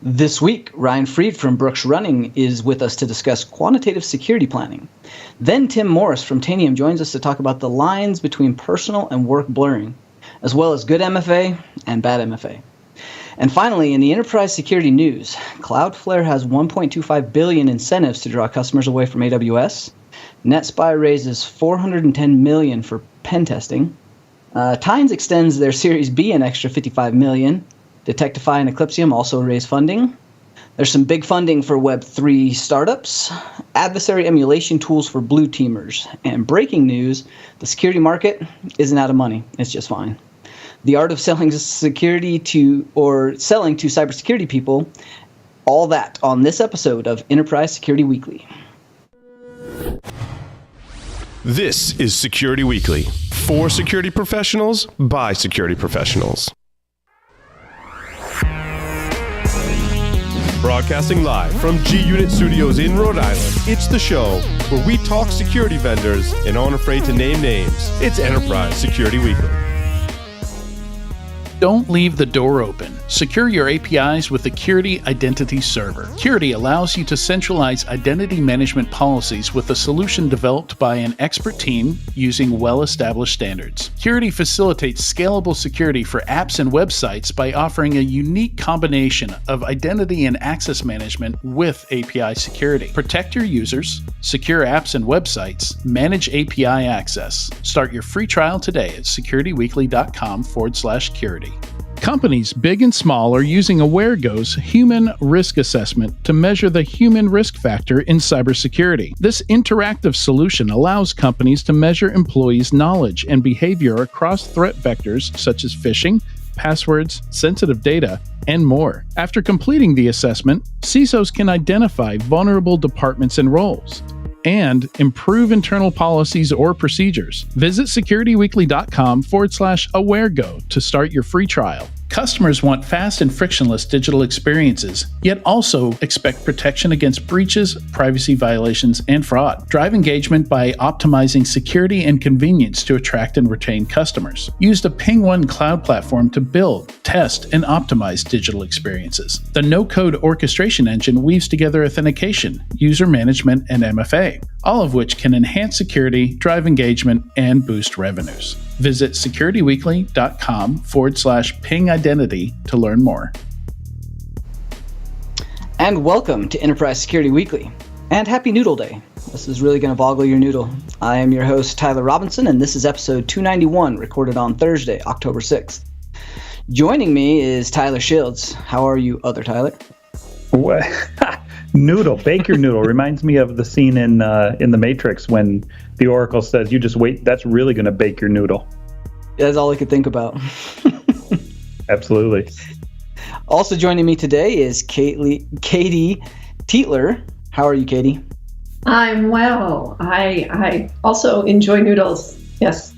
This week, Ryan Freed from Brooks Running is with us to discuss quantitative security planning. Then Tim Morris from Tanium joins us to talk about the lines between personal and work blurring, as well as good MFA and bad MFA. And finally, in the enterprise security news, Cloudflare has $1.25 billion incentives to draw customers away from AWS. NetSpy raises $410 million for pen testing. Tines extends their Series B an extra $55 million. Detectify and Eclipsium also raise funding. There's some big funding for Web3 startups, adversary emulation tools for blue teamers, and breaking news, the security market isn't out of money. It's just fine. The art of selling security to cybersecurity people, all that on this episode of Enterprise Security Weekly. This is Security Weekly, for security professionals, by security professionals. Broadcasting live from G-Unit Studios in Rhode Island, it's the show where we talk security vendors and aren't afraid to name names. It's Enterprise Security Weekly. Don't leave the door open. Secure your APIs with the Curity Identity Server. Curity allows you to centralize identity management policies with a solution developed by an expert team using well-established standards. Curity facilitates scalable security for apps and websites by offering a unique combination of identity and access management with API security. Protect your users, secure apps and websites, manage API access. Start your free trial today at securityweekly.com/curity. Companies big and small are using AwareGo's human risk assessment to measure the human risk factor in cybersecurity. This interactive solution allows companies to measure employees' knowledge and behavior across threat vectors such as phishing, passwords, sensitive data, and more. After completing the assessment, CISOs can identify vulnerable departments and roles and improve internal policies or procedures. Visit securityweekly.com/AwareGo to start your free trial. Customers want fast and frictionless digital experiences, yet also expect protection against breaches, privacy violations, and fraud. Drive engagement by optimizing security and convenience to attract and retain customers. Use the PingOne cloud platform to build, test, and optimize digital experiences. The no-code orchestration engine weaves together authentication, user management, and MFA, all of which can enhance security, drive engagement, and boost revenues. Visit securityweekly.com/ping-identity to learn more. And welcome to Enterprise Security Weekly. And happy Noodle Day. This is really going to boggle your noodle. I am your host, Tyler Robinson, and this is episode 291, recorded on Thursday, October 6th. Joining me is Tyler Shields. How are you, other Tyler? What? Noodle, bake your noodle. Reminds me of the scene in The Matrix when the Oracle says, "You just wait. That's really going to bake your noodle." That's all I could think about. Absolutely. Also joining me today is Katie Tietler. How are you, Katie? I'm well. I also enjoy noodles. Yes.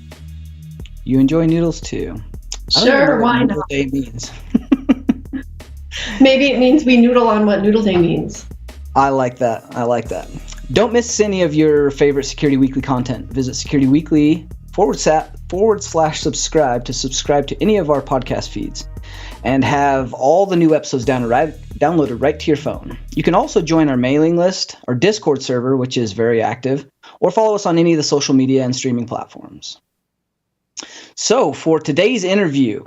You enjoy noodles too. Sure, why not? Noodle Day means. Maybe it means we noodle on what Noodle Day means. I like that. Don't miss any of your favorite Security Weekly content. Visit Security Weekly /subscribe to subscribe to any of our podcast feeds and have all the new episodes downloaded right to your phone. You can also join our mailing list, our Discord server, which is very active, or follow us on any of the social media and streaming platforms. So for today's interview,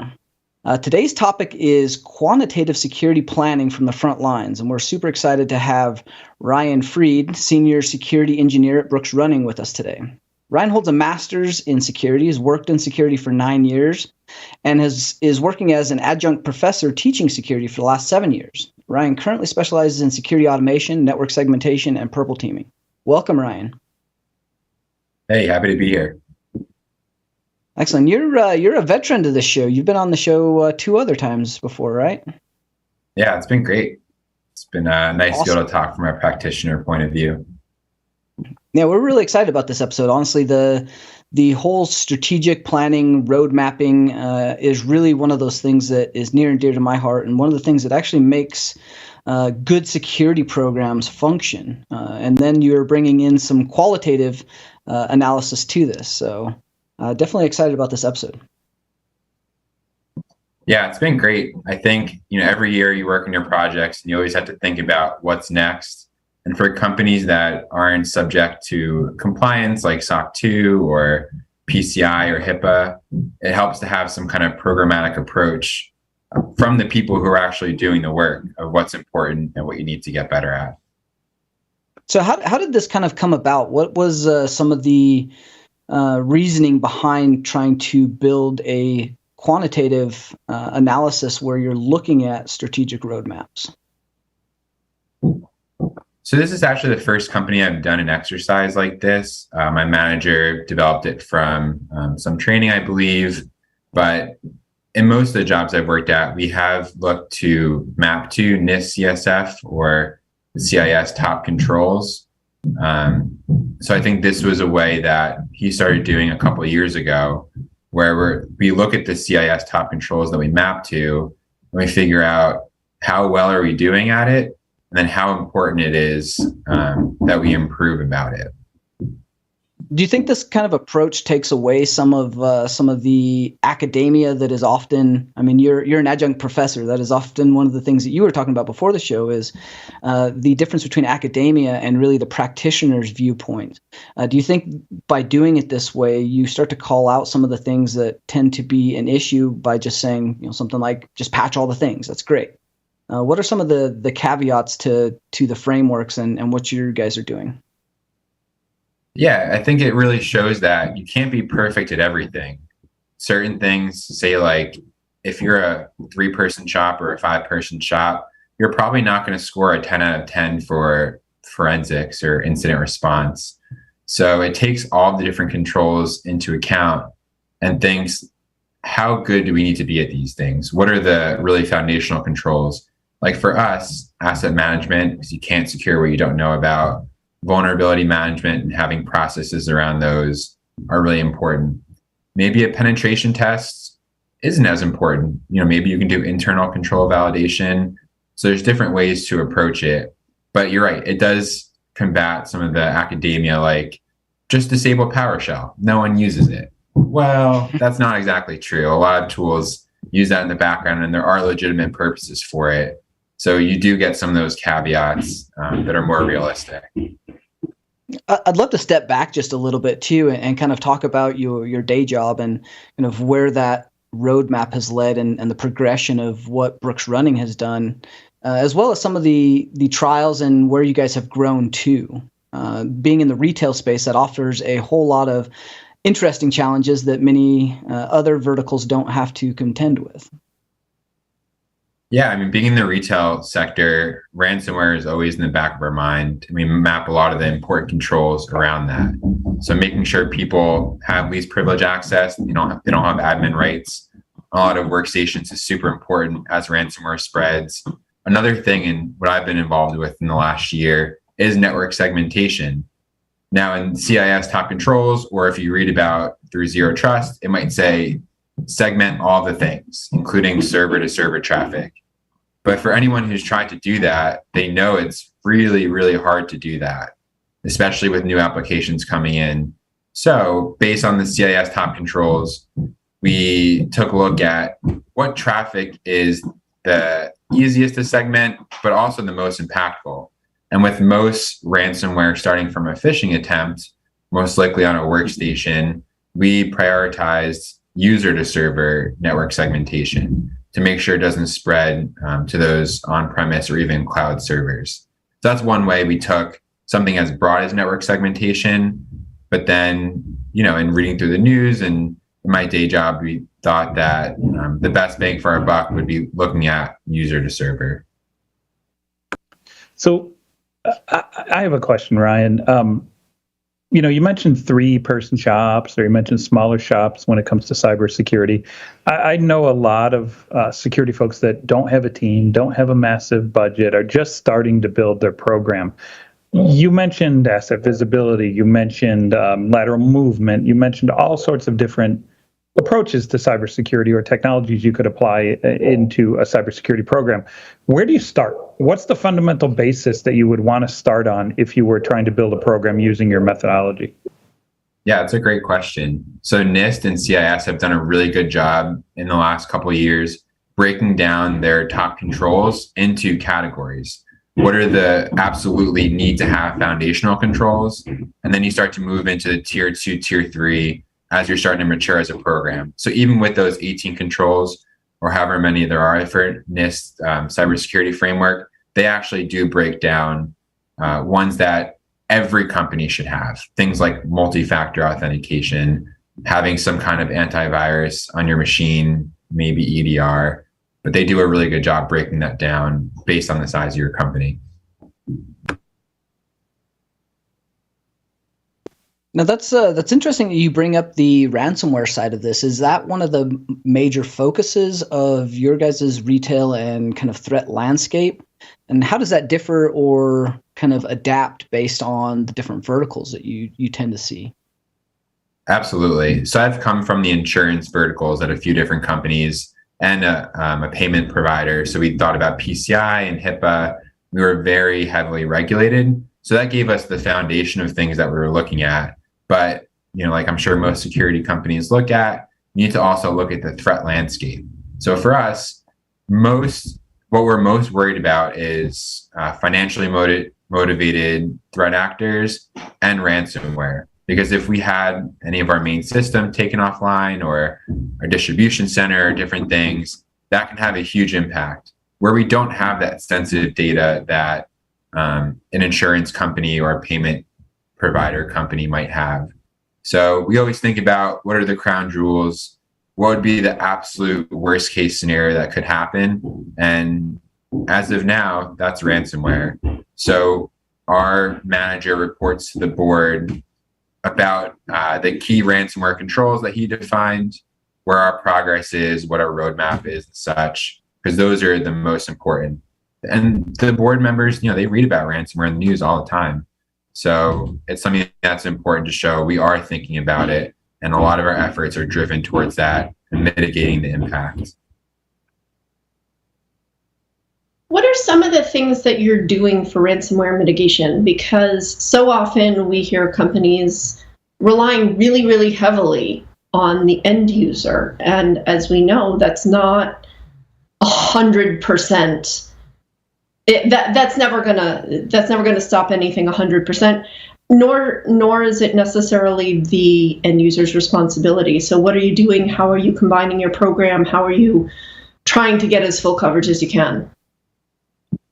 today's topic is quantitative security planning from the front lines, and we're super excited to have Ryan Freed, Senior Security Engineer at Brooks Running, with us today. Ryan holds a master's in security, has worked in security for 9 years, and is working as an adjunct professor teaching security for the last 7 years. Ryan currently specializes in security automation, network segmentation, and purple teaming. Welcome, Ryan. Hey, happy to be here. Excellent. You're a veteran to this show. You've been on the show 2 other times before, right? Yeah, it's been great. It's been nice Awesome. to be able to talk from a practitioner point of view. Yeah, we're really excited about this episode. Honestly, the whole strategic planning, road mapping is really one of those things that is near and dear to my heart, and one of the things that actually makes good security programs function. And then you're bringing in some qualitative analysis to this. So definitely excited about this episode. Yeah, it's been great. I think, every year you work on your projects and you always have to think about what's next. And for companies that aren't subject to compliance like SOC 2 or PCI or HIPAA, it helps to have some kind of programmatic approach from the people who are actually doing the work of what's important and what you need to get better at. So how did this kind of come about? What was some of the reasoning behind trying to build a quantitative analysis where you're looking at strategic roadmaps? So this is actually the first company I've done an exercise like this. My manager developed it from some training, I believe, but in most of the jobs I've worked at, we have looked to map to NIST CSF or the CIS top controls. So I think this was a way that he started doing a couple of years ago, where we look at the CIS top controls that we map to, and we figure out how well are we doing at it, and then how important it is that we improve about it. Do you think this kind of approach takes away some of the academia that is often? I mean, you're an adjunct professor. That is often one of the things that you were talking about before the show is the difference between academia and really the practitioner's viewpoint. Do you think by doing it this way, you start to call out some of the things that tend to be an issue by just saying, something like just patch all the things? That's great. What are some of the caveats to the frameworks and what you guys are doing? Yeah, I think it really shows that you can't be perfect at everything. Certain things, say like if you're a 3-person shop or a 5-person shop, you're probably not going to score a 10 out of 10 for forensics or incident response. So it takes all the different controls into account and thinks, how good do we need to be at these things? What are the really foundational controls? Like for us, asset management, because you can't secure what you don't know about. Vulnerability management and having processes around those are really important. Maybe a penetration test isn't as important. Maybe you can do internal control validation. So there's different ways to approach it. But you're right, it does combat some of the academia, like just disable PowerShell. No one uses it. Well, that's not exactly true. A lot of tools use that in the background, and there are legitimate purposes for it. So you do get some of those caveats that are more realistic. I'd love to step back just a little bit too, and kind of talk about your day job and kind of where that roadmap has led and the progression of what Brooks Running has done, as well as some of the trials and where you guys have grown to. Being in the retail space, that offers a whole lot of interesting challenges that many other verticals don't have to contend with. Yeah, I mean, being in the retail sector, ransomware is always in the back of our mind. And we map a lot of the important controls around that. So making sure people have least privilege access, they don't have admin rights. A lot of workstations is super important as ransomware spreads. Another thing, and what I've been involved with in the last year, is network segmentation. Now in CIS top controls, or if you read about through Zero Trust, it might say segment all the things, including server to server traffic. But for anyone who's tried to do that, they know it's really, really hard to do that, especially with new applications coming in. So based on the CIS top controls, we took a look at what traffic is the easiest to segment, but also the most impactful. And with most ransomware starting from a phishing attempt, most likely on a workstation, we prioritized user to server network segmentation to make sure it doesn't spread to those on-premise or even cloud servers. So that's one way we took something as broad as network segmentation, but then, in reading through the news and in my day job, we thought that the best bang for our buck would be looking at user to server. So I have a question, Ryan. You mentioned 3-person shops, or you mentioned smaller shops when it comes to cybersecurity. I know a lot of security folks that don't have a team, don't have a massive budget, are just starting to build their program. You mentioned asset visibility, you mentioned lateral movement, you mentioned all sorts of different approaches to cybersecurity or technologies you could apply into a cybersecurity program. Where do you start? What's the fundamental basis that you would want to start on if you were trying to build a program using your methodology? Yeah, it's a great question. So NIST and CIS have done a really good job in the last couple of years breaking down their top controls into categories. What are the absolutely need to have foundational controls? And then you start to move into tier 2, tier 3 as you're starting to mature as a program. So even with those 18 controls, or however many there are for NIST cybersecurity framework, they actually do break down ones that every company should have. Things like multi-factor authentication, having some kind of antivirus on your machine, maybe EDR, but they do a really good job breaking that down based on the size of your company. Now that's interesting that you bring up the ransomware side of this. Is that one of the major focuses of your guys' retail and kind of threat landscape? And how does that differ or kind of adapt based on the different verticals that you tend to see? Absolutely. So I've come from the insurance verticals at a few different companies and a payment provider. So we thought about PCI and HIPAA. We were very heavily regulated. So that gave us the foundation of things that we were looking at. But, like I'm sure most security companies look at, you need to also look at the threat landscape. So for us, what we're most worried about is financially motivated threat actors and ransomware. Because if we had any of our main system taken offline or our distribution center or different things, that can have a huge impact. Where we don't have that sensitive data that an insurance company or a payment provider company might have. So we always think about what are the crown jewels, what would be the absolute worst case scenario that could happen. And as of now, that's ransomware. So our manager reports to the board about the key ransomware controls that he defined, where our progress is, what our roadmap is, and such, because those are the most important. And the board members, they read about ransomware in the news all the time. So it's something that's important to show we are thinking about it, and a lot of our efforts are driven towards that and mitigating the impact. What are some of the things that you're doing for ransomware mitigation? Because so often we hear companies relying really, really heavily on the end user. And as we know, that's not 100%. That's never gonna stop anything 100%. Nor is it necessarily the end user's responsibility. So what are you doing? How are you combining your program? How are you trying to get as full coverage as you can?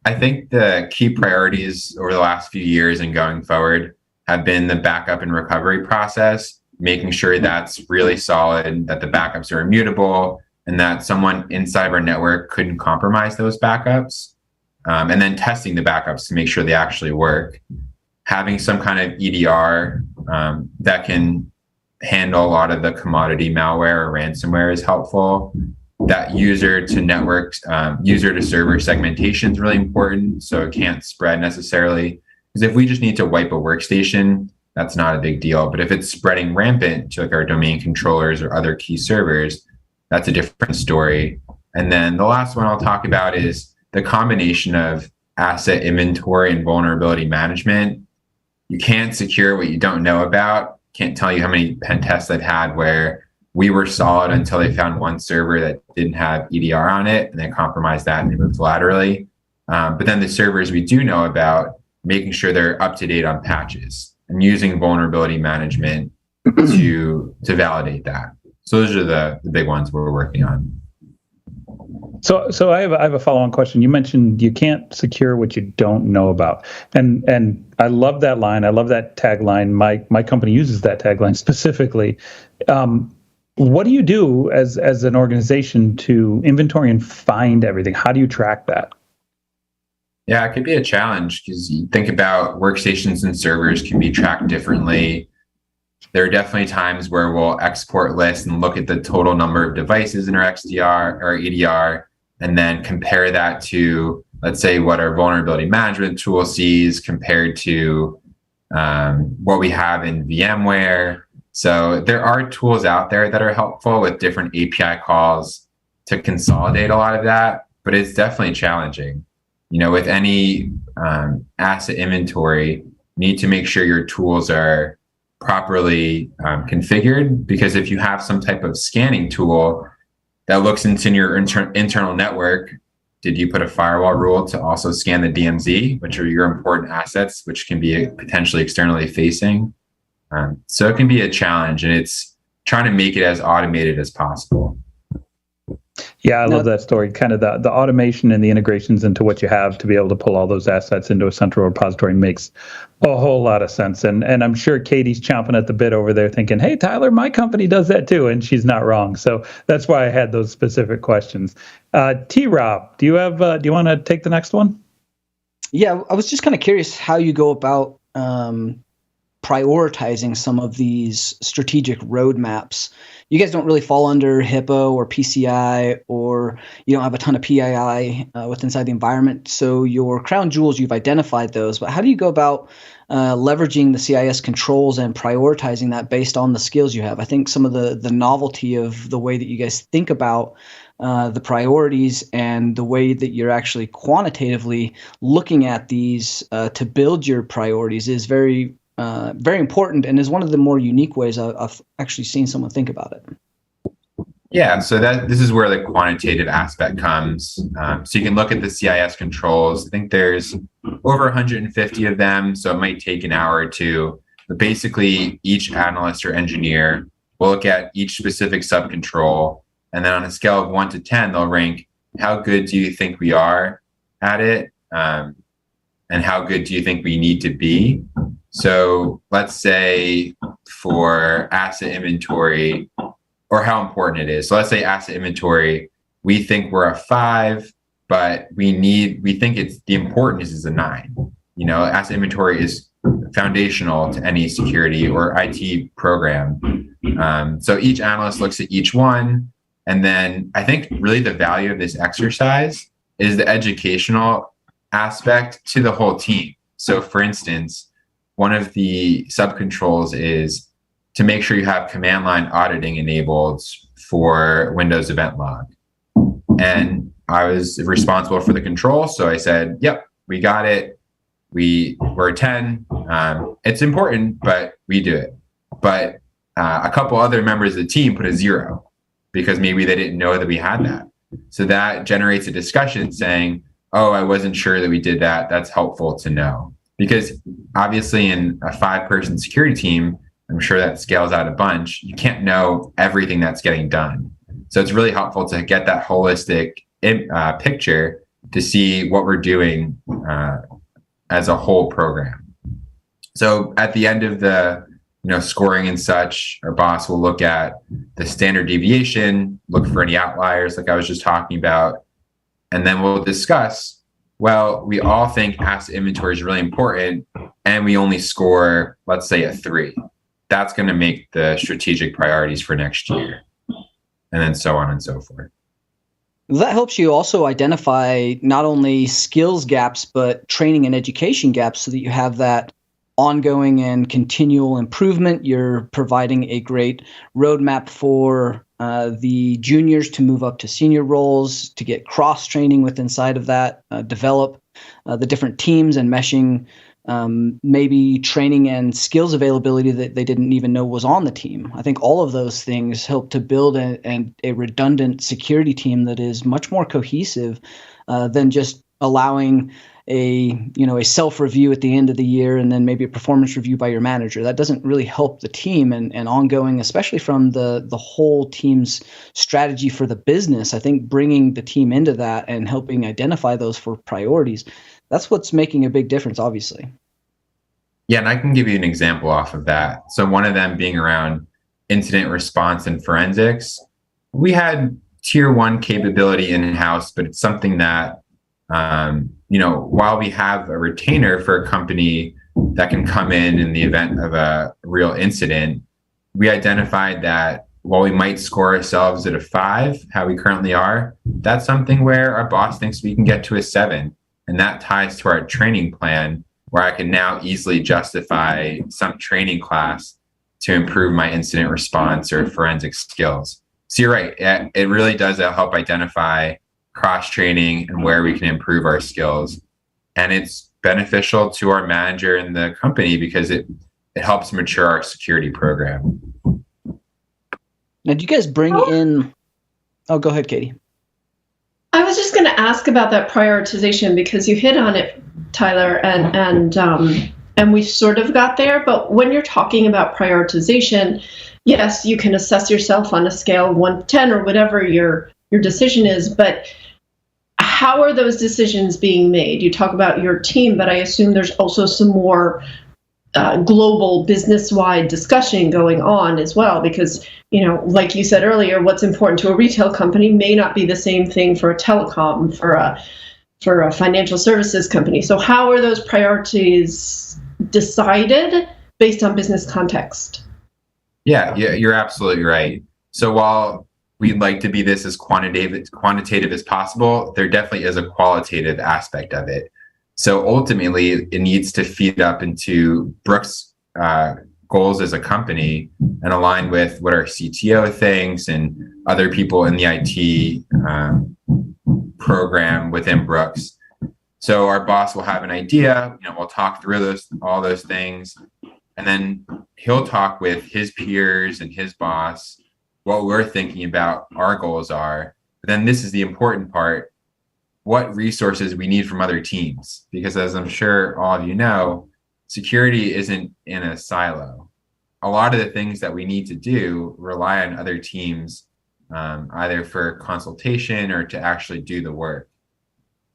I think the key priorities over the last few years and going forward have been the backup and recovery process, making sure that's really solid, that the backups are immutable, and that someone inside of our network couldn't compromise those backups. And then testing the backups to make sure they actually work. Having some kind of EDR that can handle a lot of the commodity malware or ransomware is helpful. That user to network, user to server segmentation is really important, so it can't spread necessarily. Because if we just need to wipe a workstation, that's not a big deal. But if it's spreading rampant to our domain controllers or other key servers, that's a different story. And then the last one I'll talk about is the combination of asset inventory and vulnerability management. You can't secure what you don't know about. Can't tell you how many pen tests I've had where we were solid until they found one server that didn't have EDR on it, and they compromised that and they moved laterally. But then the servers we do know about, making sure they're up to date on patches and using vulnerability management to validate that. So those are the big ones we're working on. So I have a follow-on question. You mentioned you can't secure what you don't know about, and I love that line. I love that tagline. My company uses that tagline specifically. What do you do as an organization to inventory and find everything? How do you track that? Yeah, it could be a challenge because you think about workstations and servers can be tracked differently. There are definitely times where we'll export lists and look at the total number of devices in our XDR or EDR, and then compare that to, let's say, what our vulnerability management tool sees compared to what we have in VMware. So there are tools out there that are helpful with different API calls to consolidate a lot of that, but it's definitely challenging. With any asset inventory, you need to make sure your tools are properly configured, because if you have some type of scanning tool that looks into your internal network. Did you put a firewall rule to also scan the DMZ, which are your important assets, which can be potentially externally facing? So it can be a challenge, and it's trying to make it as automated as possible. Yeah, I love that story. Kind of the automation and the integrations into what you have to be able to pull all those assets into a central repository makes a whole lot of sense. And I'm sure Katie's chomping at the bit over there thinking, hey, Tyler, my company does that too. And she's not wrong. So that's why I had those specific questions. T-Rob, do you want to take the next one? Yeah, I was just kind of curious how you go about prioritizing some of these strategic roadmaps. You guys don't really fall under HIPAA or PCI, or you don't have a ton of PII inside the environment. So your crown jewels, you've identified those, but how do you go about leveraging the CIS controls and prioritizing that based on the skills you have? I think some of the novelty of the way that you guys think about the priorities and the way that you're actually quantitatively looking at these to build your priorities is very important, and is one of the more unique ways I've actually seen someone think about it. Yeah, so this is where the quantitative aspect comes. So you can look at the CIS controls. I think there's over 150 of them, so it might take an hour or two. But basically, each analyst or engineer will look at each specific subcontrol, and then on a scale of 1 to 10, they'll rank how good do you think we are at it, and how good do you think we need to be. So let's say for asset inventory, or how important it is. So let's say asset inventory, we think we're a 5, but we think it's the importance is a 9. You know, asset inventory is foundational to any security or IT program. So each analyst looks at each one. And then I think really the value of this exercise is the educational aspect to the whole team. So for instance, one of the subcontrols is to make sure you have command line auditing enabled for Windows Event Log. And I was responsible for the control. So I said, yep, we got it. We're a 10. It's important, but we do it. But a couple other members of the team put a 0 because maybe they didn't know that we had that. So that generates a discussion saying, oh, I wasn't sure that we did that. That's helpful to know. Because obviously in a 5-person security team, I'm sure that scales out a bunch. You can't know everything that's getting done. So it's really helpful to get that holistic picture to see what we're doing as a whole program. So at the end of the scoring and such, our boss will look at the standard deviation, look for any outliers like I was just talking about, and then we'll discuss, well, we all think asset inventory is really important, and we only score, let's say, a 3. That's going to make the strategic priorities for next year, and then so on and so forth. That helps you also identify not only skills gaps, but training and education gaps so that you have that ongoing and continual improvement. You're providing a great roadmap for the juniors to move up to senior roles, to get cross-training with inside of that, develop the different teams and meshing maybe training and skills availability that they didn't even know was on the team. I think all of those things help to build a redundant security team that is much more cohesive than just allowing a self-review at the end of the year and then maybe a performance review by your manager. That doesn't really help the team and ongoing, especially from the whole team's strategy for the business. I think bringing the team into that and helping identify those for priorities, that's what's making a big difference, obviously. Yeah, and I can give you an example off of that. So one of them being around incident response and forensics. We had tier 1 capability in-house, but it's something that while we have a retainer for a company that can come in the event of a real incident, we identified that while we might score ourselves at a 5, how we currently are, that's something where our boss thinks we can get to a 7. And that ties to our training plan, where I can now easily justify some training class to improve my incident response or forensic skills. So you're right. It really does help identify cross-training and where we can improve our skills. And it's beneficial to our manager and the company because it helps mature our security program. Now, do you guys bring in Oh, go ahead, Katie. I was just going to ask about that prioritization because you hit on it, Tyler, and we sort of got there. But when you're talking about prioritization, yes, you can assess yourself on a scale of 1 to 10 or whatever your decision is. But how are those decisions being made? You talk about your team, but I assume there's also some more global business-wide discussion going on as well, because, like you said earlier, what's important to a retail company may not be the same thing for a telecom, for a financial services company. So how are those priorities decided based on business context? Yeah, you're absolutely right. So while we'd like to be this as quantitative as possible, there definitely is a qualitative aspect of it. So ultimately, it needs to feed up into Brooks' goals as a company and align with what our CTO thinks and other people in the IT program within Brooks. So our boss will have an idea, we'll talk through all those things, and then he'll talk with his peers and his boss what we're thinking about our goals are. But then this is the important part, what resources we need from other teams. Because as I'm sure all of you know, security isn't in a silo. A lot of the things that we need to do rely on other teams, either for consultation or to actually do the work.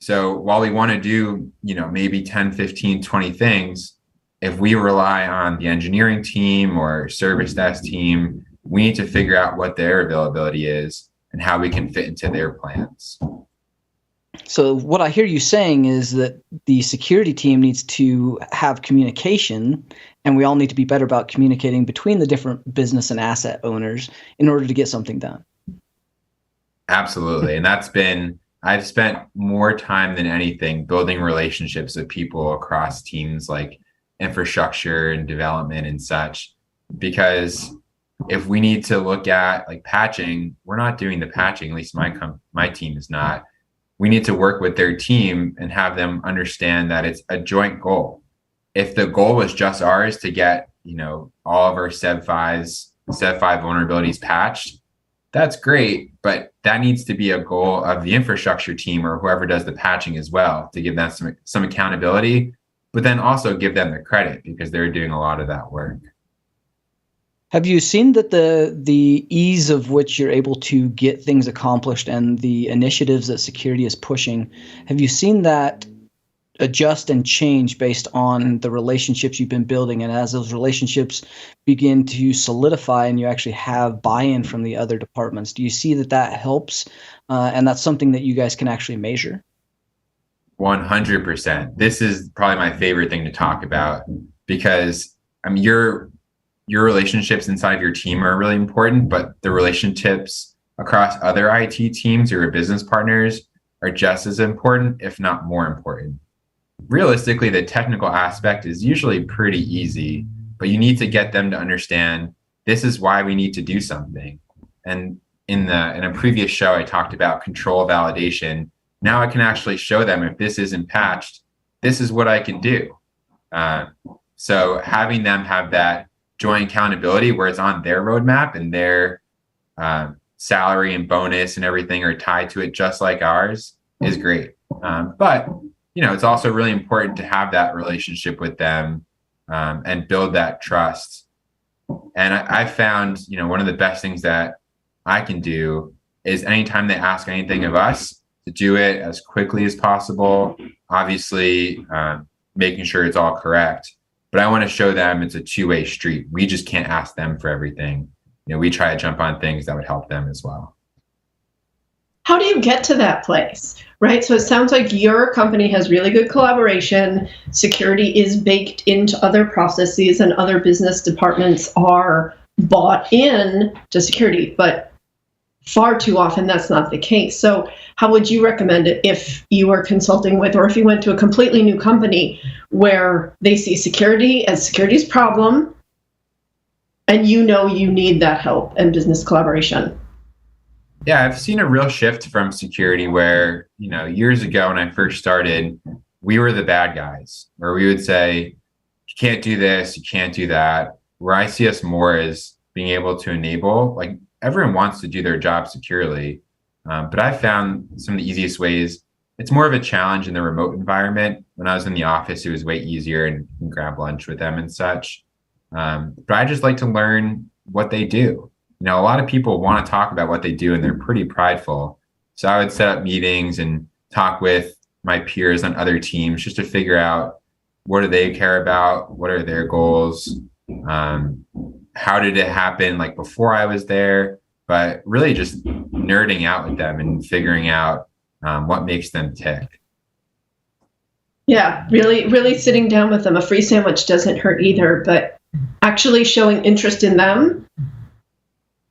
So while we want to do, maybe 10, 15, 20 things, if we rely on the engineering team or service desk team, we need to figure out what their availability is and how we can fit into their plans. So what I hear you saying is that the security team needs to have communication, and we all need to be better about communicating between the different business and asset owners in order to get something done. Absolutely. And I've spent more time than anything building relationships with people across teams like infrastructure and development and such, because if we need to look at like patching, we're not doing the patching, at least my team is not. We need to work with their team and have them understand that it's a joint goal. If the goal was just ours to get, all of our Sev 5 vulnerabilities patched, that's great, but that needs to be a goal of the infrastructure team or whoever does the patching as well, to give them some accountability, but then also give them the credit because they're doing a lot of that work. Have you seen that the ease of which you're able to get things accomplished and the initiatives that security is pushing, have you seen that adjust and change based on the relationships you've been building? And as those relationships begin to solidify and you actually have buy-in from the other departments, do you see that helps? And that's something that you guys can actually measure? 100%. This is probably my favorite thing to talk about because your relationships inside of your team are really important, but the relationships across other IT teams or your business partners are just as important, if not more important. Realistically, the technical aspect is usually pretty easy, but you need to get them to understand this is why we need to do something. And in a previous show, I talked about control validation. Now I can actually show them if this isn't patched, this is what I can do. So having them have that joint accountability where it's on their roadmap and their salary and bonus and everything are tied to it just like ours is great. But it's also really important to have that relationship with them and build that trust. And I found, one of the best things that I can do is anytime they ask anything of us, to do it as quickly as possible, obviously making sure it's all correct. But I want to show them it's a two-way street. We just can't ask them for everything. We try to jump on things that would help them as well. How do you get to that place, right? So it sounds like your company has really good collaboration. Security is baked into other processes and other business departments are bought in to security, but far too often that's not the case. So how would you recommend it if you were consulting with, or if you went to a completely new company where they see security as security's problem and you need that help and business collaboration? Yeah, I've seen a real shift from security where, years ago when I first started, we were the bad guys, where we would say, you can't do this, you can't do that. Where I see us more as being able to enable, like everyone wants to do their job securely, But I found some of the easiest ways. It's more of a challenge in the remote environment. When I was in the office, it was way easier and you can grab lunch with them and such. But I just like to learn what they do. A lot of people want to talk about what they do and they're pretty prideful. So I would set up meetings and talk with my peers on other teams just to figure out what do they care about? What are their goals? How did it happen like before I was there? But really just nerding out with them and figuring out what makes them tick. Yeah, really, really sitting down with them. A free sandwich doesn't hurt either, but actually showing interest in them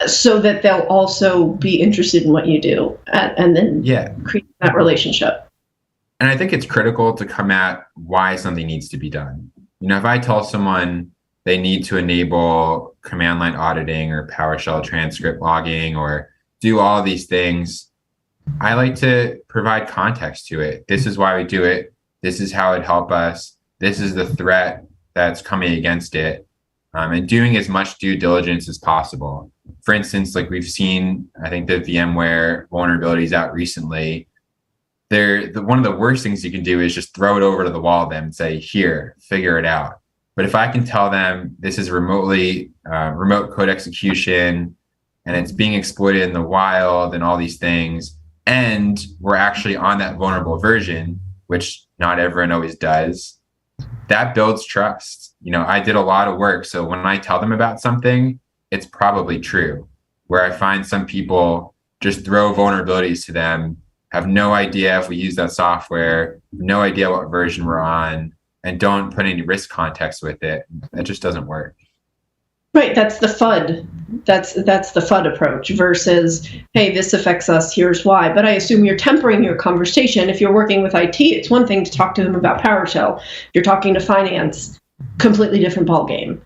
so that they'll also be interested in what you do, and then create that relationship. And I think it's critical to come at why something needs to be done. If I tell someone they need to enable command line auditing or PowerShell transcript logging or do all these things, I like to provide context to it. This is why we do it. This is how it help us. This is the threat that's coming against it. And doing as much due diligence as possible. For instance, like we've seen, I think the VMware vulnerabilities out recently. One of the worst things you can do is just throw it over to the wall of them and say, here, figure it out. But if I can tell them this is remote code execution and it's being exploited in the wild and all these things, and we're actually on that vulnerable version, which not everyone always does, that builds trust. I did a lot of work. So when I tell them about something, it's probably true. Where I find some people just throw vulnerabilities to them, have no idea if we use that software, no idea what version we're on, and don't put any risk context with it. That just doesn't work. Right, that's the FUD. That's the FUD approach versus, hey, this affects us, here's why. But I assume you're tempering your conversation. If you're working with IT, it's one thing to talk to them about PowerShell. If you're talking to finance, completely different ballgame.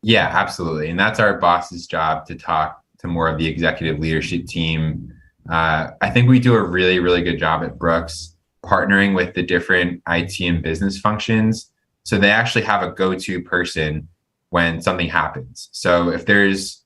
Yeah, absolutely. And that's our boss's job to talk to more of the executive leadership team. I think we do a really, really good job at Brooks partnering with the different IT and business functions. So they actually have a go-to person when something happens. So if there's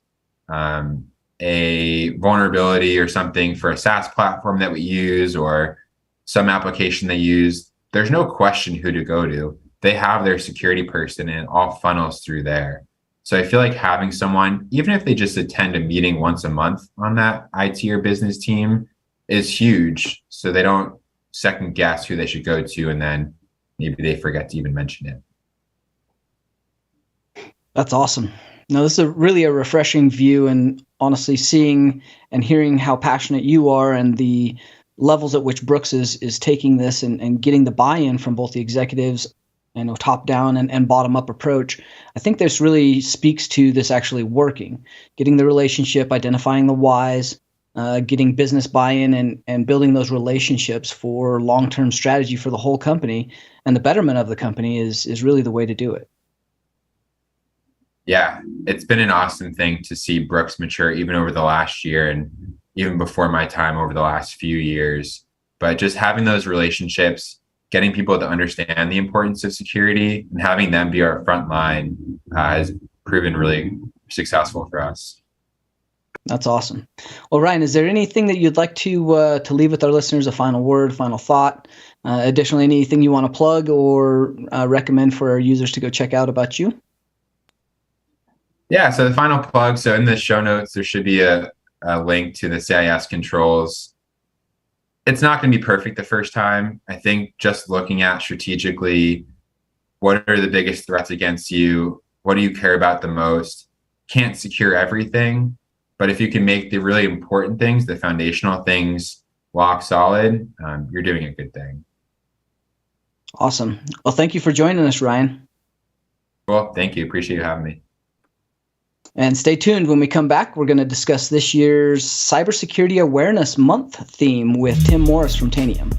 a vulnerability or something for a SaaS platform that we use or some application they use, there's no question who to go to. They have their security person and it all funnels through there. So I feel like having someone, even if they just attend a meeting once a month on that IT or business team, is huge. So they don't second guess who they should go to and then maybe they forget to even mention it. That's awesome. No, this is really a refreshing view, and honestly seeing and hearing how passionate you are and the levels at which Brooks is taking this and getting the buy-in from both the executives and a top-down and bottom-up approach. I think this really speaks to this actually working, getting the relationship, identifying the whys, getting business buy-in and building those relationships for long-term strategy for the whole company and the betterment of the company is really the way to do it. Yeah, it's been an awesome thing to see Brooks mature even over the last year and even before my time over the last few years. But just having those relationships, getting people to understand the importance of security and having them be our front line has proven really successful for us. That's awesome. Well, Ryan, is there anything that you'd like to leave with our listeners, a final word, final thought? Additionally, anything you want to plug or recommend for our users to go check out about you? Yeah, so the final plug. So in the show notes, there should be a link to the CIS controls. It's not going to be perfect the first time. I think just looking at strategically, what are the biggest threats against you? What do you care about the most? Can't secure everything, but if you can make the really important things, the foundational things, rock solid, you're doing a good thing. Awesome. Well, thank you for joining us, Ryan. Well, thank you. Appreciate you having me. And stay tuned. When we come back, we're going to discuss this year's Cybersecurity Awareness Month theme with Tim Morris from Tanium.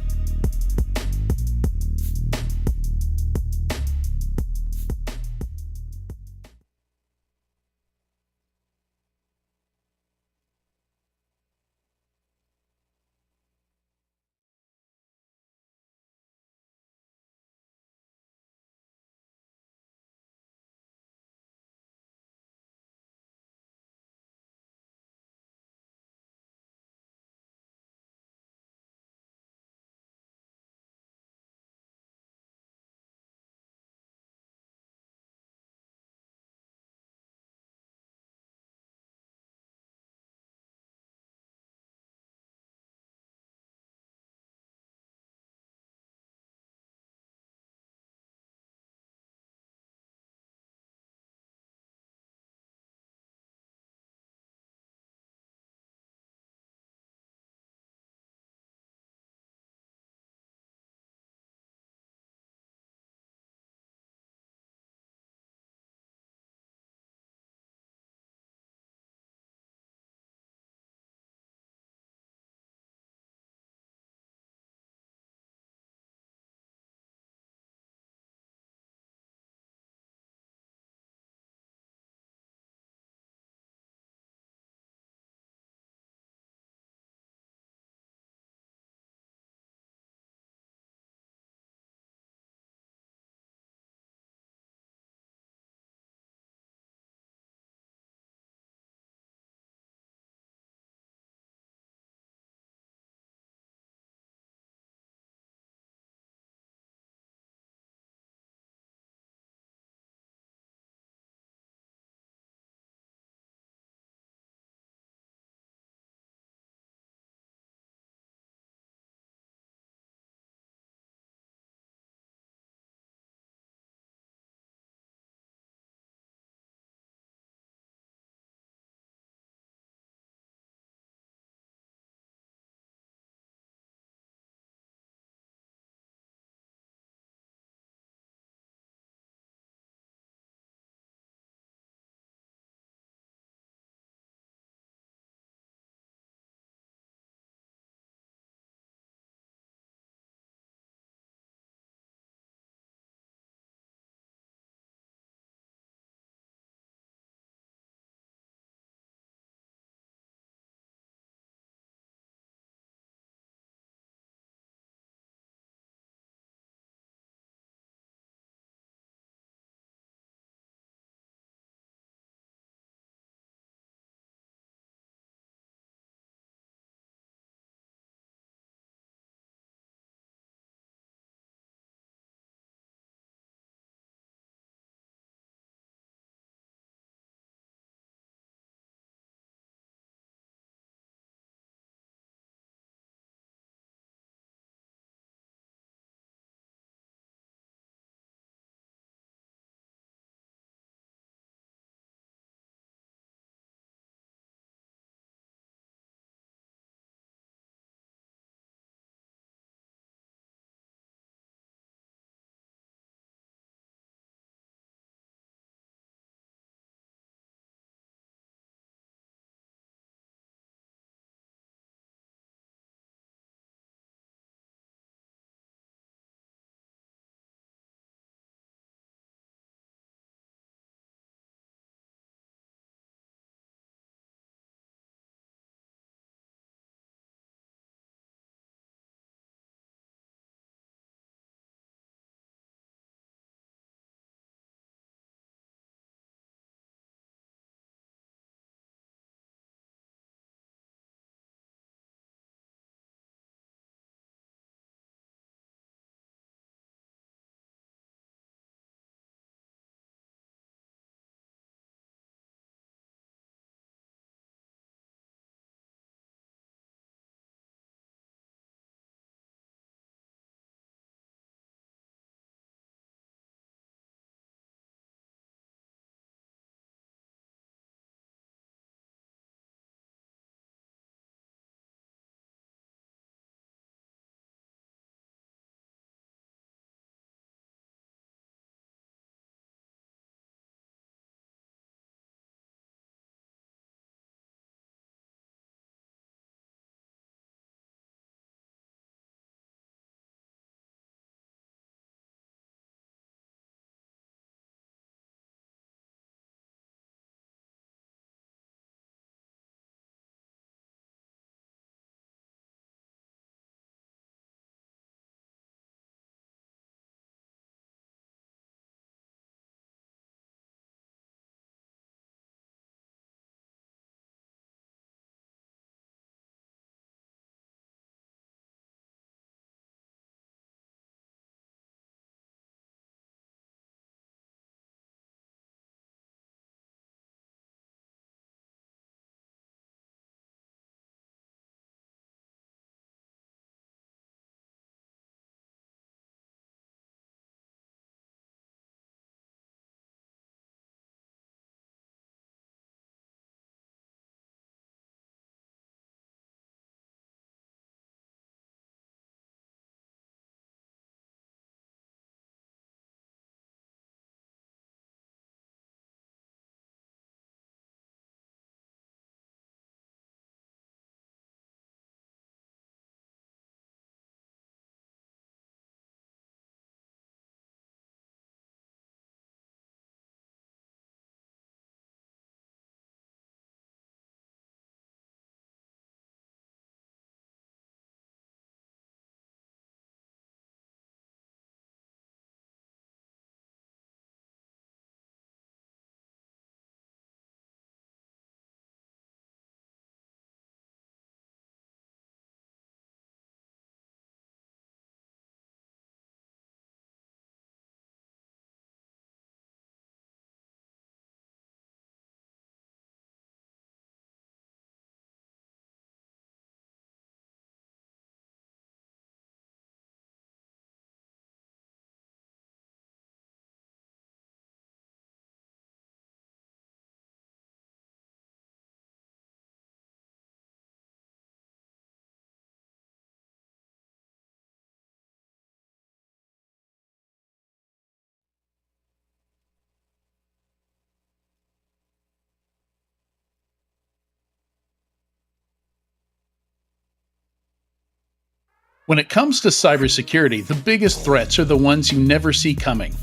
When it comes to cybersecurity, the biggest threats are the ones you never see coming.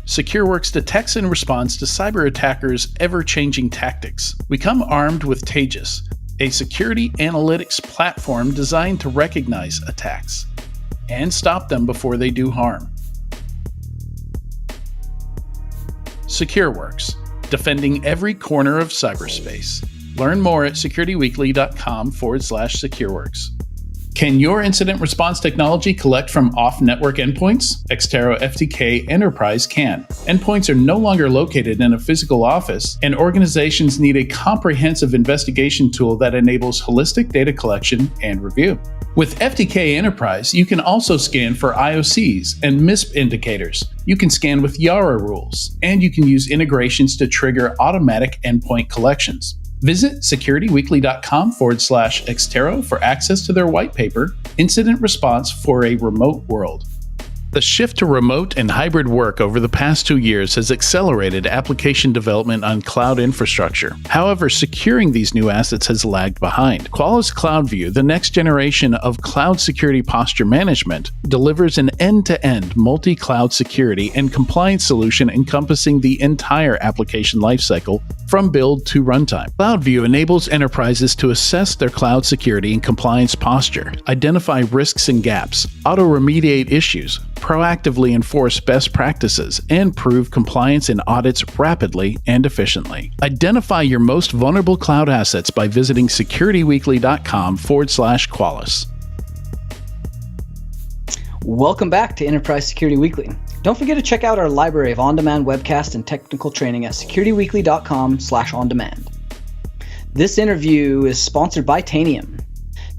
SecureWorks detects and responds to cyber attackers' ever-changing tactics. We come armed with Taegis, a security analytics platform designed to recognize attacks and stop them before they do harm. SecureWorks, defending every corner of cyberspace. Learn more at securityweekly.com/SecureWorks. Can your incident response technology collect from off-network endpoints? Xterra FTK Enterprise can. Endpoints are no longer located in a physical office, and organizations need a comprehensive investigation tool that enables holistic data collection and review. With FTK Enterprise, you can also scan for IOCs and MISP indicators. You can scan with Yara rules, and you can use integrations to trigger automatic endpoint collections. Visit securityweekly.com/Xterra for access to their white paper, Incident Response for a Remote World. The shift to remote and hybrid work over the past 2 years has accelerated application development on cloud infrastructure. However, securing these new assets has lagged behind. Qualys CloudView, the next generation of cloud security posture management, delivers an end-to-end multi-cloud security and compliance solution encompassing the entire application lifecycle from build to runtime. CloudView enables enterprises to assess their cloud security and compliance posture, identify risks and gaps, auto-remediate issues, proactively enforce best practices, and prove compliance in audits rapidly and efficiently. Identify your most vulnerable cloud assets by visiting securityweekly.com/Qualys. Welcome back to Enterprise Security Weekly. Don't forget to check out our library of on-demand webcasts and technical training at securityweekly.com/on-demand. This interview is sponsored by Tanium.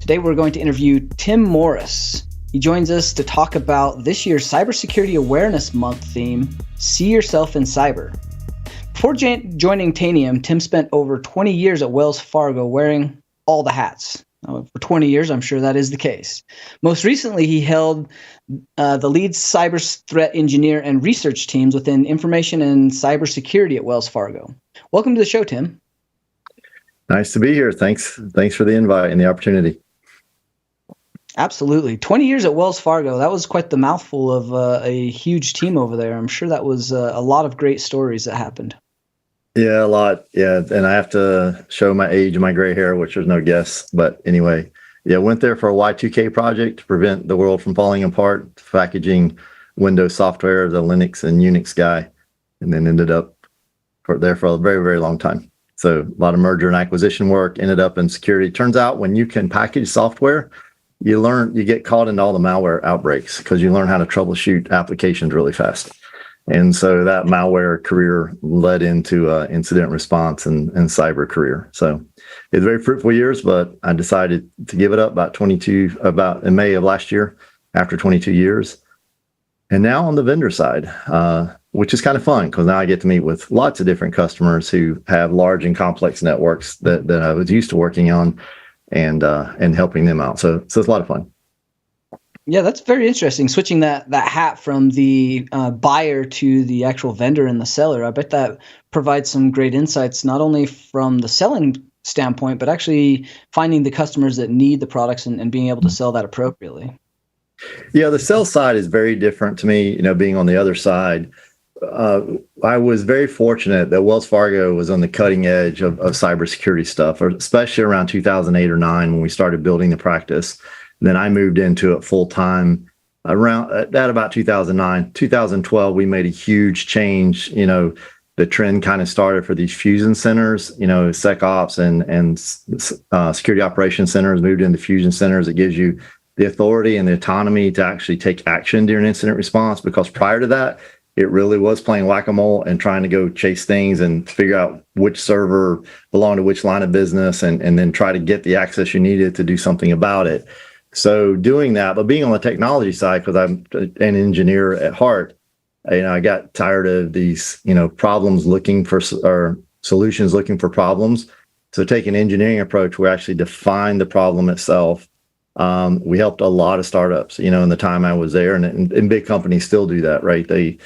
Today we're going to interview Tim Morris. He joins us to talk about this year's Cybersecurity Awareness Month theme, See Yourself in Cyber. Before joining Tanium, Tim spent over 20 years at Wells Fargo wearing all the hats. For 20 years, I'm sure that is the case. Most recently, he held the lead cyber threat engineer and research teams within information and cybersecurity at Wells Fargo. Welcome to the show, Tim. Nice to be here. Thanks for the invite and the opportunity. Absolutely. 20 years at Wells Fargo. That was quite the mouthful of a huge team over there. I'm sure that was a lot of great stories that happened. Yeah, a lot. Yeah, and I have to show my age and my gray hair, which there's no guess. But anyway, yeah, went there for a Y2K project to prevent the world from falling apart, packaging Windows software, the Linux and Unix guy, and then ended up there for a very, very long time. So a lot of merger and acquisition work, ended up in security. Turns out when you can package software, you get caught into all the malware outbreaks because you learn how to troubleshoot applications really fast. And so that malware career led into incident response and cyber career. So it was very fruitful years, but I decided to give it up about in May of last year after 22 years. And now on the vendor side, which is kind of fun because now I get to meet with lots of different customers who have large and complex networks that I was used to working on and helping them out. So it's a lot of fun. Yeah, that's very interesting. Switching that hat from the buyer to the actual vendor and the seller. I bet that provides some great insights, not only from the selling standpoint, but actually finding the customers that need the products and being able to sell that appropriately. Yeah, the sales side is very different to me, being on the other side. I was very fortunate that Wells Fargo was on the cutting edge of cybersecurity stuff, especially around 2008 or 2009 when we started building the practice. And then I moved into it full time around at about 2009. 2012, we made a huge change. The trend kind of started for these fusion centers, SecOps and security operations centers moved into fusion centers. It gives you the authority and the autonomy to actually take action during incident response, because prior to that, it really was playing whack-a-mole and trying to go chase things and figure out which server belonged to which line of business and then try to get the access you needed to do something about it. So doing that, but being on the technology side, because I'm an engineer at heart, I got tired of these, problems looking for, or solutions looking for problems. So take an engineering approach where we actually define the problem itself. We helped a lot of startups, in the time I was there, and big companies still do that, right? They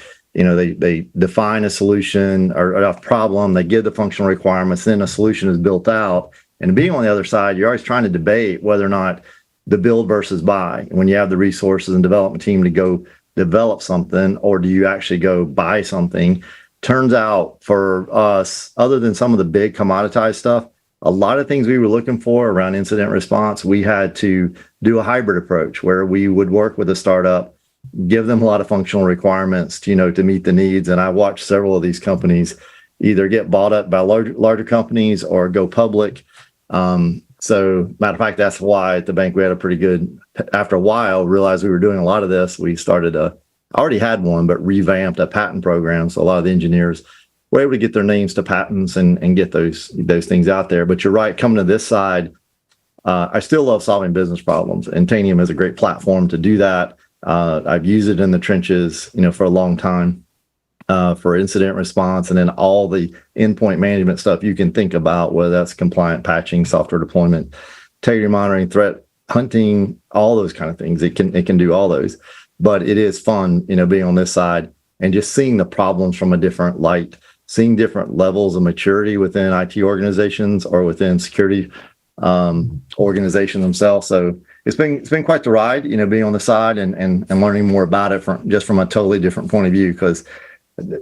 define a solution or a problem, they give the functional requirements, then a solution is built out. And being on the other side, you're always trying to debate whether or not the build versus buy. When you have the resources and development team to go develop something, or do you actually go buy something? Turns out for us, other than some of the big commoditized stuff, a lot of things we were looking for around incident response, we had to do a hybrid approach where we would work with a startup, give them a lot of functional requirements to, to meet the needs. And I watched several of these companies either get bought up by larger companies or go public. So matter of fact, that's why at the bank we had a pretty good, after a while, realized we were doing a lot of this. We started already had one, but revamped a patent program. So a lot of the engineers were able to get their names to patents and get those things out there. But you're right, coming to this side, I still love solving business problems, and Tanium is a great platform to do that. I've used it in the trenches, for a long time, for incident response, and then all the endpoint management stuff you can think about, whether that's compliant patching, software deployment, integrity monitoring, threat hunting, all those kind of things. It can do all those. But it is fun, being on this side and just seeing the problems from a different light, seeing different levels of maturity within IT organizations or within security organizations themselves. So it's been quite the ride, being on the side and learning more about it from a totally different point of view, because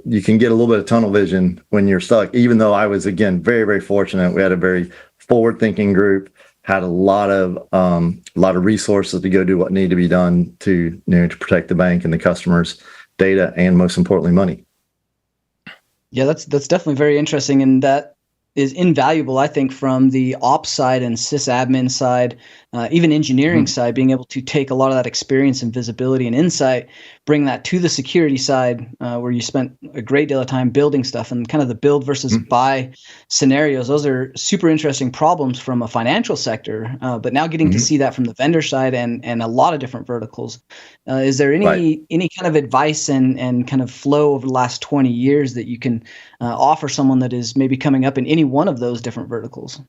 you can get a little bit of tunnel vision when you're stuck. Even though I was, again, very, very fortunate, we had a very forward-thinking group, had a lot of resources to go do what needed to be done to to protect the bank and the customers' data, and most importantly, money. Yeah, that's definitely very interesting, and that is invaluable, I think, from the ops side and sysadmin side, even engineering side, being able to take a lot of that experience and visibility and insight, bring that to the security side, where you spent a great deal of time building stuff, and kind of the build versus buy scenarios. Those are super interesting problems from a financial sector, but now getting to see that from the vendor side and a lot of different verticals. Is there any kind of advice and kind of flow over the last 20 years that you can offer someone that is maybe coming up in any one of those different verticals?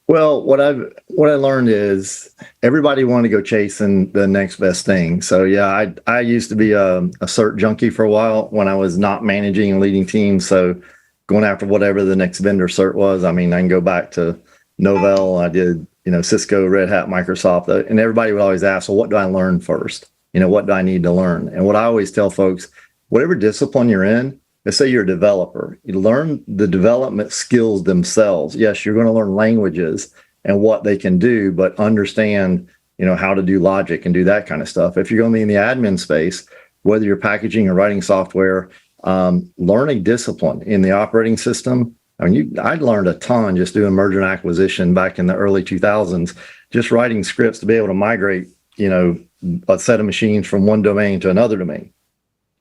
Well, what I learned is everybody wanted to go chasing the next best thing. So yeah, I used to be a cert junkie for a while when I was not managing and leading teams. So going after whatever the next vendor cert was. I mean, I can go back to Novell. I did, Cisco, Red Hat, Microsoft, and everybody would always ask, well, what do I learn first? What do I need to learn? And what I always tell folks, whatever discipline you're in, let's say you're a developer, you learn the development skills themselves. Yes, you're going to learn languages and what they can do, but understand, how to do logic and do that kind of stuff. If you're going to be in the admin space, whether you're packaging or writing software, learning discipline in the operating system. I mean, I learned a ton just doing merger and acquisition back in the early 2000s, just writing scripts to be able to migrate, a set of machines from one domain to another domain.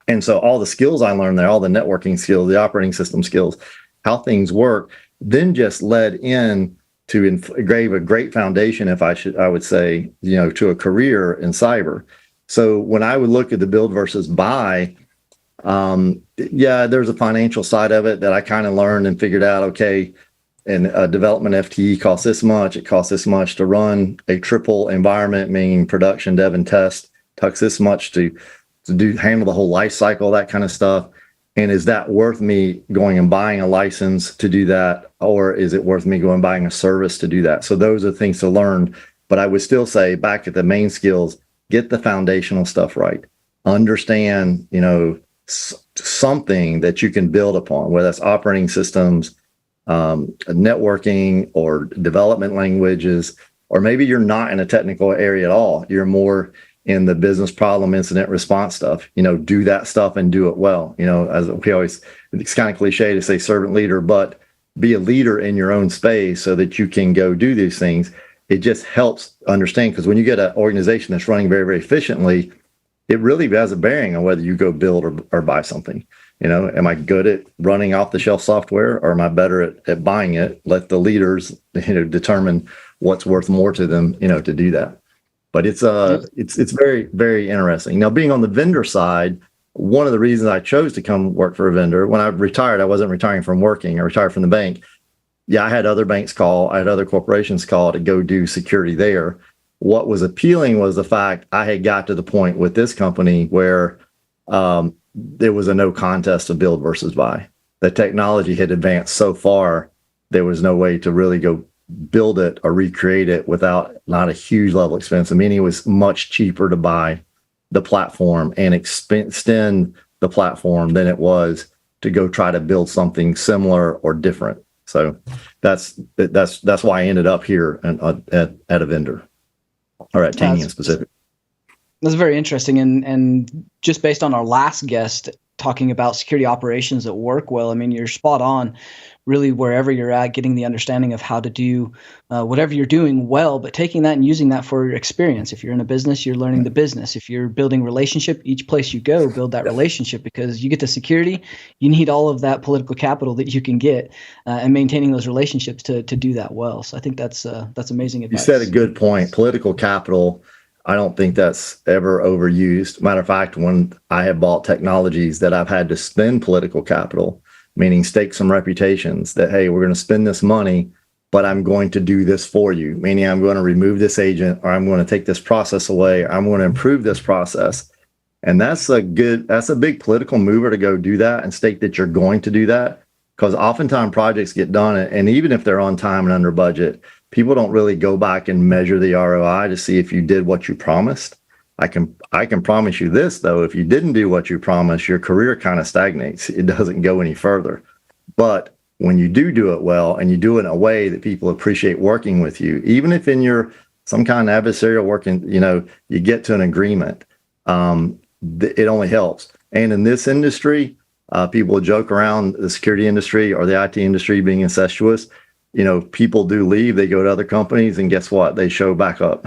And so all the skills I learned there, all the networking skills, the operating system skills, how things work, then just led in to engrave a great foundation, I would say, to a career in cyber. So when I would look at the build versus buy, there's a financial side of it that I kind of learned and figured out, okay, and a development FTE costs this much, it costs this much to run a triple environment, meaning production, dev, and test, tucks this much to handle the whole life cycle, that kind of stuff. And is that worth me going and buying a license to do that? Or is it worth me going and buying a service to do that? So those are things to learn. But I would still say back at the main skills, get the foundational stuff right. Understand, something that you can build upon, whether that's operating systems, networking, or development languages, or maybe you're not in a technical area at all. You're more in the business problem incident response stuff, do that stuff and do it well. As we always, it's kind of cliche to say servant leader, but be a leader in your own space so that you can go do these things. It just helps understand, because when you get an organization that's running very, very efficiently, it really has a bearing on whether you go build or buy something. Am I good at running off the shelf software, or am I better at buying it? Let the leaders, determine what's worth more to them, to do that. But it's very, very interesting. Now, being on the vendor side, one of the reasons I chose to come work for a vendor, when I retired, I wasn't retiring from working. I retired from the bank. Yeah, I had other banks call. I had other corporations call to go do security there. What was appealing was the fact I had got to the point with this company where there was a no contest of build versus buy. The technology had advanced so far, there was no way to really go build it or recreate it without not a huge level of expense. I mean, it was much cheaper to buy the platform and extend the platform than it was to go try to build something similar or different. So that's why I ended up here at a vendor, or at Taniums specific. That's very interesting. And just based on our last guest talking about security operations at work, well, I mean, you're spot on. Really, wherever you're at, getting the understanding of how to do whatever you're doing well, but taking that and using that for your experience. If you're in a business, you're learning the business. If you're building relationship, each place you go, build that relationship, because you get to security, you need all of that political capital that you can get, and maintaining those relationships to do that well. So I think that's amazing advice. You said a good point. Political capital, I don't think that's ever overused. Matter of fact, when I have bought technologies that I've had to spend political capital, meaning stake some reputations that, hey, we're going to spend this money, but I'm going to do this for you, meaning I'm going to remove this agent, or I'm going to take this process away, or I'm going to improve this process. And that's a big political mover to go do that and state that you're going to do that, because oftentimes projects get done, and even if they're on time and under budget, people don't really go back and measure the ROI to see if you did what you promised. I can promise you this, though, if you didn't do what you promised, your career kind of stagnates. It doesn't go any further. But when you do it well, and you do it in a way that people appreciate working with you, even if in your some kind of adversarial working, you get to an agreement, it only helps. And in this industry, people joke around the security industry or the IT industry being incestuous. People do leave, they go to other companies, and guess what? They show back up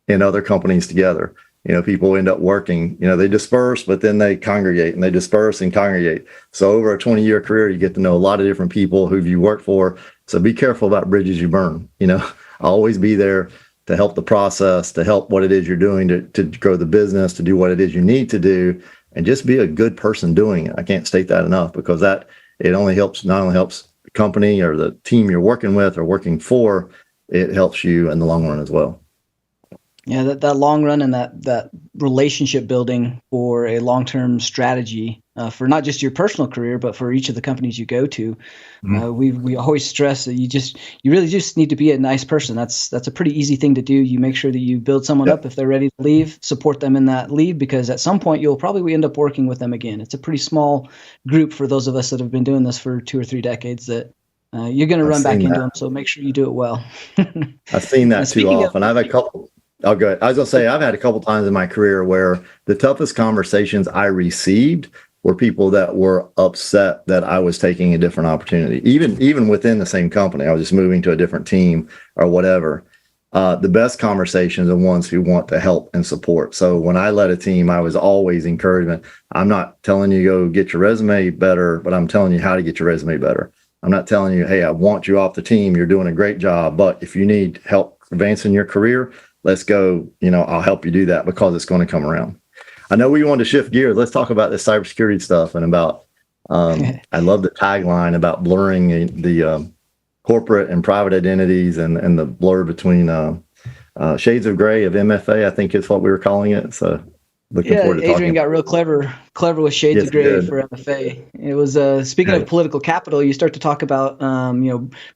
in other companies together. People end up working, they disperse, but then they congregate, and they disperse and congregate. So over a 20-year career, you get to know a lot of different people who you work for. So be careful about bridges you burn. Always be there to help the process, to help what it is you're doing to grow the business, to do what it is you need to do, and just be a good person doing it. I can't state that enough, because it not only helps the company or the team you're working with or working for, it helps you in the long run as well. Yeah, that long run and that relationship building for a long-term strategy for not just your personal career, but for each of the companies you go to. We always stress that you really just need to be a nice person. That's a pretty easy thing to do. You make sure that you build someone up if they're ready to leave, support them in that leave, because at some point you'll probably end up working with them again. It's a pretty small group for those of us that have been doing this for 2 or 3 decades that you're going to run back into them. So make sure you do it well. I've seen that too often. I've had a couple. Oh, good. I was going to say, I've had a couple times in my career where the toughest conversations I received were people that were upset that I was taking a different opportunity, even within the same company. I was just moving to a different team or whatever. The best conversations are ones who want to help and support. So when I led a team, I was always encouragement. I'm not telling you go get your resume better, but I'm telling you how to get your resume better. I'm not telling you, hey, I want you off the team. You're doing a great job, but if you need help advancing your career, let's go, I'll help you do that, because it's going to come around. I know we wanted to shift gears. Let's talk about this cybersecurity stuff and about, I love the tagline about blurring the corporate and private identities and the blur between shades of gray of MFA, I think is what we were calling it. So looking forward to talking. Adrian got real clever with shades of gray for MFA. It was speaking of political capital, you start to talk about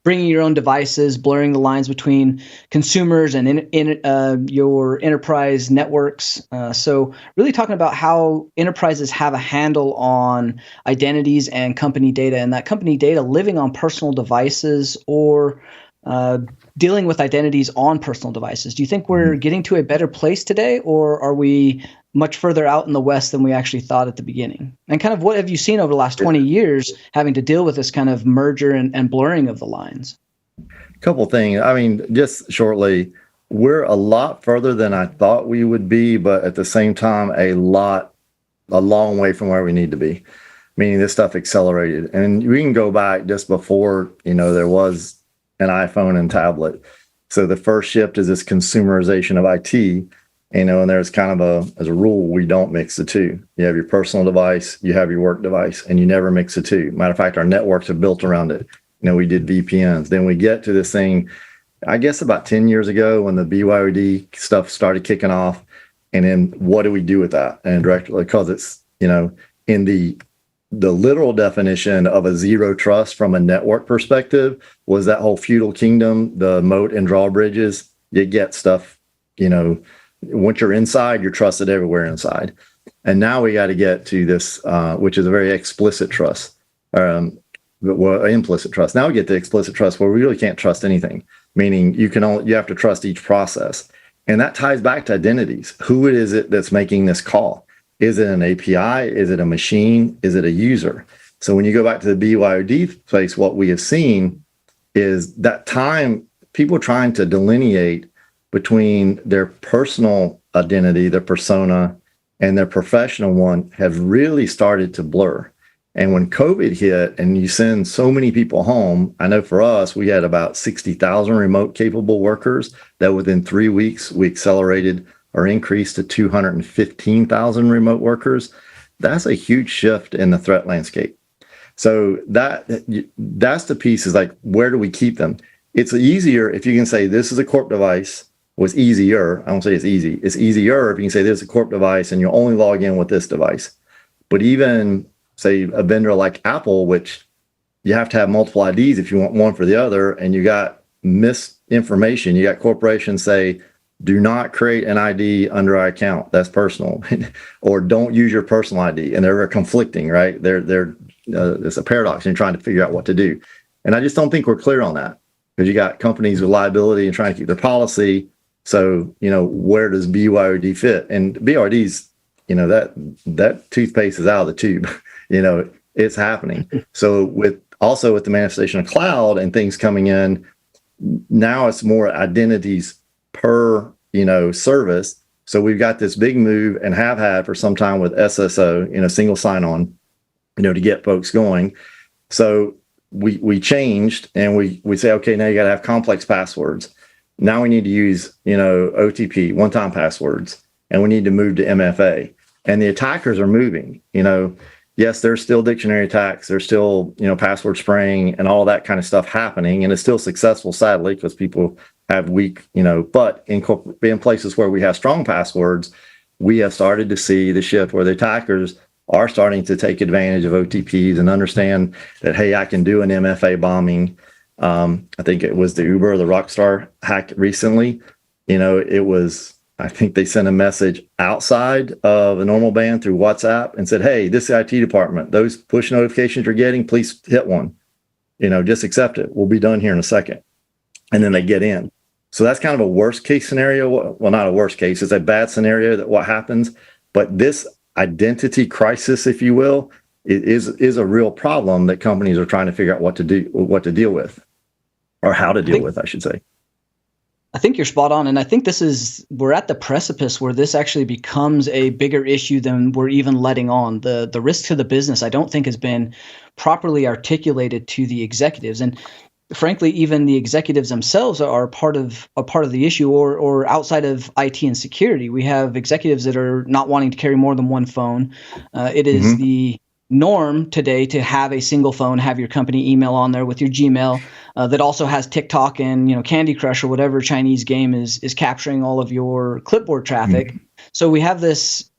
bringing your own devices, blurring the lines between consumers and your enterprise networks. So really talking about how enterprises have a handle on identities and company data, and that company data living on personal devices or dealing with identities on personal devices. Do you think we're getting to a better place today, or are we much further out in the West than we actually thought at the beginning? And kind of what have you seen over the last 20 years having to deal with this kind of merger and blurring of the lines? A couple things. I mean, just shortly, we're a lot further than I thought we would be, but at the same time, a long way from where we need to be, meaning this stuff accelerated. And we can go back just before, there was an iPhone and tablet. So the first shift is this consumerization of IT. And there's kind of as a rule, we don't mix the two. You have your personal device, you have your work device, and you never mix the two. Matter of fact, our networks are built around it. We did VPNs. Then we get to this thing, I guess about 10 years ago when the BYOD stuff started kicking off. And then what do we do with that? And directly, because it's, in the the literal definition of a zero trust from a network perspective was that whole feudal kingdom, the moat and drawbridges. You get stuff, once you're inside, you're trusted everywhere inside. And now we got to get to this, which is a very explicit trust, implicit trust. Now we get to explicit trust where we really can't trust anything, meaning you have to trust each process. And that ties back to identities. Who is it that's making this call? Is it an API? Is it a machine? Is it a user? So when you go back to the BYOD place, what we have seen is that time people trying to delineate between their personal identity, their persona, and their professional one have really started to blur. And when COVID hit and you send so many people home, I know for us, we had about 60,000 remote capable workers that within 3 weeks, we accelerated or increased to 215,000 remote workers. That's a huge shift in the threat landscape. So that's the piece is like, where do we keep them? It's easier if you can say this is a corp device. Was easier. I don't say it's easy. It's easier if you can say this is a corp device and you only log in with this device. But even say a vendor like Apple, which you have to have multiple IDs if you want one for the other, and you got misinformation. You got corporations say, do not create an ID under our account. That's personal, or don't use your personal ID. And they're conflicting, right? It's a paradox and you're trying to figure out what to do. And I just don't think we're clear on that because you got companies with liability and trying to keep their policy. So, where does BYOD fit? And BYOD's, that toothpaste is out of the tube, it's happening. So with the manifestation of cloud and things coming in, now it's more identities per, service. So we've got this big move and have had for some time with SSO, single sign-on, to get folks going. So we changed and we say, okay, now you got to have complex passwords. Now we need to use, OTP, one-time passwords, and we need to move to MFA. And the attackers are moving. Yes, there's still dictionary attacks. There's still, password spraying and all that kind of stuff happening. And it's still successful, sadly, because people have weak, but in places where we have strong passwords, we have started to see the shift where the attackers are starting to take advantage of OTPs and understand that, hey, I can do an MFA bombing. I think it was the Uber or the Rockstar hack recently. I think they sent a message outside of a normal band through WhatsApp and said, hey, this is the IT department. Those push notifications you're getting, please hit one. Just accept it. We'll be done here in a second. And then they get in. So that's kind of a worst case scenario. Well, not a worst case. It's a bad scenario that what happens. But this identity crisis, if you will, is a real problem that companies are trying to figure out what to deal with. Or how to deal with, I should say. I think you're spot on. And I think we're at the precipice where this actually becomes a bigger issue than we're even letting on. The risk to the business, I don't think has been properly articulated to the executives. And frankly, even the executives themselves are part of the issue or outside of IT and security. We have executives that are not wanting to carry more than one phone. It is the norm today to have a single phone, have your company email on there with your Gmail that also has TikTok and Candy Crush or whatever Chinese game is capturing all of your clipboard traffic. So we have this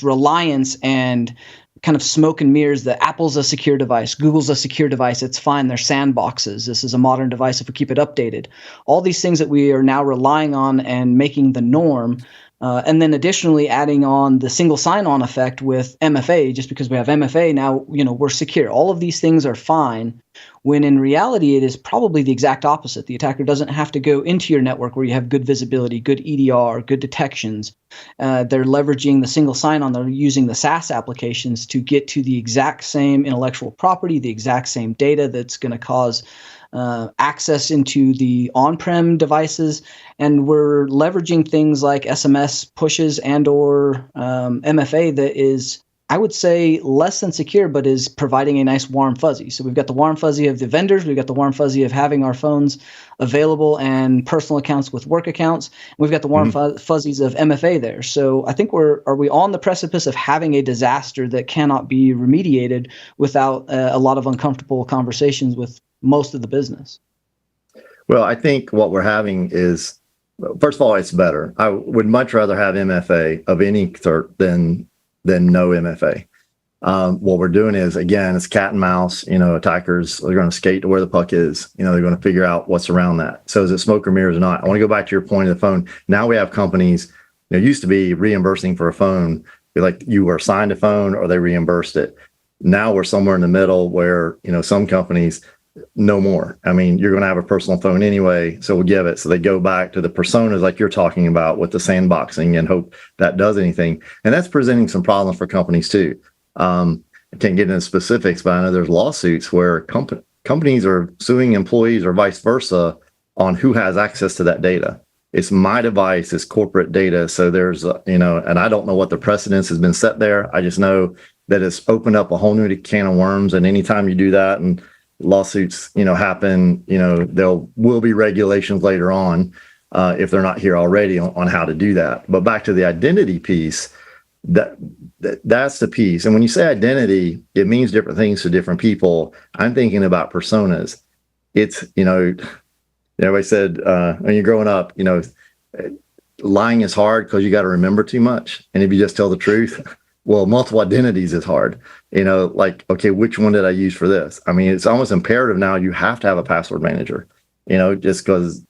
reliance and kind of smoke and mirrors that Apple's a secure device, Google's a secure device, it's fine, they're sandboxes, this is a modern device if we keep it updated. All these things that we are now relying on and making the norm. And then additionally adding on the single sign-on effect with MFA, just because we have MFA now, we're secure. All of these things are fine, when in reality it is probably the exact opposite. The attacker doesn't have to go into your network where you have good visibility, good EDR, good detections. They're leveraging the single sign-on. They're using the SaaS applications to get to the exact same intellectual property, the exact same data that's going to cause access into the on-prem devices, and we're leveraging things like SMS pushes and or MFA that is, I would say, less than secure, but is providing a nice warm fuzzy. So we've got the warm fuzzy of the vendors, we've got the warm fuzzy of having our phones available and personal accounts with work accounts. We've got the warm fuzzies of MFA there. So I think are we on the precipice of having a disaster that cannot be remediated without a lot of uncomfortable conversations with most of the business? Well, I think what we're having is, first of all, it's better. I would much rather have MFA of any sort than no MFA. What we're doing is, again, it's cat and mouse. Attackers are going to skate to where the puck is. They're going to figure out what's around that. So is it smoke or mirrors or not? I want to go back to your point of the phone. Now we have companies, it used to be reimbursing for a phone, like you were assigned a phone or they reimbursed it. Now we're somewhere in the middle where, some companies, no more. I mean, you're going to have a personal phone anyway, so we'll give it. So they go back to the personas like you're talking about with the sandboxing and hope that does anything. And that's presenting some problems for companies too. I can't get into specifics, but I know there's lawsuits where companies are suing employees or vice versa on who has access to that data. It's my device, it's corporate data. So there's, and I don't know what the precedence has been set there. I just know that it's opened up a whole new can of worms. And anytime you do that and lawsuits, happen, there will be regulations later on, if they're not here already on how to do that. But back to the identity piece, that's the piece. And when you say identity, it means different things to different people. I'm thinking about personas. It's, everybody said, when you're growing up, lying is hard because you got to remember too much. And if you just tell the truth, well, multiple identities is hard. Like, okay, which one did I use for this? I mean, it's almost imperative now you have to have a password manager, just because,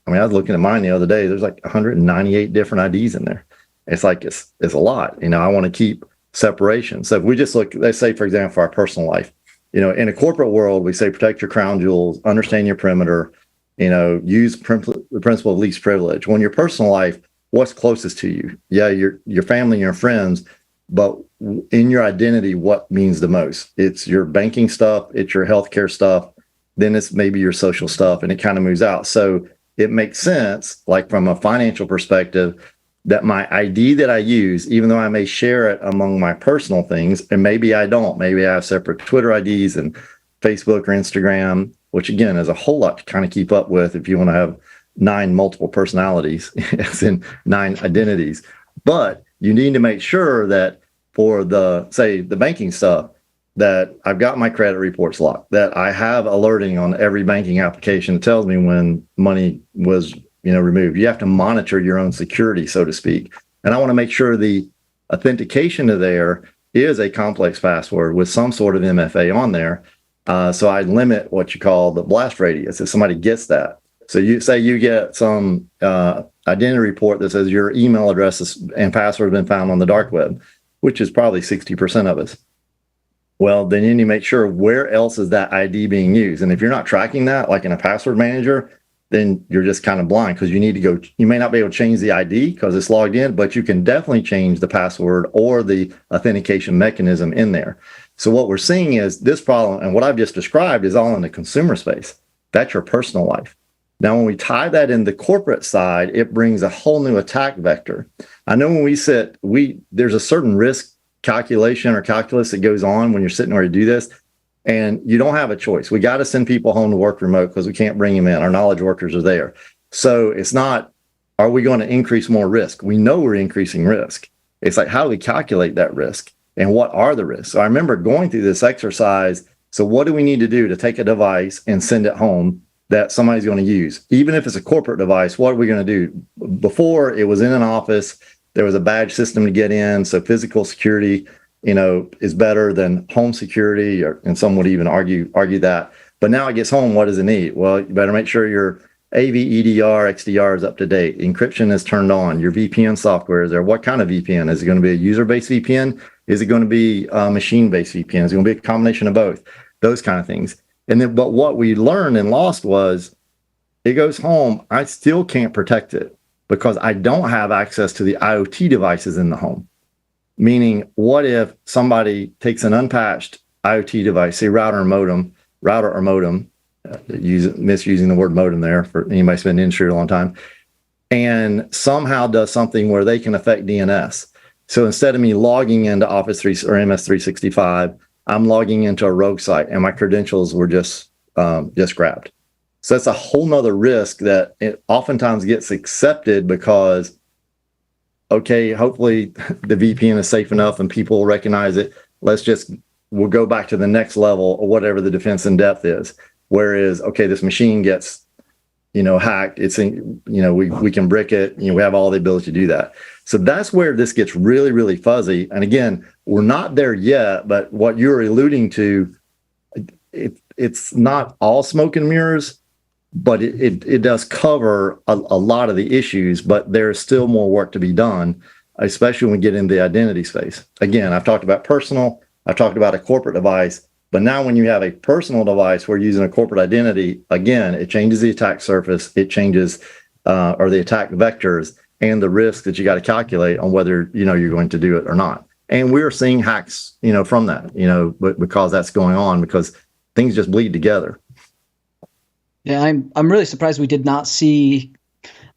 I was looking at mine the other day, there's like 198 different IDs in there. It's like, it's a lot. I want to keep separation. So if we just look, let's say, for example, for our personal life, in a corporate world, we say protect your crown jewels, understand your perimeter, use the principle of least privilege. When your personal life, what's closest to you? Yeah, your family, your friends, but in your identity, what means the most? It's your banking stuff, it's your healthcare stuff, then it's maybe your social stuff, and it kind of moves out. So it makes sense, like from a financial perspective, that my ID that I use, even though I may share it among my personal things, and maybe I don't, maybe I have separate Twitter IDs and Facebook or Instagram, which again is a whole lot to kind of keep up with if you want to have 9 multiple personalities, as in 9 identities. But you need to make sure that for the banking stuff, that I've got my credit reports locked, that I have alerting on every banking application that tells me when money was removed. You have to monitor your own security, so to speak. And I want to make sure the authentication to there is a complex password with some sort of MFA on there. So I limit what you call the blast radius if somebody gets that. So you say you get some identity report that says your email address and password have been found on the dark web, which is probably 60% of us. Well, then you need to make sure where else is that ID being used. And if you're not tracking that, like in a password manager, then you're just kind of blind because you need to go, you may not be able to change the ID because it's logged in, but you can definitely change the password or the authentication mechanism in there. So what we're seeing is this problem, and what I've just described is all in the consumer space. That's your personal life. Now, when we tie that in the corporate side, it brings a whole new attack vector. I know when we sit, there's a certain risk calculation or calculus that goes on when you're sitting where you do this. And you don't have a choice. We got to send people home to work remote because we can't bring them in. Our knowledge workers are there. So it's not, are we going to increase more risk? We know we're increasing risk. It's like, how do we calculate that risk? And what are the risks? So I remember going through this exercise. So what do we need to do to take a device and send it home that somebody's going to use? Even if it's a corporate device, what are we going to do? Before, it was in an office. There was a badge system to get in. So physical security is better than home security, and some would even argue that. But now it gets home, what does it need? Well, you better make sure your AV, EDR, XDR is up to date. Encryption is turned on. Your VPN software is there. What kind of VPN? Is it going to be a user-based VPN? Is it going to be a machine-based VPN? Is it going to be a combination of both? Those kind of things. And then, but what we learned and lost was, it goes home, I still can't protect it because I don't have access to the IoT devices in the home. Meaning, what if somebody takes an unpatched IoT device, say router or modem, misusing the word modem there for anybody who's been in the industry a long time, and somehow does something where they can affect DNS. So instead of me logging into Office 3 or MS 365, I'm logging into a rogue site and my credentials were just grabbed. So that's a whole nother risk that it oftentimes gets accepted because, okay, hopefully the VPN is safe enough and people will recognize it. We'll go back to the next level or whatever the defense in depth is. Whereas, okay, this machine gets, hacked. It's we can brick it. We have all the ability to do that. So that's where this gets really, really fuzzy. And again, we're not there yet, but what you're alluding to, it's not all smoke and mirrors, but it does cover a lot of the issues, but there's still more work to be done, especially when we get into the identity space. Again, I've talked about personal, I've talked about a corporate device, but now when you have a personal device, we're using a corporate identity, again, it changes the attack surface, it changes or the attack vectors and the risk that you got to calculate on whether, you're going to do it or not. And we're seeing hacks, from that, but because that's going on, because things just bleed together. Yeah, I'm really surprised we did not see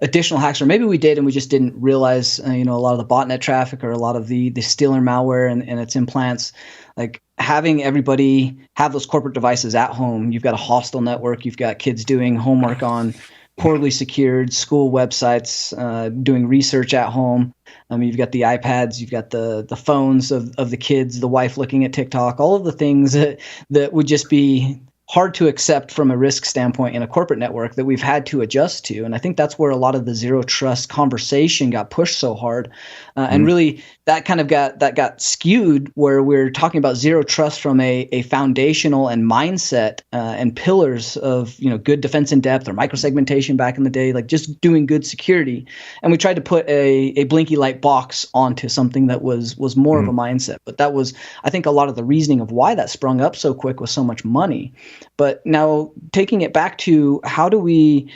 additional hacks, or maybe we did and we just didn't realize, a lot of the botnet traffic or a lot of the stealer malware and its implants. Like having everybody have those corporate devices at home. You've got a hostile network. You've got kids doing homework on poorly secured school websites, doing research at home. You've got the iPads, you've got the phones of the kids, the wife looking at TikTok, all of the things that would just be hard to accept from a risk standpoint in a corporate network that we've had to adjust to. And I think that's where a lot of the zero trust conversation got pushed so hard. And really that kind of got skewed, where we're talking about zero trust from a foundational and mindset and pillars of, good defense in depth or microsegmentation back in the day, like just doing good security. And we tried to put a blinky light box onto something that was more of a mindset. But that was, I think, a lot of the reasoning of why that sprung up so quick with so much money. But now taking it back to how do we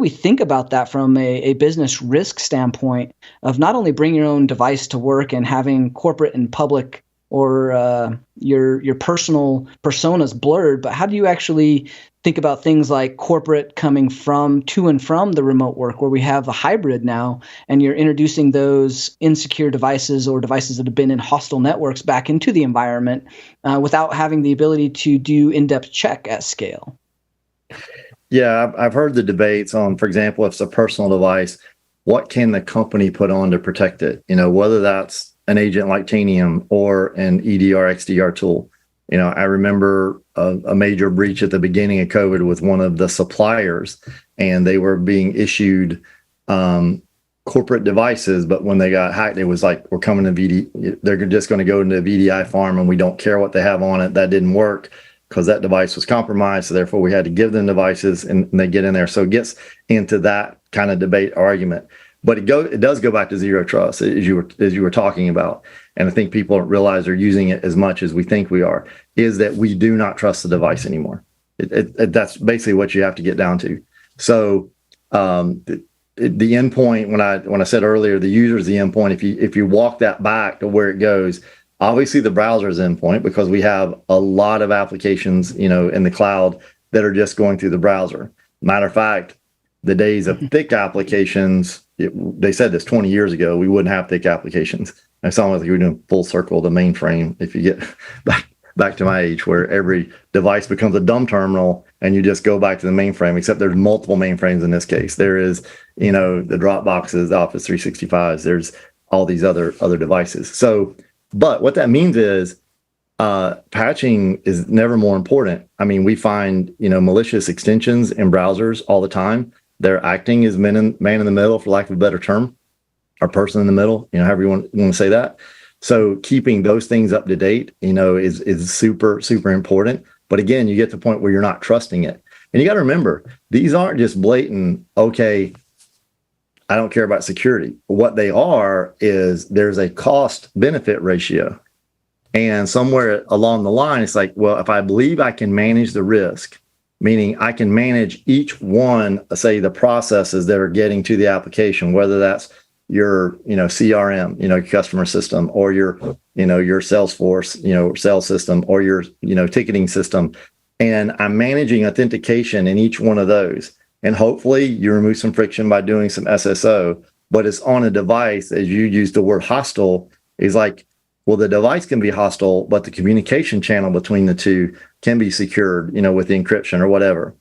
think about that from a business risk standpoint of not only bring your own device to work and having corporate and public or your personal personas blurred, but how do you actually think about things like corporate coming to and from the remote work, where we have a hybrid now, and you're introducing those insecure devices or devices that have been in hostile networks back into the environment without having the ability to do in-depth check at scale? Yeah, I've heard the debates on, for example, if it's a personal device, what can the company put on to protect it? Whether that's an agent like Tanium or an EDR, XDR tool. I remember a major breach at the beginning of COVID with one of the suppliers, and they were being issued corporate devices, but when they got hacked, it was like, we're coming to VD, they're just going to go into a VDI farm and we don't care what they have on it. That didn't work because that device was compromised. So therefore we had to give them devices and they get in there. So it gets into that kind of debate argument. But it does go back to zero trust, as you were talking about, and I think people don't realize they're using it as much as we think we are. Is that we do not trust the device anymore. That's basically what you have to get down to. So the endpoint, when I said earlier, the user is the endpoint. If you walk that back to where it goes, obviously the browser is endpoint because we have a lot of applications, in the cloud that are just going through the browser. Matter of fact, the days of thick applications. They said this 20 years ago, we wouldn't have thick applications. It sounds like you're doing full circle the mainframe. If you get back to my age, where every device becomes a dumb terminal and you just go back to the mainframe, except there's multiple mainframes in this case. There is, the Dropboxes, the Office 365s, there's all these other devices. So, but what that means is patching is never more important. I mean, we find, malicious extensions in browsers all the time. They're acting as man in the middle, for lack of a better term, or person in the middle, however you want to say that. So keeping those things up to date, is super, super important. But again, you get to the point where you're not trusting it. And you got to remember, these aren't just blatant, okay, I don't care about security. What they are is there's a cost benefit ratio. And somewhere along the line, it's like, well, if I believe I can manage the risk, meaning I can manage each one, say the processes that are getting to the application, whether that's your, CRM, your customer system, or your Salesforce, sales system, or your, ticketing system. And I'm managing authentication in each one of those. And hopefully you remove some friction by doing some SSO, but it's on a device, as you use the word hostile, is like, well, the device can be hostile, but the communication channel between the two can be secured, with the encryption or whatever.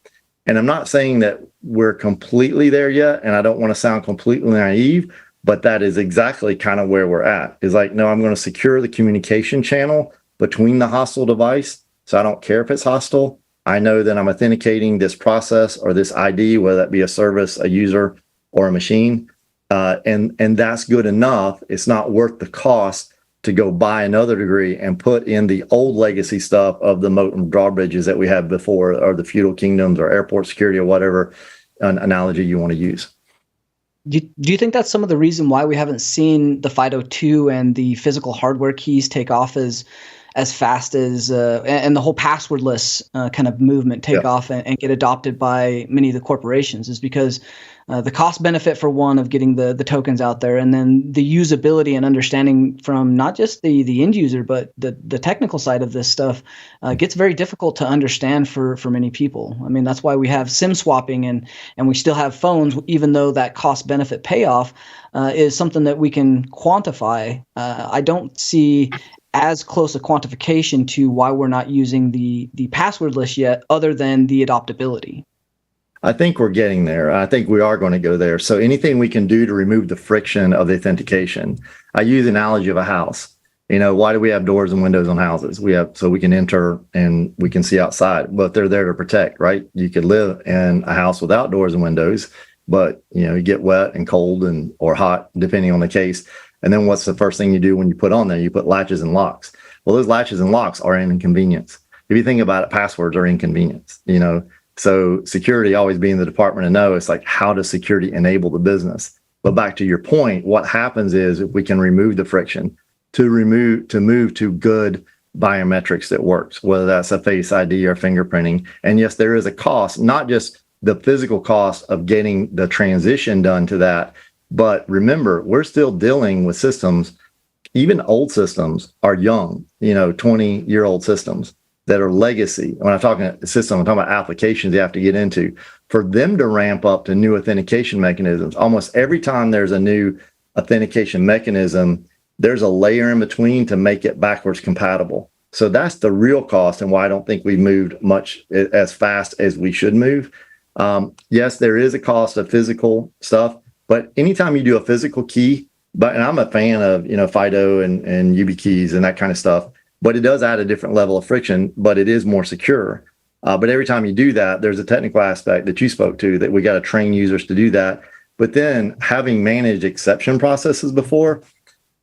And I'm not saying that we're completely there yet, and I don't want to sound completely naive, but that is exactly kind of where we're at. Is like, no, I'm going to secure the communication channel between the hostile device. So I don't care if it's hostile, I know that I'm authenticating this process or this ID, whether that be a service, a user, or a machine. And that's good enough. It's not worth the cost to go buy another degree and put in the old legacy stuff of the moat and drawbridges that we had before, or the feudal kingdoms or airport security or whatever analogy you want to use. Do you think that's some of the reason why we haven't seen the FIDO2 and the physical hardware keys take off as fast as and the whole passwordless kind of movement take off and get adopted by many of the corporations, is because the cost benefit, for one, of getting the tokens out there, and then the usability and understanding from not just the end user, but the technical side of this stuff gets very difficult to understand for many people. I mean, that's why we have SIM swapping and we still have phones, even though that cost benefit payoff is something that we can quantify. I don't see as close a quantification to why we're not using the passwordless yet, other than the adoptability. I think we're getting there. I think we are going to go there. So anything we can do to remove the friction of the authentication. I use the analogy of a house. Why do we have doors and windows on houses? We have so we can enter and we can see outside, but they're there to protect, right? You could live in a house without doors and windows, but you get wet and cold or hot, depending on the case. And then what's the first thing you do when you put on there? You put latches and locks. Well, those latches and locks are an inconvenience. If you think about it, passwords are inconvenience, So security always being the department to know, it's like, how does security enable the business? But back to your point, what happens is if we can remove the friction to move to good biometrics that works, whether that's a face ID or fingerprinting. And yes, there is a cost, not just the physical cost of getting the transition done to that. But remember, we're still dealing with systems, even old systems are young, 20-year-old systems that are legacy. When I'm talking system, I'm talking about applications you have to get into. For them to ramp up to new authentication mechanisms, almost every time there's a new authentication mechanism, there's a layer in between to make it backwards compatible. So that's the real cost, and why I don't think we moved much as fast as we should move. Yes, there is a cost of physical stuff, but anytime you do a physical key, and I'm a fan of FIDO and YubiKeys and that kind of stuff, but it does add a different level of friction, but it is more secure. But every time you do that, there's a technical aspect that you spoke to, that we got to train users to do that. But then, having managed exception processes before,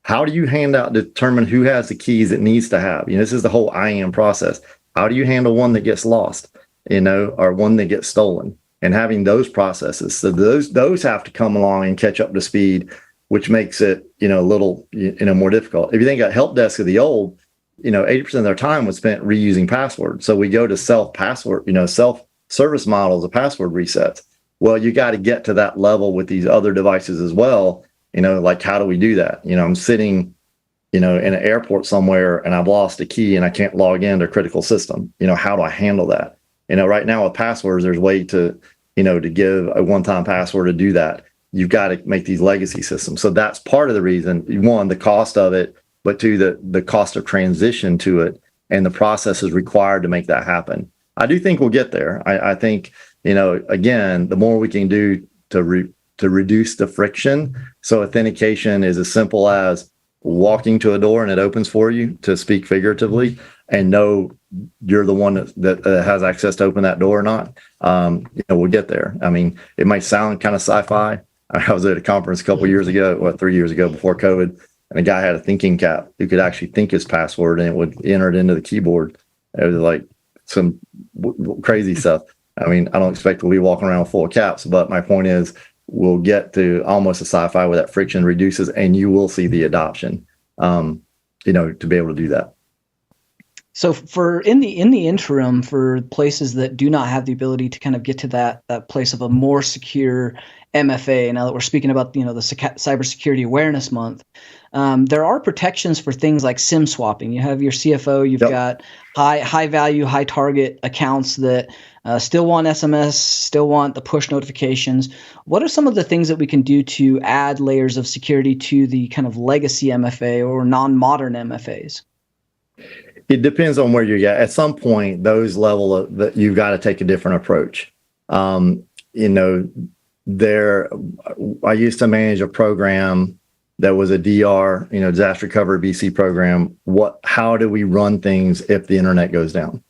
how do you determine who has the keys it needs to have? This is the whole IAM process. How do you handle one that gets lost, or one that gets stolen? And having those processes, so those have to come along and catch up to speed, which makes it a little more difficult. If you think about help desk of the old, 80% of their time was spent reusing passwords. So we go to self-service models of password resets. Well, you got to get to that level with these other devices as well. Like, how do we do that? I'm sitting, in an airport somewhere and I've lost a key and I can't log into a critical system. How do I handle that? Right now with passwords, there's a way to give a one-time password to do that. You've got to make these legacy systems. So that's part of the reason, one, the cost of it, but two, the cost of transition to it and the processes required to make that happen. I do think we'll get there. I think, again, the more we can do to reduce the friction. So authentication is as simple as walking to a door and it opens for you, to speak figuratively, and know you're the one that has access to open that door or not. We'll get there. I mean, it might sound kind of sci-fi. I was at a conference a couple of years ago, 3 years ago, before COVID, and a guy had a thinking cap who could actually think his password and it would enter it into the keyboard. It was like some crazy stuff. I mean, I don't expect we'll be walking around full of caps, but my point is, we'll get to almost a sci-fi where that friction reduces, and you will see the adoption, to be able to do that. So for in the interim, for places that do not have the ability to kind of get to that place of a more secure MFA, now that we're speaking about the Cybersecurity Awareness Month, there are protections for things like SIM swapping. You have your CFO, you've got high value, high target accounts that still want SMS, still want the push notifications. What are some of the things that we can do to add layers of security to the kind of legacy MFA or non-modern MFAs? It depends on where you're at. At some point, those that you've got to take a different approach. I used to manage a program that was a DR, disaster recovery BC program. How do we run things if the internet goes down?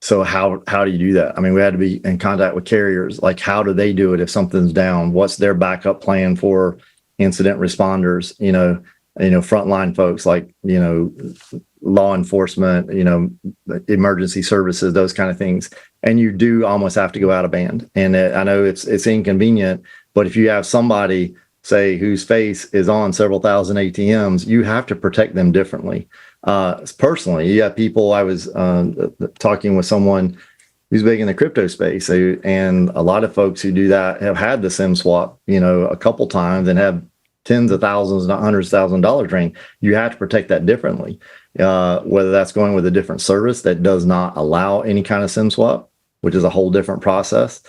So how do you do that? I mean, we had to be in contact with carriers. Like, how do they do it if something's down? What's their backup plan for incident responders? Frontline folks like, law enforcement, emergency services, those kind of things. And you do almost have to go out of band. And I know it's inconvenient, but if you have somebody, say, whose face is on several thousand ATMs, you have to protect them differently. Personally, you have people, I was talking with someone who's big in the crypto space, and a lot of folks who do that have had the SIM swap, a couple times and have tens of thousands, not hundreds of thousands of dollars drained. You have to protect that differently, whether that's going with a different service that does not allow any kind of SIM swap, which is a whole different process.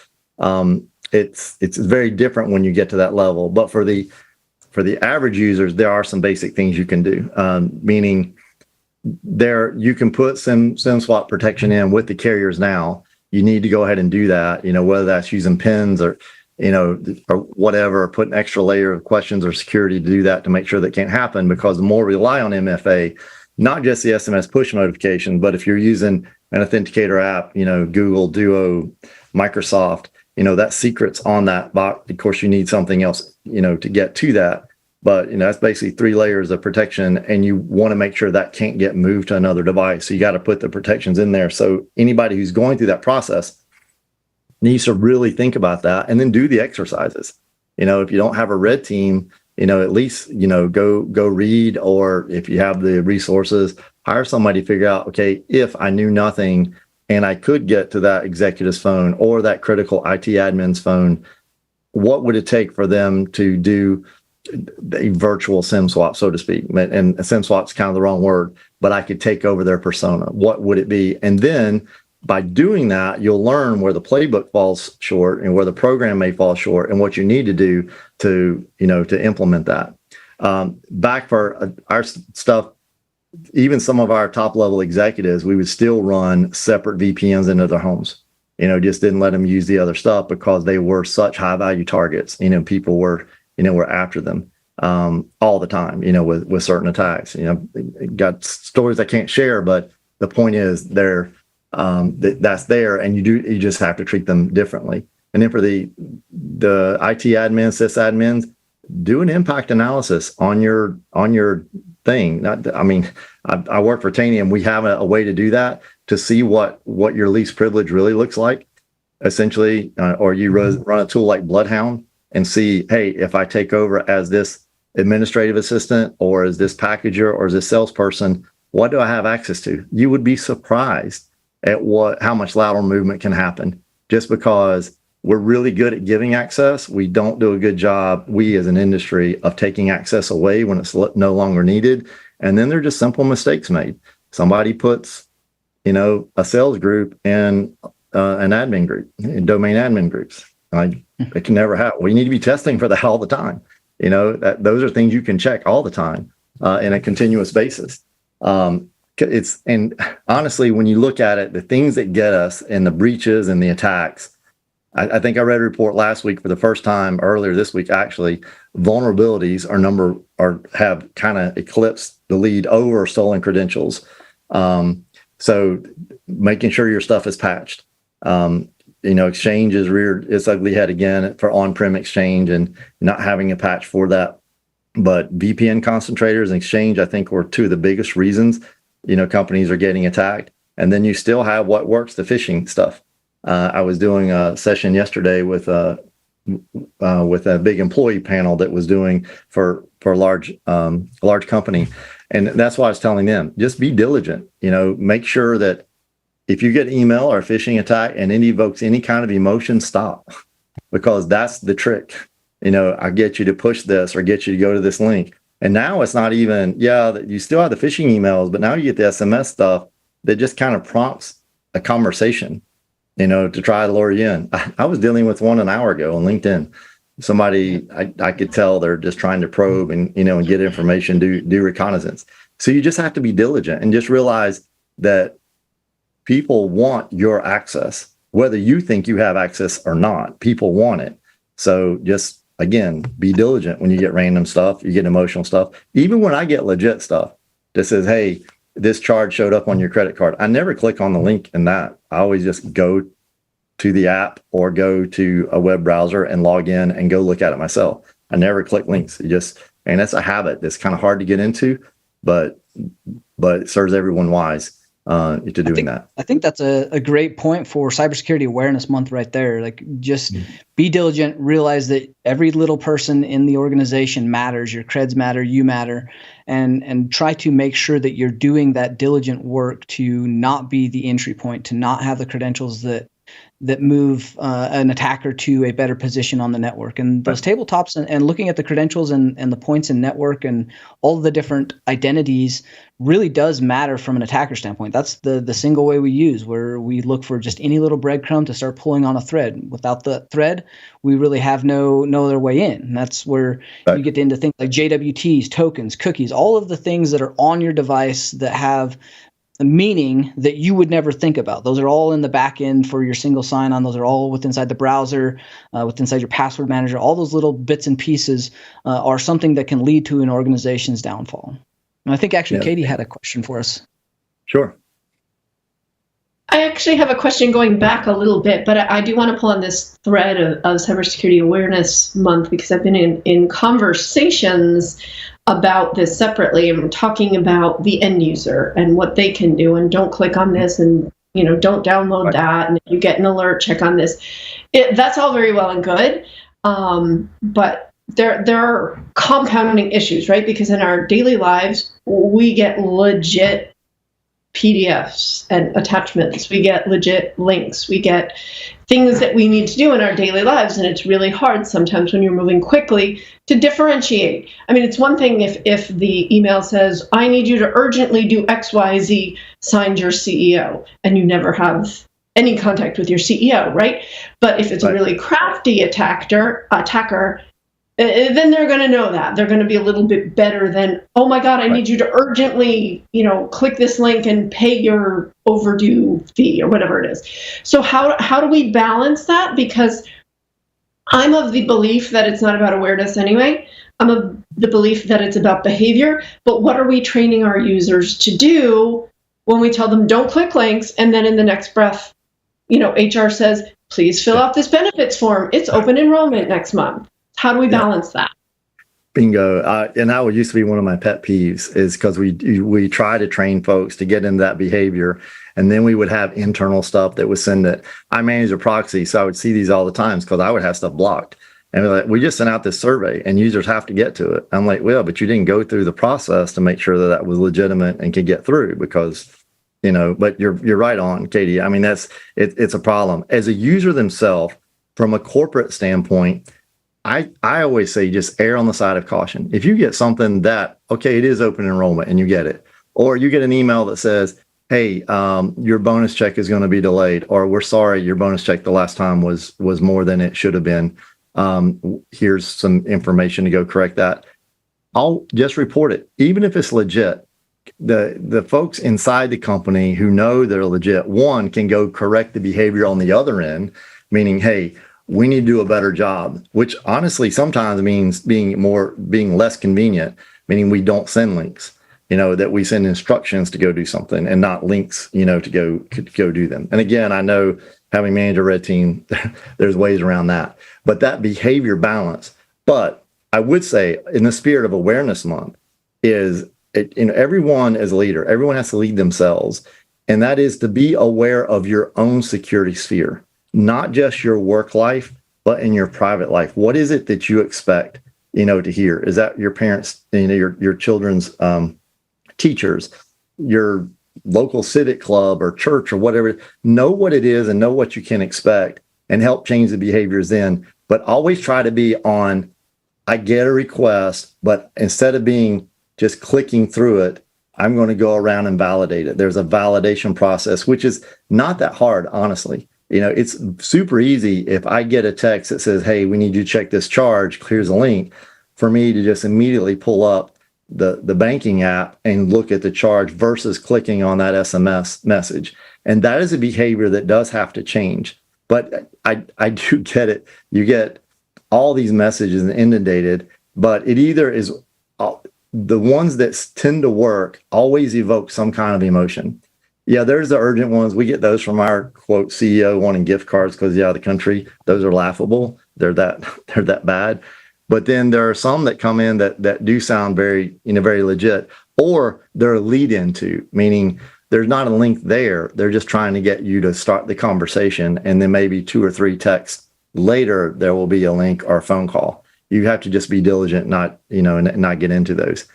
It's very different when you get to that level. But for the average users, there are some basic things you can do, meaning you can put SIM swap protection in with the carriers now. You need to go ahead and do that, whether that's using pins or whatever, put an extra layer of questions or security to do that, to make sure that can't happen. Because the more we rely on MFA, not just the SMS push notification, but if you're using an authenticator app, Google, Duo, Microsoft, that secret's on that box. Of course, you need something else, to get to that. But, that's basically 3 layers of protection, and you want to make sure that can't get moved to another device. So you got to put the protections in there. So anybody who's going through that process needs to really think about that, and then do the exercises. If you don't have a red team, at least, go read, or if you have the resources, hire somebody to figure out, okay, if I knew nothing and I could get to that executive's phone or that critical IT admin's phone, what would it take for them to do a virtual SIM swap, so to speak? And a SIM swap's kind of the wrong word, but I could take over their persona. What would it be? And then by doing that, you'll learn where the playbook falls short and where the program may fall short, and what you need to do to implement that. Back for our stuff, even some of our top level executives, we would still run separate VPNs into their homes. Just didn't let them use the other stuff because they were such high value targets. People were after them all the time, with certain attacks. Got stories I can't share, but the point is that's there, and you just have to treat them differently. And then for the IT admins, sysadmins, do an impact analysis on your thing. I work for Tanium. We have a way to do that, to see what your least privilege really looks like, essentially, or you run a tool like Bloodhound and see, hey, if I take over as this administrative assistant, or as this packager, or as this salesperson, what do I have access to? You would be surprised at how much lateral movement can happen, just because we're really good at giving access. We don't do a good job, we as an industry, of taking access away when it's no longer needed. And then there are just simple mistakes made. Somebody puts, a sales group in an admin group, domain admin groups. It can never happen. We need to be testing for that all the time. Those are things you can check all the time in a continuous basis. And honestly, when you look at it, the things that get us in the breaches and the attacks, I think I read a report last week for the first time, earlier this week, actually, vulnerabilities have kind of eclipsed the lead over stolen credentials. So making sure your stuff is patched. Exchange has reared its ugly head again for on-prem Exchange, and not having a patch for that. But VPN concentrators and Exchange, I think, were 2 of the biggest reasons, companies are getting attacked. And then you still have what works, the phishing stuff. I was doing a session yesterday with a big employee panel that was doing for a large company. And that's why I was telling them, just be diligent, make sure that if you get email or a phishing attack and it evokes any kind of emotion, stop, because that's the trick. I get you to push this or get you to go to this link. And now it's not even, you still have the phishing emails, but now you get the SMS stuff that just kind of prompts a conversation, to try to lure you in. I was dealing with one an hour ago on LinkedIn. Somebody, I could tell they're just trying to probe and get information, do reconnaissance. So you just have to be diligent and just realize that people want your access, whether you think you have access or not. People want it. So just, again, be diligent when you get random stuff, you get emotional stuff. Even when I get legit stuff that says, hey, this charge showed up on your credit card. I never click on the link in that. I always just go to the app or go to a web browser and log in and go look at it myself. I never click links. And that's a habit that's kind of hard to get into, but it serves everyone wise to doing that. I think that's a great point for Cybersecurity Awareness Month right there. Like, just be diligent, realize that every little person in the organization matters. Your creds matter, you matter, and try to make sure that you're doing that diligent work to not be the entry point, to not have the credentials that move an attacker to a better position on the network. And those tabletops and looking at the credentials and the points in network and all of the different identities really does matter from an attacker standpoint. That's the single way we use, where we look for just any little breadcrumb to start pulling on a thread. Without the thread, we really have no other way in. And that's where you get into things like JWTs, tokens, cookies, all of the things that are on your device that have a meaning that you would never think about. Those are all in the back end for your single sign-on. Those are all within inside the browser, inside your password manager. All those little bits and pieces are something that can lead to an organization's downfall. And I think actually Katie had a question for us. Sure. I actually have a question going back a little bit, but I do want to pull on this thread of Cybersecurity Awareness Month, because I've been in conversations about this separately, and we're talking about the end user and what they can do, and don't click on this, and don't download that, and if you get an alert, check on this. That's all very well and good, but there are compounding issues, right? Because in our daily lives, we get legit PDFs and attachments, we get legit links, we get things that we need to do in our daily lives, and it's really hard sometimes when you're moving quickly to differentiate. I mean, it's one thing if the email says, I need you to urgently do XYZ, signed your CEO, and you never have any contact with your CEO, right? But if it's a really crafty attacker, then they're going to know that. They're going to be a little bit better than, oh my God, I need you to urgently, click this link and pay your overdue fee or whatever it is. So how do we balance that? Because I'm of the belief that it's not about awareness anyway. I'm of the belief that it's about behavior. But what are we training our users to do when we tell them don't click links, and then in the next breath, HR says, please fill out this benefits form. It's open enrollment next month. How do we balance that? Bingo. And that used to be one of my pet peeves, is because we try to train folks to get into that behavior. And then we would have internal stuff that would send it. I manage a proxy, so I would see these all the times because I would have stuff blocked. And like, we just sent out this survey and users have to get to it. I'm like, well, but you didn't go through the process to make sure that was legitimate and could get through, because, but you're right on, Katie. I mean, it's a problem. As a user themselves, from a corporate standpoint, I always say just err on the side of caution. If you get something that, okay, it is open enrollment and you get it, or you get an email that says, hey, your bonus check is going to be delayed, or we're sorry, your bonus check the last time was more than it should have been. Here's some information to go correct that. I'll just report it. Even if it's legit, the folks inside the company who know they're legit, one, can go correct the behavior on the other end, meaning, hey, we need to do a better job, which honestly sometimes means being less convenient, meaning we don't send links, that we send instructions to go do something and not links, to go do them. And again, I know having managed a red team, there's ways around that, but that behavior balance. But I would say, in the spirit of Awareness Month, is everyone as a leader, everyone has to lead themselves. And that is to be aware of your own security sphere. Not just your work life, but in your private life. What is it that you expect, to hear? Is that your parents, your children's teachers, your local civic club or church or whatever? Know what it is and know what you can expect and help change the behaviors then. But always try to be on, I get a request, but instead of being just clicking through it, I'm going to go around and validate it. There's a validation process, which is not that hard, honestly. It's super easy if I get a text that says, hey, we need you to check this charge, here's a link, for me to just immediately pull up the banking app and look at the charge versus clicking on that SMS message. And that is a behavior that does have to change. But I do get it. You get all these messages inundated, but it either is the ones that tend to work always evoke some kind of emotion. Yeah, there's the urgent ones. We get those from our quote CEO wanting gift cards because the country. Those are laughable. They're that bad. But then there are some that come in that do sound very, very legit, or they're a lead into, meaning there's not a link there. They're just trying to get you to start the conversation, and then maybe 2 or 3 texts later there will be a link or a phone call. You have to just be diligent, not and not get into those.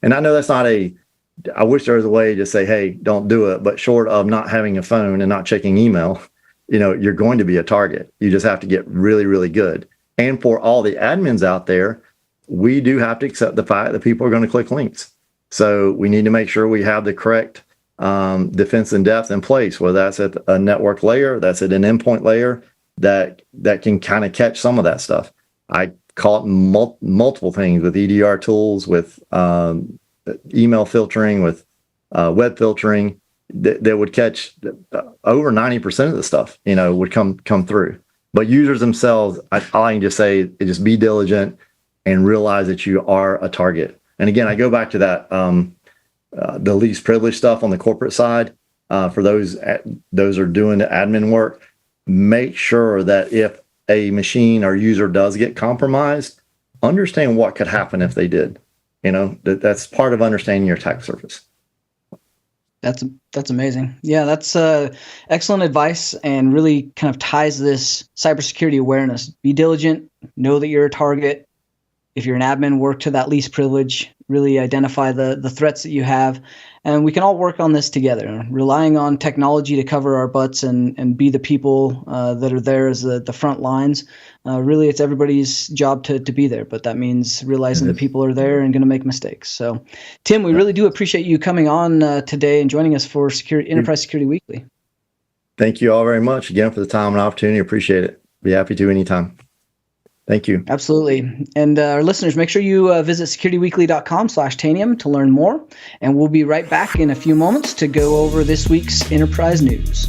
And I know that's not I wish there was a way to say, hey, don't do it. But short of not having a phone and not checking email, you're going to be a target. You just have to get really, really good. And for all the admins out there, we do have to accept the fact that people are going to click links. So we need to make sure we have the correct defense in depth in place, whether that's at a network layer, that's at an endpoint layer, that can kind of catch some of that stuff. I caught multiple things with EDR tools, with email filtering, with web filtering that would catch over 90% of the stuff, would come through. But users themselves, all I can just say is just be diligent and realize that you are a target. And again, I go back to that the least privileged stuff on the corporate side. For those are doing the admin work, make sure that if a machine or user does get compromised, understand what could happen if they did. That's part of understanding your attack surface. That's amazing. Yeah, that's excellent advice, and really kind of ties this cybersecurity awareness. Be diligent, know that you're a target. If you're an admin, work to that least privilege, really identify the threats that you have, and we can all work on this together, relying on technology to cover our butts and be the people that are there as the front lines. Really, it's everybody's job to be there, but that means realizing that people are there and going to make mistakes. So, Tim, we really do appreciate you coming on today and joining us for Enterprise Security Weekly. Thank you all very much again for the time and opportunity. Appreciate it. Be happy to anytime. Thank you. Absolutely. And our listeners, make sure you visit securityweekly.com/Tanium to learn more. And we'll be right back in a few moments to go over this week's enterprise news.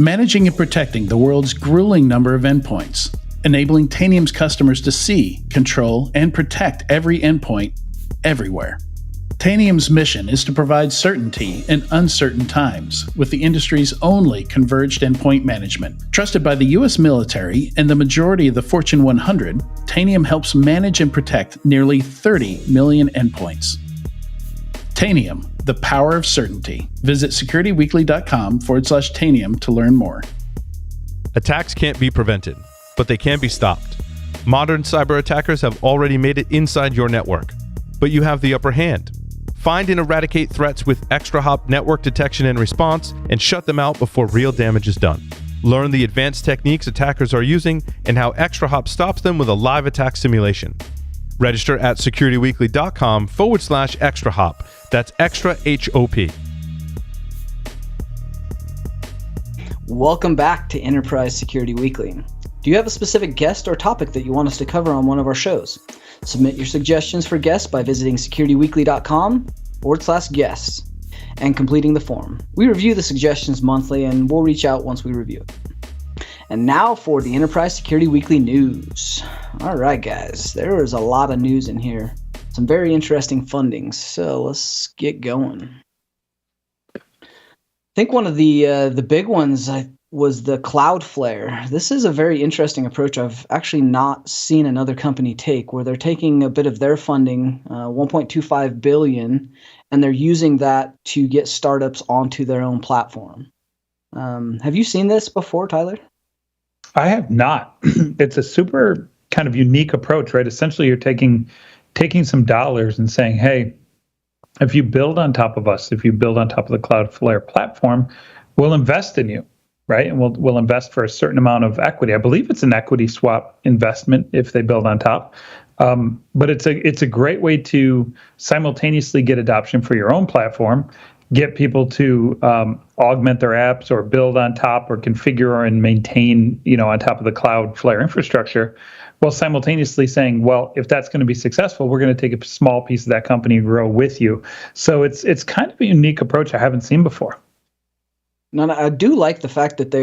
managing and protecting the world's grueling number of endpoints, enabling Taniums customers to see, control, and protect every endpoint everywhere. Tanium's mission is to provide certainty in uncertain times with the industry's only converged endpoint management. Trusted by the U.S. military and the majority of the Fortune 100, Tanium helps manage and protect nearly 30 million endpoints. Tanium, the power of certainty. Visit securityweekly.com/Tanium to learn more. Attacks can't be prevented, but they can be stopped. Modern cyber attackers have already made it inside your network, but you have the upper hand. Find and eradicate threats with ExtraHop network detection and response, and shut them out before real damage is done. Learn the advanced techniques attackers are using and how ExtraHop stops them with a live attack simulation. Register at securityweekly.com/ExtraHop. That's extra HOP. Welcome back to Enterprise Security Weekly. Do you have a specific guest or topic that you want us to cover on one of our shows? Submit your suggestions for guests by visiting securityweekly.com/guests and completing the form. We review the suggestions monthly and we'll reach out once we review it. And now for the Enterprise Security Weekly news. All right, guys, there is a lot of news in here. Some very interesting fundings, so let's get going. I think one of the big ones was the Cloudflare. This is a very interesting approach I've actually not seen another company take, where they're taking a bit of their funding, $1.25 billion, and they're using that to get startups onto their own platform. Have you seen this before, Tyler? I have not. It's a super kind of unique approach, right? Essentially, you're taking some dollars and saying, hey, if you build on top of us, if you build on top of the Cloudflare platform, we'll invest in you, right? And we'll invest for a certain amount of equity. I believe it's an equity swap investment if they build on top. But it's a great way to simultaneously get adoption for your own platform, get people to augment their apps or build on top or configure and maintain, on top of the Cloudflare infrastructure, while simultaneously saying, well, if that's going to be successful, we're going to take a small piece of that company and grow with you. So it's kind of a unique approach I haven't seen before. No, I do like the fact that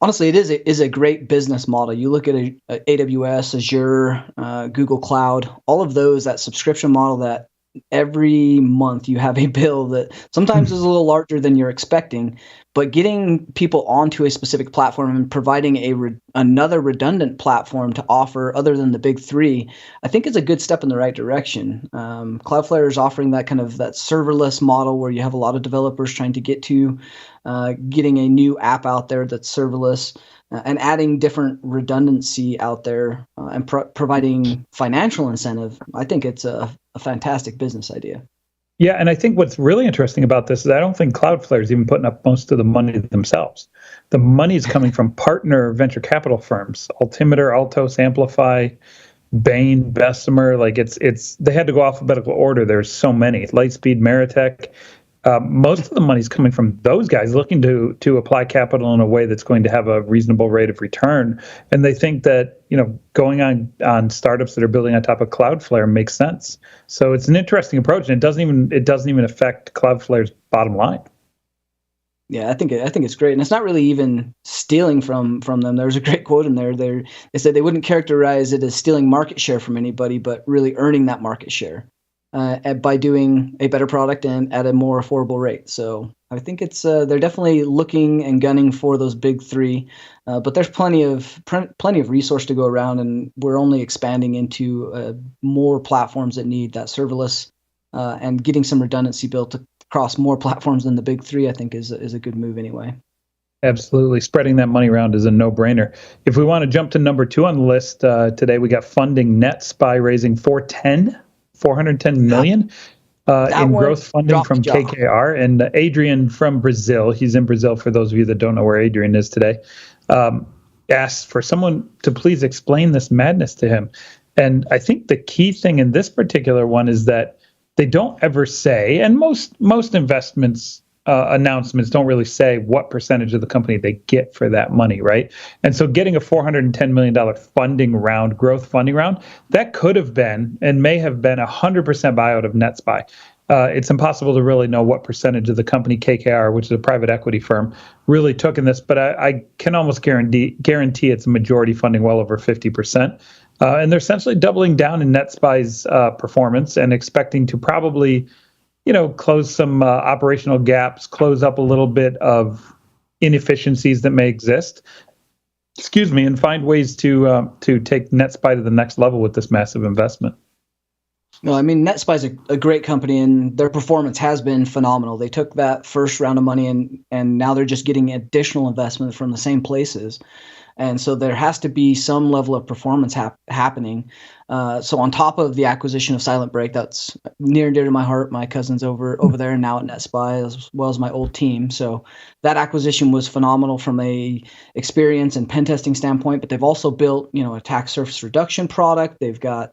honestly, it is a great business model. You look at AWS, Azure, Google Cloud, all of those, that subscription model that every month you have a bill that sometimes is a little larger than you're expecting, but getting people onto a specific platform and providing another redundant platform to offer other than the big three, I think is a good step in the right direction. Cloudflare is offering that kind of that serverless model where you have a lot of developers trying to get to getting a new app out there that's serverless, and adding different redundancy out there and providing financial incentive. I think it's a fantastic business idea. Yeah, and I think what's really interesting about this is I don't think Cloudflare is even putting up most of the money themselves. The money is coming from partner venture capital firms, Altimeter, Altos, Amplify, Bain, Bessemer. Like it's they had to go alphabetical order. There's so many. Lightspeed, Meritech. Most of the money is coming from those guys looking to apply capital in a way that's going to have a reasonable rate of return. And they think that, going on startups that are building on top of Cloudflare makes sense. So it's an interesting approach, and it doesn't even affect Cloudflare's bottom line. Yeah, I think it's great, and it's not really even stealing from them. There's a great quote in there. They said they wouldn't characterize it as stealing market share from anybody, but really earning that market share by doing a better product and at a more affordable rate. So I think it's they're definitely looking and gunning for those big three, but there's plenty of resource to go around, and we're only expanding into more platforms that need that serverless and getting some redundancy built across more platforms than the big three. I think is a good move anyway. Absolutely. Spreading that money around is a no-brainer. If we want to jump to number 2 on the list today, we got funding NetSpy raising $410 million in growth funding from KKR. And Adrian from Brazil, he's in Brazil for those of you that don't know where Adrian is today, asked for someone to please explain this madness to him. And I think the key thing in this particular one is that they don't ever say, and most investments announcements don't really say what percentage of the company they get for that money, right? And so getting a $410 million growth funding round, that could have been and may have been 100% buyout of NetSpy. It's impossible to really know what percentage of the company KKR, which is a private equity firm, really took in this, but I can almost guarantee it's a majority funding, well over 50%. And they're essentially doubling down in NetSpy's performance and expecting to probably, close some operational gaps, close up a little bit of inefficiencies that may exist. And find ways to take NetSpy to the next level with this massive investment. No, I mean, NetSpy is a great company, and their performance has been phenomenal. They took that first round of money, and now they're just getting additional investment from the same places. And so there has to be some level of performance happening. So on top of the acquisition of Silent Break, that's near and dear to my heart. My cousin's over there and now at NetSpy, as well as my old team. So that acquisition was phenomenal from a experience and pen testing standpoint. But they've also built, attack surface reduction product. They've got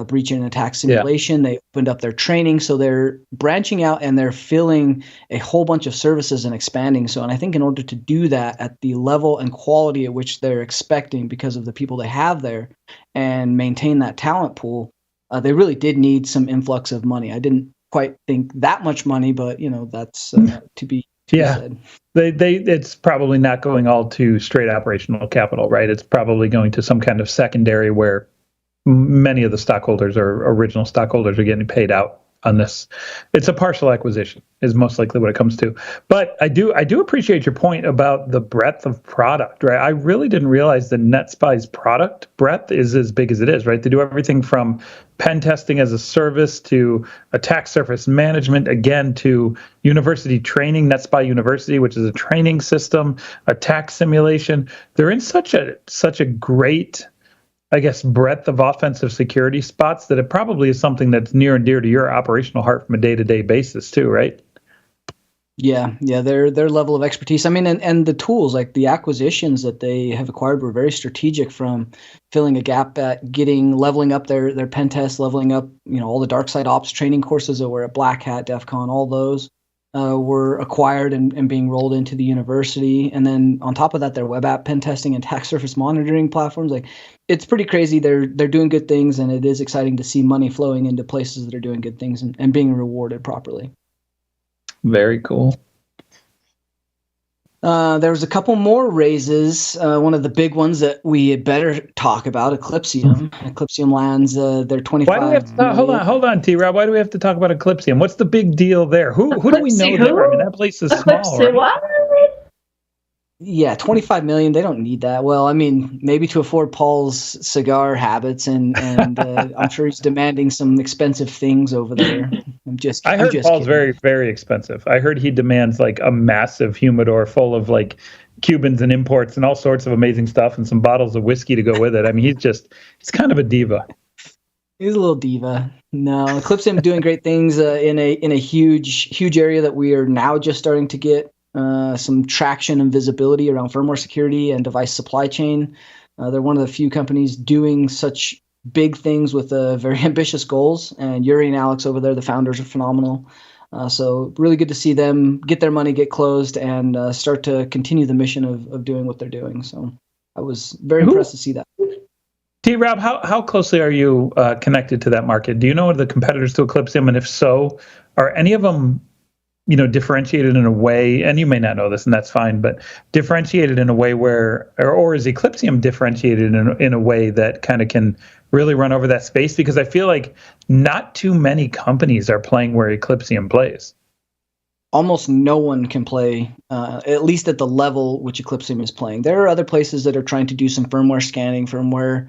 breach and attack simulation. Yeah. They opened up their training, so they're branching out and they're filling a whole bunch of services and expanding. So, and I think in order to do that at the level and quality at which they're expecting, because of the people they have there, and maintain that talent pool, they really did need some influx of money. I didn't quite think that much money, but that's to be said. It's probably not going all to straight operational capital, right? It's probably going to some kind of secondary where many of the stockholders or original stockholders are getting paid out on this. It's a partial acquisition is most likely what it comes to. But I do appreciate your point about the breadth of product, right? I really didn't realize that NetSpy's product breadth is as big as it is, right? They do everything from pen testing as a service to attack surface management, again, to university training, NetSpy University, which is a training system, attack simulation. They're in such a great, I guess, breadth of offensive security spots that it probably is something that's near and dear to your operational heart from a day-to-day basis too, right? Yeah, their level of expertise. I mean, and the tools, like the acquisitions that they have acquired, were very strategic, from filling a gap at leveling up their pen test, leveling up, all the dark side ops training courses that were at Black Hat, DEF CON, all those were acquired and being rolled into the university. And then on top of that, their web app pen testing and attack surface monitoring platforms. Like, it's pretty crazy. They're doing good things, and it is exciting to see money flowing into places that are doing good things and being rewarded properly. Very cool. There was a couple more raises. One of the big ones that we had better talk about, Eclipsium. Eclipsium lands their 25. Why do we have to hold on, T-Rob. Why do we have to talk about Eclipsium? What's the big deal there? Who do we know there? I mean, that place is small. What? Yeah, $25 million. They don't need that. Well, I mean, maybe to afford Paul's cigar habits, and I'm sure he's demanding some expensive things over there. I heard Paul's kidding. very, very expensive. I heard he demands like a massive humidor full of like Cubans and imports and all sorts of amazing stuff, and some bottles of whiskey to go with it. I mean, he's kind of a diva. He's a little diva. No, Eclipsium doing great things in a huge area that we are now just starting to get some traction and visibility around firmware security and device supply chain. They're one of the few companies doing such big things with very ambitious goals. And Yuri and Alex over there, the founders, are phenomenal. So really good to see them get their money, get closed, and start to continue the mission of doing what they're doing. So I was very impressed to see that. T-Rob, how closely are you connected to that market? Do you know the competitors to Eclipsium? And if so, are any of them differentiated in a way, and you may not know this, and that's fine, but differentiated in a way where, or is Eclipsium differentiated in a way that kind of can really run over that space? Because I feel like not too many companies are playing where Eclipsium plays. Almost no one can play, at least at the level which Eclipsium is playing. There are other places that are trying to do some firmware scanning, firmware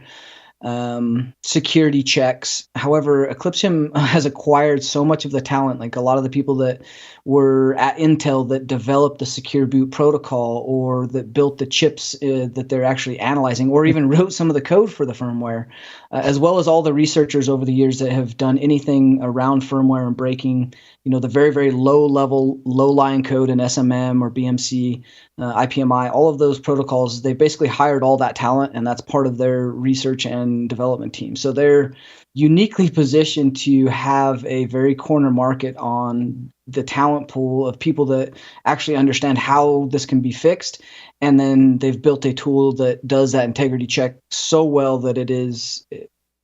security checks. However, Eclipsium has acquired so much of the talent. Like, a lot of the people that were at Intel that developed the secure boot protocol, or that built the chips that they're actually analyzing, or even wrote some of the code for the firmware, as well as all the researchers over the years that have done anything around firmware and breaking, the very, very low level, low line code in SMM or BMC, IPMI, all of those protocols. They basically hired all that talent, and that's part of their research and development team. So they're uniquely positioned to have a very corner market on the talent pool of people that actually understand how this can be fixed. And then they've built a tool that does that integrity check so well that it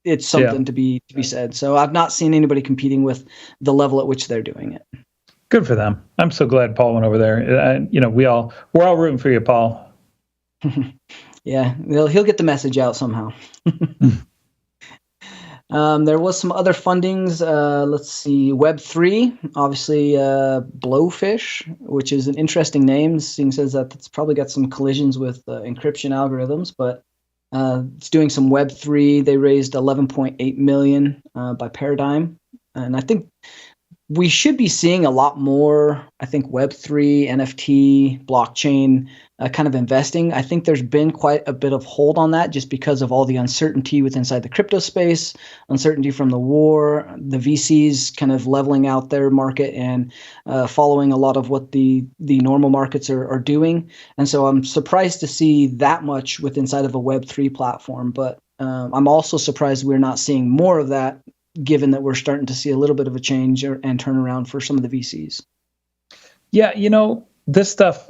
it's something to be said. So I've not seen anybody competing with the level at which they're doing it. Good for them. I'm so glad Paul went over there. We're all rooting for you, Paul. Yeah, he'll get the message out somehow. There was some other fundings. Let's see, Web3, obviously Blowfish, which is an interesting name, seeing says that it's probably got some collisions with encryption algorithms, but it's doing some Web3. They raised $11.8 million by Paradigm, and I think we should be seeing a lot more, I think, Web3, NFT, blockchain kind of investing. I think there's been quite a bit of hold on that just because of all the uncertainty inside the crypto space, uncertainty from the war, the VCs kind of leveling out their market and following a lot of what the normal markets are doing. And so I'm surprised to see that much inside of a Web3 platform. But I'm also surprised we're not seeing more of that, given that we're starting to see a little bit of a change and turnaround for some of the VCs. Yeah, this stuff,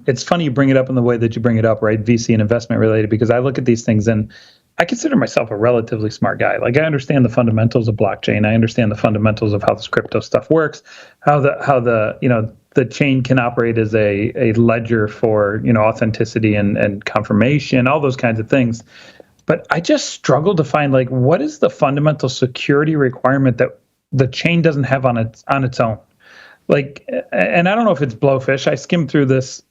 it's funny you bring it up in the way that you bring it up, right? VC and investment related, because I look at these things and I consider myself a relatively smart guy. Like, I understand the fundamentals of blockchain. I understand the fundamentals of how this crypto stuff works, how the chain can operate as a ledger for, authenticity and confirmation, all those kinds of things. But I just struggle to find, like, what is the fundamental security requirement that the chain doesn't have on its own? Like, and I don't know if it's Blowfish. I skimmed through this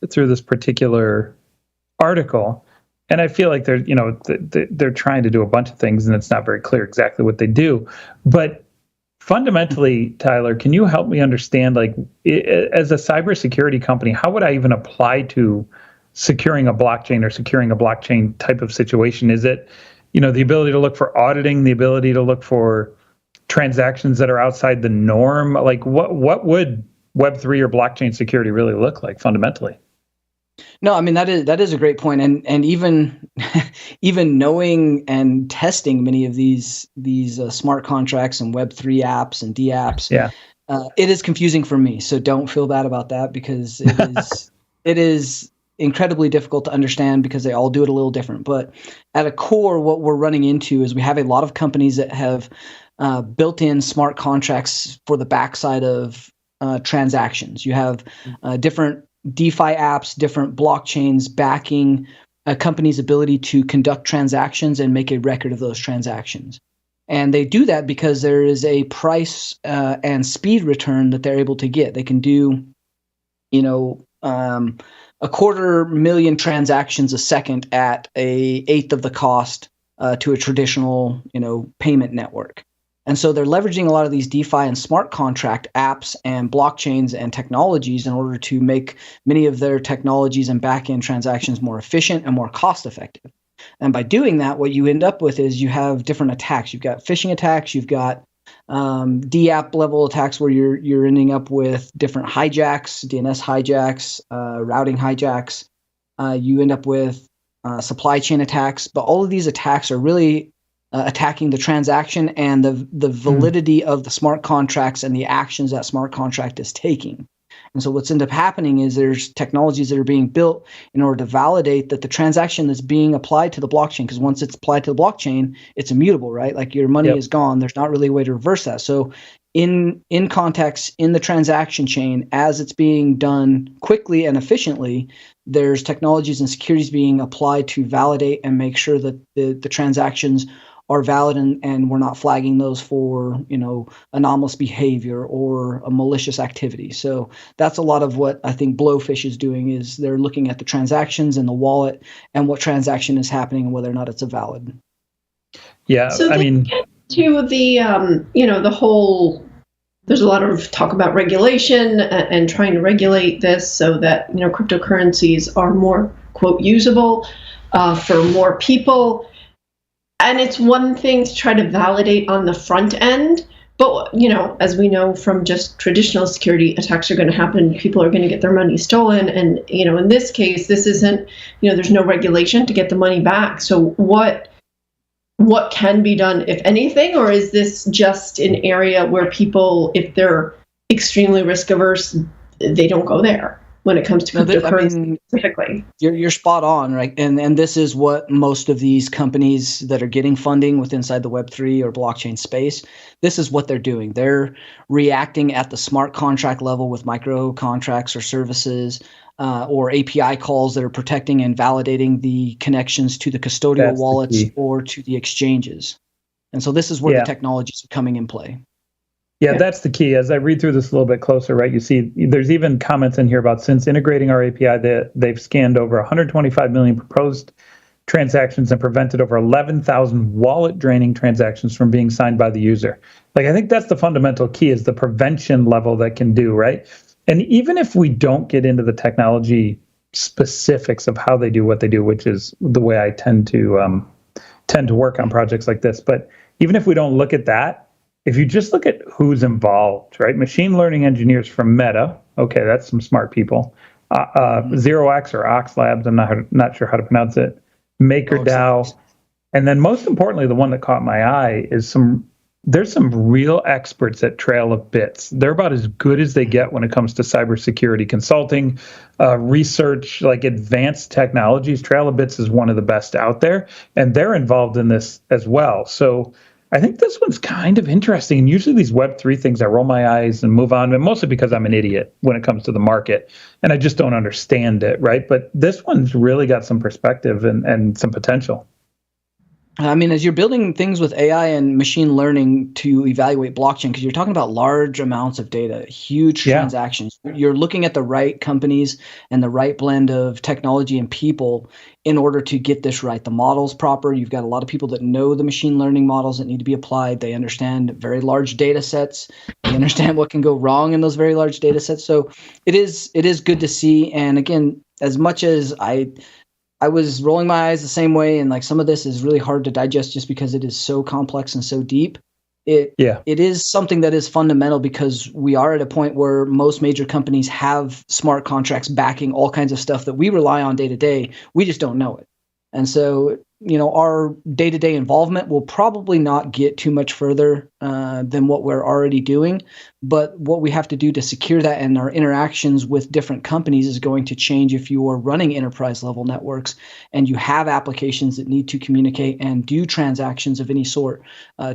particular article, and I feel like they're trying to do a bunch of things, and it's not very clear exactly what they do. But fundamentally, Tyler, can you help me understand, like, as a cybersecurity company, how would I even apply to securing a blockchain or securing a blockchain type of situation? Is it, the ability to look for auditing, the ability to look for transactions that are outside the norm? Like, what would Web3 or blockchain security really look like fundamentally? No, I mean, that is a great point. And even knowing and testing many of these smart contracts and Web3 apps and D apps, it is confusing for me. So don't feel bad about that, because it is incredibly difficult to understand because they all do it a little different. But at a core, what we're running into is we have a lot of companies that have built-in smart contracts for the backside of transactions. You have different DeFi apps, different blockchains backing a company's ability to conduct transactions and make a record of those transactions. And they do that because there is a price and speed return that they're able to get. They can do, 250,000 transactions a second at an eighth of the cost to a traditional, payment network. And so they're leveraging a lot of these DeFi and smart contract apps and blockchains and technologies in order to make many of their technologies and back-end transactions more efficient and more cost-effective. And by doing that, what you end up with is you have different attacks. You've got phishing attacks. You've got DApp level attacks where you're ending up with different hijacks, DNS hijacks, routing hijacks. You end up with supply chain attacks. But all of these attacks are really attacking the transaction and the validity of the smart contracts and the actions that smart contract is taking. And so what's end up happening is there's technologies that are being built in order to validate that the transaction that's being applied to the blockchain, because once it's applied to the blockchain, it's immutable, right? Like, your money is gone. There's not really a way to reverse that. So in context, in the transaction chain, as it's being done quickly and efficiently, there's technologies and securities being applied to validate and make sure that the transactions are valid and we're not flagging those for, anomalous behavior or a malicious activity. So that's a lot of what I think Blowfish is doing, is they're looking at the transactions in the wallet and what transaction is happening and whether or not it's a valid. Yeah, so to the, the whole, there's a lot of talk about regulation and trying to regulate this so that, cryptocurrencies are more, quote, usable for more people. And it's one thing to try to validate on the front end, but, as we know from just traditional security, attacks are going to happen. People are going to get their money stolen. And, in this case, this isn't, there's no regulation to get the money back. So what can be done, if anything, or is this just an area where people, if they're extremely risk averse, they don't go there? when it comes to cryptocurrency specifically. You're spot on, right? And this is what most of these companies that are getting funding with inside the Web3 or blockchain space, this is what they're doing. They're reacting at the smart contract level with micro contracts or services or API calls that are protecting and validating the connections to the custodial wallets or to the exchanges. And so this is where the technologies are coming in play. Yeah, that's the key. As I read through this a little bit closer, right, you see there's even comments in here about since integrating our API, that they've scanned over 125 million proposed transactions and prevented over 11,000 wallet draining transactions from being signed by the user. Like, I think that's the fundamental key, is the prevention level that can do, right? And even if we don't get into the technology specifics of how they do what they do, which is the way I tend to work on projects like this, but even if we don't look at that, if you just look at who's involved, right? Machine learning engineers from Meta, okay, that's some smart people. ZeroX or Ox Labs, I'm not sure how to pronounce it. MakerDAO, and then most importantly, the one that caught my eye is there's some real experts at Trail of Bits. They're about as good as they get when it comes to cybersecurity consulting, research, like advanced technologies. Trail of Bits is one of the best out there, and they're involved in this as well. So I think this one's kind of interesting. And usually these Web3 things, I roll my eyes and move on, and mostly because I'm an idiot when it comes to the market, and I just don't understand it, right? But this one's really got some perspective and some potential. I mean, as you're building things with AI and machine learning to evaluate blockchain, because you're talking about large amounts of data, huge transactions, you're looking at the right companies and the right blend of technology and people in order to get this right. The model's proper. You've got a lot of people that know the machine learning models that need to be applied. They understand very large data sets. They understand what can go wrong in those very large data sets. So it is good to see. And again, as much as I was rolling my eyes the same way, and like some of this is really hard to digest just because it is so complex and so deep. It is something that is fundamental, because we are at a point where most major companies have smart contracts backing all kinds of stuff that we rely on day to day. We just don't know it. And so, our day-to-day involvement will probably not get too much further than what we're already doing. But what we have to do to secure that and our interactions with different companies is going to change if you are running enterprise-level networks and you have applications that need to communicate and do transactions of any sort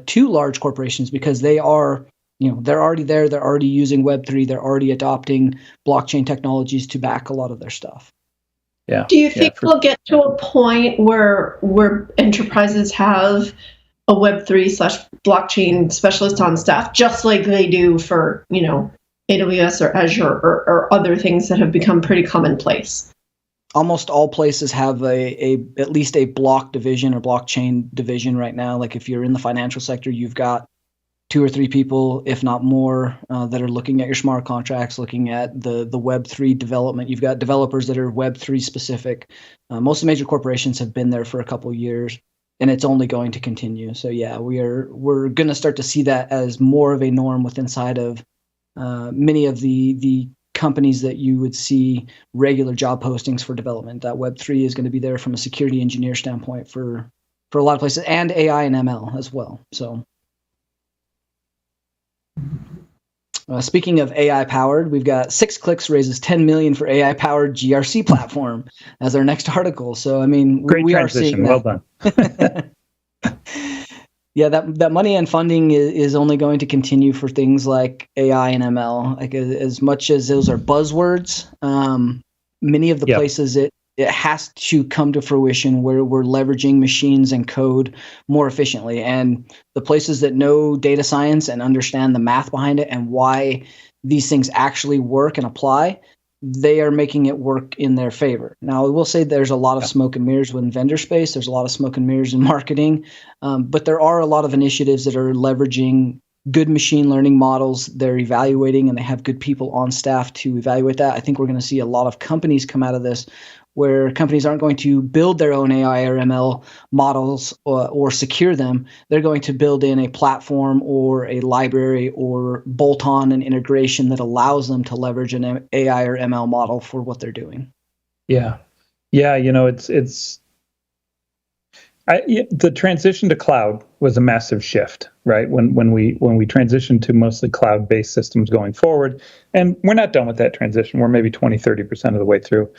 to large corporations, because they are, they're already there. They're already using Web3. They're already adopting blockchain technologies to back a lot of their stuff. Yeah. Do you think we'll get to a point where enterprises have a Web3/blockchain specialist on staff, just like they do for, AWS or Azure or other things that have become pretty commonplace? Almost all places have at least a block division or blockchain division right now. Like if you're in the financial sector, you've got 2 or 3 people, if not more, that are looking at your smart contracts, looking at the Web3 development. You've got developers that are Web3 specific. Most of the major corporations have been there for a couple of years, and it's only going to continue. So yeah, we're going to start to see that as more of a norm inside of many of the companies that you would see regular job postings for development. That Web3 is going to be there from a security engineer standpoint for a lot of places, and AI and ML as well. So. Speaking of AI powered, we've got 6 Clicks raises $10 million for AI powered GRC platform as our next article. So I mean, great we transition. are seeing that. Well done. Yeah, that money and funding is only going to continue for things like AI and ML. Like as much as those are buzzwords, many of the places it has to come to fruition where we're leveraging machines and code more efficiently. And the places that know data science and understand the math behind it and why these things actually work and apply, they are making it work in their favor. Now, I will say there's a lot of smoke and mirrors within vendor space. There's a lot of smoke and mirrors in marketing. But there are a lot of initiatives that are leveraging good machine learning models. They're evaluating, and they have good people on staff to evaluate that. I think we're going to see a lot of companies come out of this where companies aren't going to build their own AI or ML models or secure them. They're going to build in a platform or a library or bolt on an integration that allows them to leverage an AI or ML model for what they're doing. Yeah. Yeah. It's The transition to cloud was a massive shift, right? When we transitioned to mostly cloud-based systems going forward, and we're not done with that transition. We're maybe 20-30% of the way through.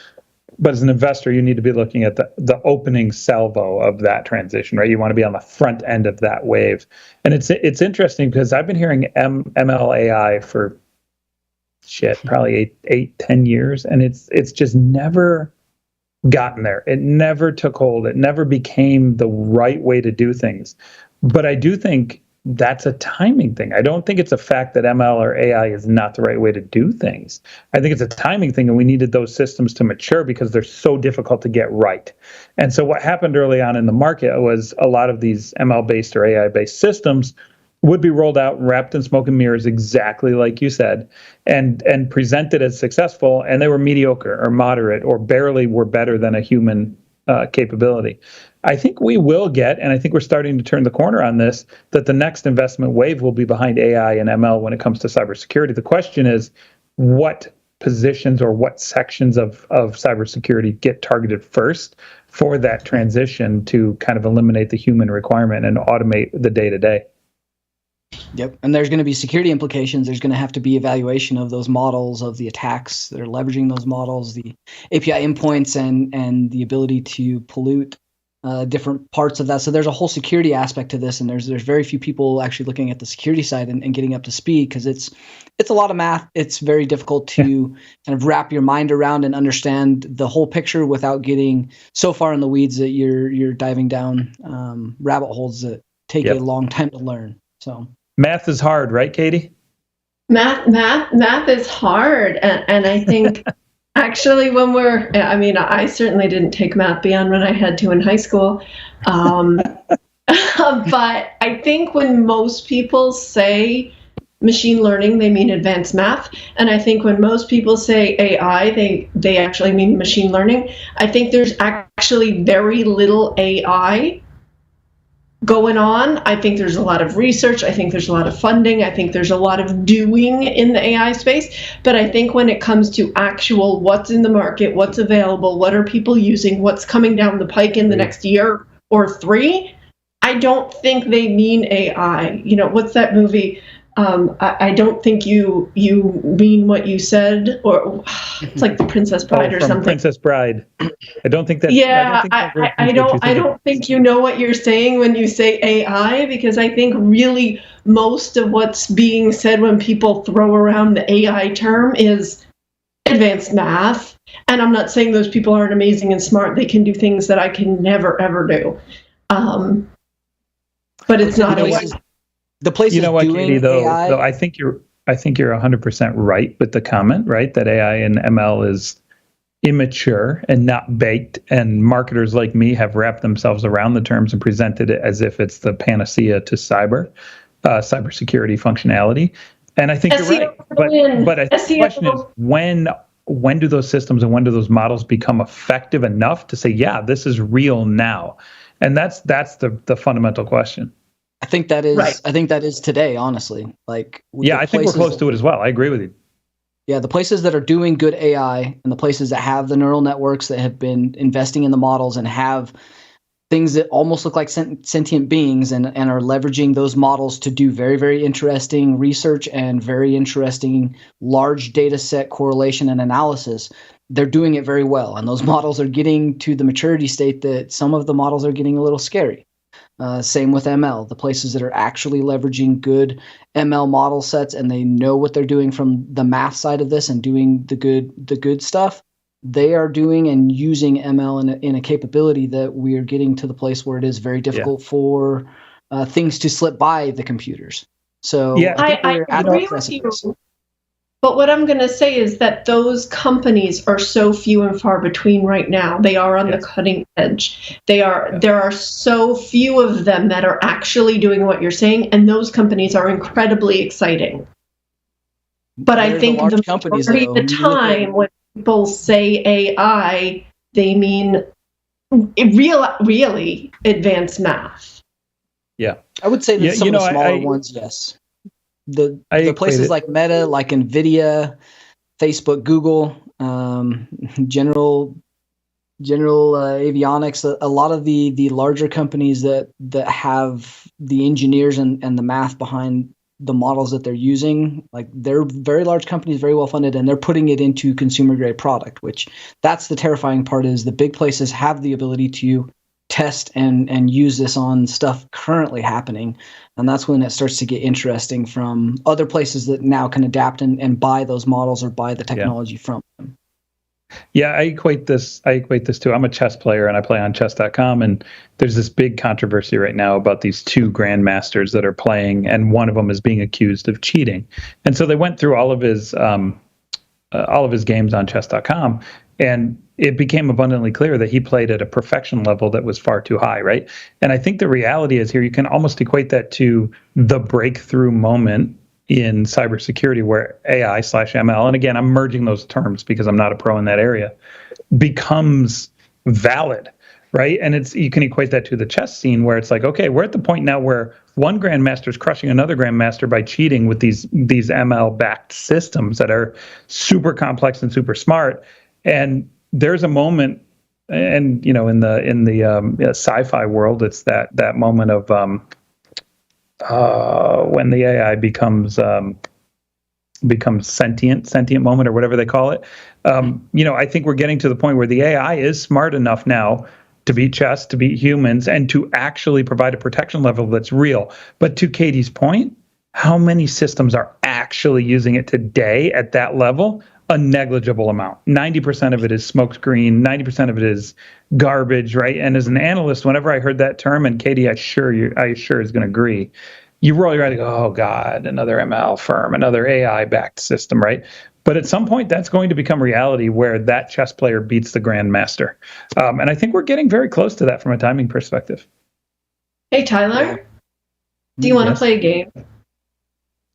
But as an investor, you need to be looking at the opening salvo of that transition, right? You want to be on the front end of that wave. And it's interesting because I've been hearing ML AI for probably 8-10 years, and it's just never gotten there. It never took hold. It never became the right way to do things. But I do think that's a timing thing. I don't think it's a fact that ML or AI is not the right way to do things. I think it's a timing thing, and we needed those systems to mature because they're so difficult to get right. And so what happened early on in the market was a lot of these ML-based or AI-based systems would be rolled out, wrapped in smoke and mirrors, exactly like you said, and presented as successful, and they were mediocre or moderate or barely were better than a human capability. I think we will get, and I think we're starting to turn the corner on this, that the next investment wave will be behind AI and ML when it comes to cybersecurity. The question is, what positions or what sections of cybersecurity get targeted first for that transition to kind of eliminate the human requirement and automate the day-to-day? Yep. And there's going to be security implications. There's going to have to be evaluation of those models, of the attacks that are leveraging those models, the API endpoints, and the ability to pollute different parts of that. So there's a whole security aspect to this, and there's very few people actually looking at the security side and getting up to speed, because it's a lot of math. It's very difficult to kind of wrap your mind around and understand the whole picture without getting so far in the weeds that you're diving down rabbit holes that take a long time to learn. So math is hard, right, Katie? Math is hard, and I think actually I certainly didn't take math beyond when I had to in high school, but I think when most people say machine learning, they mean advanced math, and I think when most people say AI, they actually mean machine learning. I think there's actually very little AI going on. I think there's a lot of research. I think there's a lot of funding. I think there's a lot of doing in the AI space. But I think when it comes to actual what's in the market, what's available, what are people using, what's coming down the pike in the next year or 3, I don't think they mean AI. You know, what's that movie? I don't think you mean what you said, or it's like The Princess Bride or something. Princess Bride. I don't think that. Yeah, I don't think you know what you're saying when you say AI, because I think really most of what's being said when people throw around the AI term is advanced math. And I'm not saying those people aren't amazing and smart. They can do things that I can never ever do. But it's not AI. The place, you know what, Katie, though AI, I think you're 100% right with the comment, right? That AI and ML is immature and not baked, and marketers like me have wrapped themselves around the terms and presented it as if it's the panacea to cybersecurity functionality. And I think you're right. But I think the question is, when do those systems and when do those models become effective enough to say, yeah, this is real now? And that's the fundamental question. I think that is right. I think that is today, honestly. Like, I think we're close to it as well. I agree with you. Yeah, the places that are doing good AI and the places that have the neural networks that have been investing in the models and have things that almost look like sentient beings and are leveraging those models to do very, very interesting research and very interesting large data set correlation and analysis, they're doing it very well. And those models are getting to the maturity state that some of the models are getting a little scary. Same with ML. The places that are actually leveraging good ML model sets and they know what they're doing from the math side of this and doing the good stuff, they are doing and using ML in a capability that we are getting to the place where it is very difficult for things to slip by the computers. So I agree with you. But what I'm going to say is that those companies are so few and far between right now. They are on the cutting edge. There are so few of them that are actually doing what you're saying, and those companies are incredibly exciting. But I think the majority of the time when people say AI, they mean really advanced math. Yeah. I would say that some of the smaller ones, yes. The places like Meta, like NVIDIA, Facebook, Google, general Avionics, a lot of the larger companies that have the engineers and the math behind the models that they're using, like they're very large companies, very well funded, and they're putting it into consumer grade product, which that's the terrifying part, is the big places have the ability to test and use this on stuff currently happening. And that's when it starts to get interesting from other places that now can adapt and buy those models or buy the technology from them. Yeah, I equate this to, I'm a chess player and I play on chess.com, and there's this big controversy right now about these two grandmasters that are playing, and one of them is being accused of cheating. And so they went through all of his games on chess.com, and it became abundantly clear that he played at a perfection level that was far too high, right? And I think the reality is here, you can almost equate that to the breakthrough moment in cybersecurity where AI/ML, and again, I'm merging those terms because I'm not a pro in that area, becomes valid, right? And you can equate that to the chess scene where it's like, okay, we're at the point now where one grandmaster is crushing another grandmaster by cheating with these ML-backed systems that are super complex and super smart. And there's a moment, and in the sci-fi world, it's that moment of when the AI becomes sentient moment, or whatever they call it. I think we're getting to the point where the AI is smart enough now to beat chess, to beat humans, and to actually provide a protection level that's real. But to Katie's point, how many systems are actually using it today at that level? A negligible amount. 90% of it is smokescreen. 90% of it is garbage, right? And as an analyst, whenever I heard that term, and Katie, I sure is going to agree, you roll your eyes and go, oh God, another ML firm, another AI-backed system, right? But at some point, that's going to become reality where that chess player beats the grandmaster. And I think we're getting very close to that from a timing perspective. Hey, Tyler, do you want to play a game?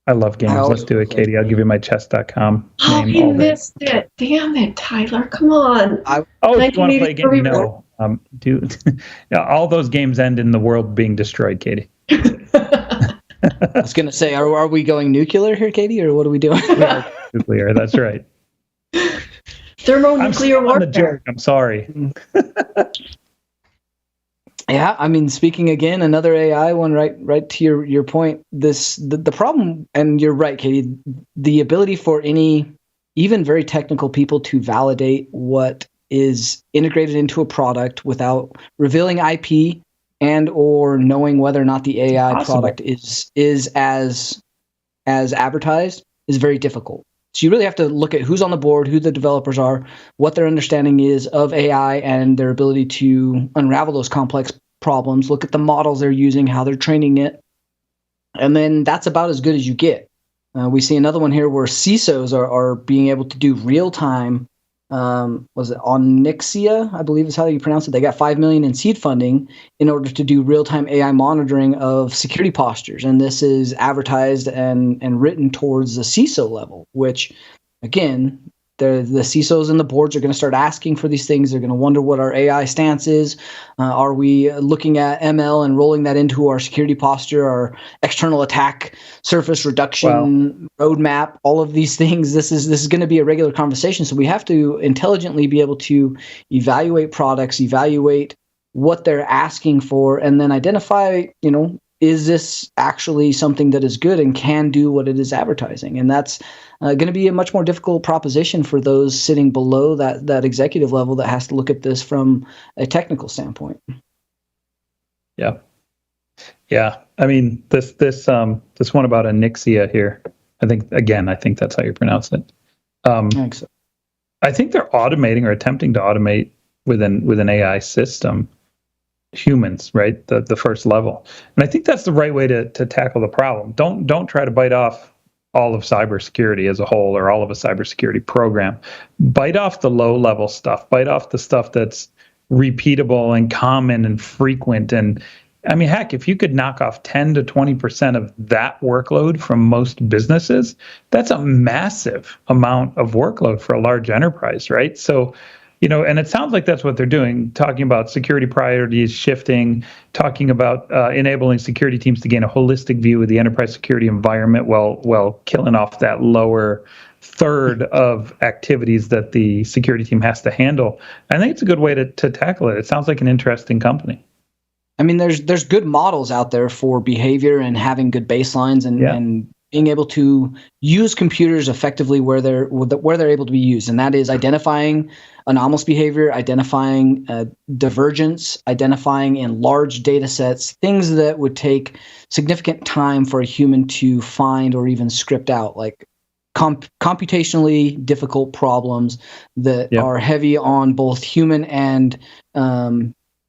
I love games. Let's do it, Katie. I'll give you my chess.com Oh, name. you missed it. Damn it, Tyler. Come on. You want to play a game? No. All those games end in the world being destroyed, Katie. I was going to say, are we going nuclear here, Katie, or what are we doing? Nuclear, that's right. Thermonuclear warfare. I'm sorry. Yeah, I mean, speaking again, another AI one, right to your point. The problem, and you're right, Katie, the ability for any, even very technical people, to validate what is integrated into a product without revealing IP and or knowing whether or not the AI product is as advertised is very difficult. So you really have to look at who's on the board, who the developers are, what their understanding is of AI and their ability to unravel those complex problems, look at the models they're using, how they're training it. And then that's about as good as you get. We see another one here where CISOs are being able to do real-time, was it Onyxia, I believe is how you pronounce it. They got $5 million in seed funding in order to do real-time AI monitoring of security postures. And this is advertised and written towards the CISO level, which, again, the CISOs and the boards are going to start asking for these things. They're going to wonder what our AI stance is. Are we looking at ML and rolling that into our security posture, our external attack surface reduction roadmap, all of these things? This is going to be a regular conversation. So we have to intelligently be able to evaluate products, evaluate what they're asking for, and then identify, is this actually something that is good and can do what it is advertising? And that's going to be a much more difficult proposition for those sitting below that executive level that has to look at this from a technical standpoint. Yeah. I mean, this one about Onyxia here, I think that's how you pronounce it. Thanks. I think they're automating or attempting to automate with an AI system humans, right? The first level. And I think that's the right way to tackle the problem. Don't try to bite off all of cybersecurity as a whole or all of a cybersecurity program. Bite off the low level stuff. Bite off the stuff that's repeatable and common and frequent. And I mean, heck, if you could knock off 10 to 20% of that workload from most businesses, that's a massive amount of workload for a large enterprise, right? So, and it sounds like that's what they're doing, talking about security priorities shifting, talking about enabling security teams to gain a holistic view of the enterprise security environment while killing off that lower third of activities that the security team has to handle. I think it's a good way to tackle it. It sounds like an interesting company. I mean, there's good models out there for behavior and having good baselines and being able to use computers effectively where they're able to be used, and that is identifying anomalous behavior, identifying divergence, identifying in large data sets, things that would take significant time for a human to find or even script out, like computationally difficult problems that are heavy on both human and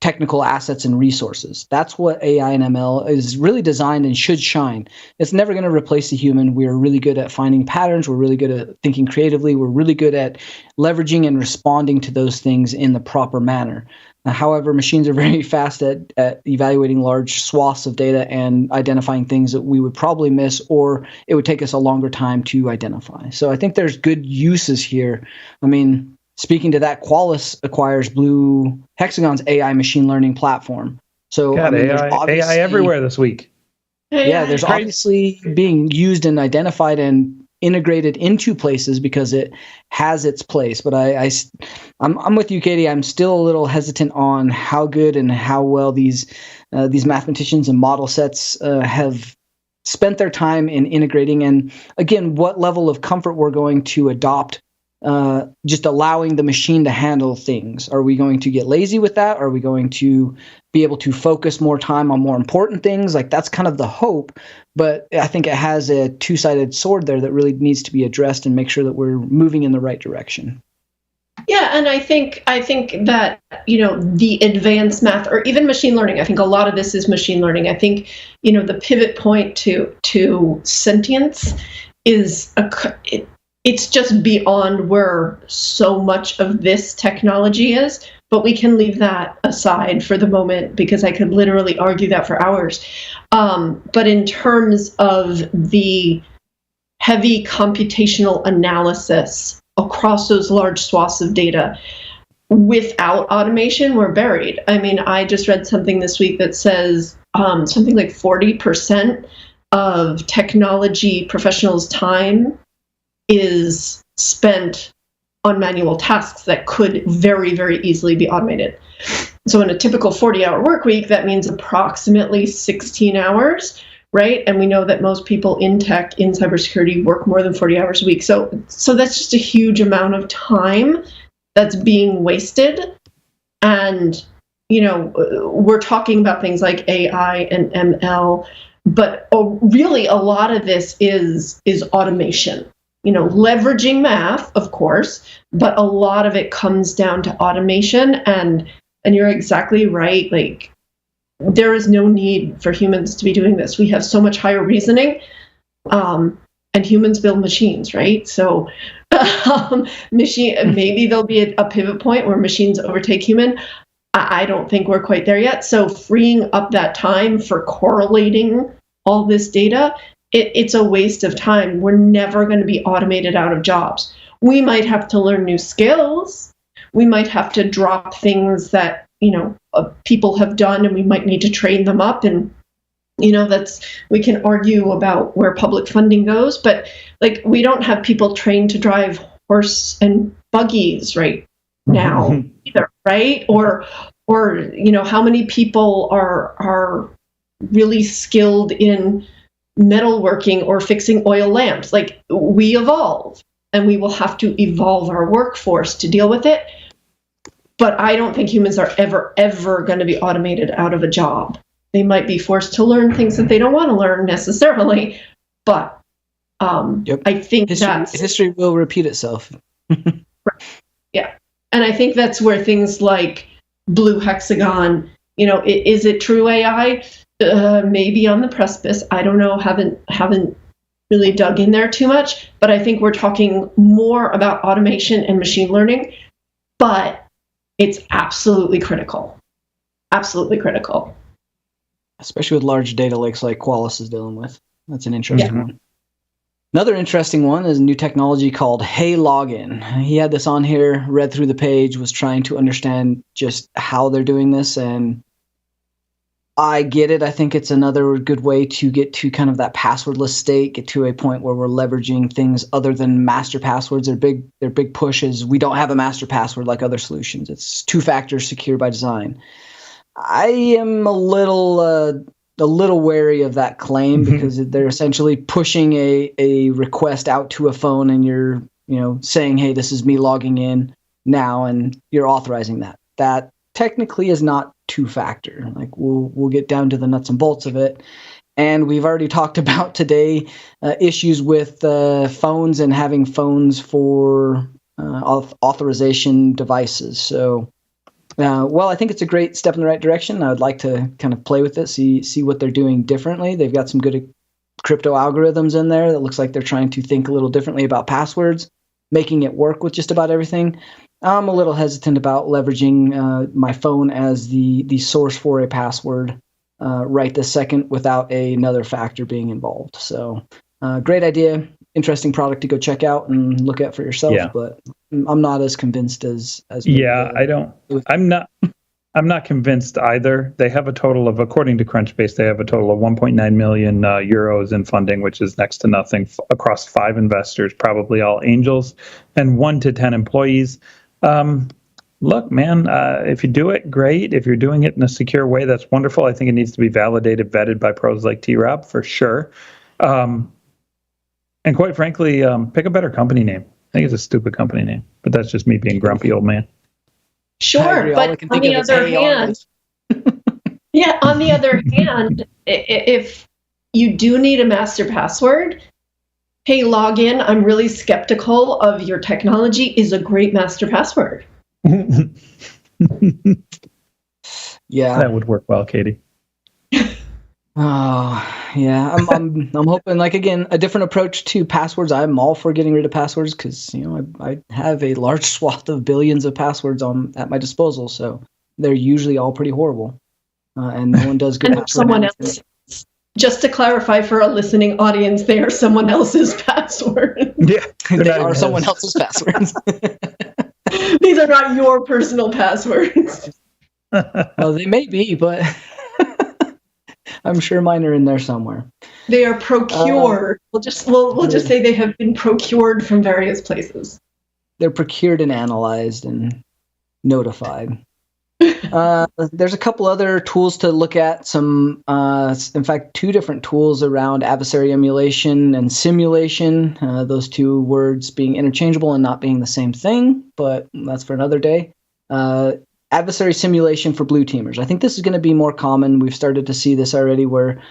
technical assets and resources. That's what AI and ML is really designed and should shine. It's never going to replace the human. We're really good at finding patterns. We're really good at thinking creatively. We're really good at leveraging and responding to those things in the proper manner. However, machines are very fast at evaluating large swaths of data and identifying things that we would probably miss, or it would take us a longer time to identify. So I think there's good uses here. I mean, speaking to that, Qualys acquires Blue Hexagon's AI machine learning platform. So God, AI everywhere this week. Yeah, there's obviously being used and identified and integrated into places because it has its place. But I'm with you, Katie. I'm still a little hesitant on how good and how well these mathematicians and model sets have spent their time in integrating, and again, what level of comfort we're going to adopt. Just allowing the machine to handle things. Are we going to get lazy with that? Are we going to be able to focus more time on more important things? Like, that's kind of the hope, but I think it has a two-sided sword there that really needs to be addressed and make sure that we're moving in the right direction. Yeah, and I think that, the advanced math or even machine learning, I think a lot of this is machine learning. I think, the pivot point to sentience is it's just beyond where so much of this technology is, but we can leave that aside for the moment because I could literally argue that for hours. But in terms of the heavy computational analysis across those large swaths of data, without automation, we're buried. I mean, I just read something this week that says something like 40% of technology professionals' time is spent on manual tasks that could very, very easily be automated. So in a typical 40-hour work week, that means approximately 16 hours, right? And we know that most people in tech, in cybersecurity, work more than 40 hours a week. So that's just a huge amount of time that's being wasted. And, we're talking about things like AI and ML, but really a lot of this is automation. Leveraging math, of course, but a lot of it comes down to automation. And you're exactly right. Like, there is no need for humans to be doing this. We have so much higher reasoning, and humans build machines, right? So, maybe there'll be a pivot point where machines overtake human. I don't think we're quite there yet. So, freeing up that time for correlating all this data, it's a waste of time. We're never going to be automated out of jobs. We might have to learn new skills. We might have to drop things that, people have done, and we might need to train them up. And, we can argue about where public funding goes, but like, we don't have people trained to drive horse and buggies right now either, right? Or, how many people are really skilled in metalworking or fixing oil lamps? Like, we evolve, and we will have to evolve our workforce to deal with it. But I don't think humans are ever going to be automated out of a job. They might be forced to learn things that they don't want to learn necessarily, but I think history will repeat itself. Right. Yeah, and I think that's where things like Blue Hexagon, is it true AI? Maybe on the precipice. I don't know. Haven't really dug in there too much, but I think we're talking more about automation and machine learning, but it's absolutely critical. Absolutely critical. Especially with large data lakes like Qualys is dealing with. That's an interesting one. Another interesting one is a new technology called Hey Login. He had this on here, read through the page, was trying to understand just how they're doing this, and I get it. I think it's another good way to get to kind of that passwordless state, get to a point where we're leveraging things other than master passwords. Their big push is we don't have a master password like other solutions. It's two-factor secure by design. I am a little wary of that claim because they're essentially pushing a request out to a phone, and you're saying, hey, this is me logging in now, and you're authorizing that. That technically is not two-factor. Like we'll get down to the nuts and bolts of it. And we've already talked about today issues with phones and having phones for authorization devices. So, I think it's a great step in the right direction. I would like to kind of play with it, see what they're doing differently. They've got some good crypto algorithms in there that looks like they're trying to think a little differently about passwords, making it work with just about everything. I'm a little hesitant about leveraging my phone as the source for a password right this second without another factor being involved. So great idea, interesting product to go check out and look at for yourself. Yeah. But I'm not as convinced as I'm not convinced either. They have a total of, according to Crunchbase, they have a total of 1.9 million euros in funding, which is next to nothing across 5 investors, probably all angels, and 1 to 10 employees. Look, man, if you do it, great. If you're doing it in a secure way, that's wonderful. I think it needs to be validated, vetted by pros like T-Rob for sure. And quite frankly, pick a better company name. I think it's a stupid company name, but that's just me being grumpy old man. Sure, but on the other hand, on the other hand, if you do need a master password, hey, log in. I'm really skeptical of your technology is a great master password. Yeah, that would work well, Katie. Oh, yeah. I'm hoping, like, again, a different approach to passwords. I'm all for getting rid of passwords because I have a large swath of billions of passwords at my disposal, so they're usually all pretty horrible, and no one does good. And someone else. Just to clarify for a listening audience, they are someone else's password. Yeah, they are someone else's passwords. These are not your personal passwords. Well, they may be, but I'm sure mine are in there somewhere. They are procured. We'll just say they have been procured from various places. They're procured and analyzed and notified. There's a couple other tools to look at. Some, in fact, 2 different tools around adversary emulation and simulation. Those 2 words being interchangeable and not being the same thing, but that's for another day. Adversary simulation for blue teamers. I think this is going to be more common. We've started to see this already where,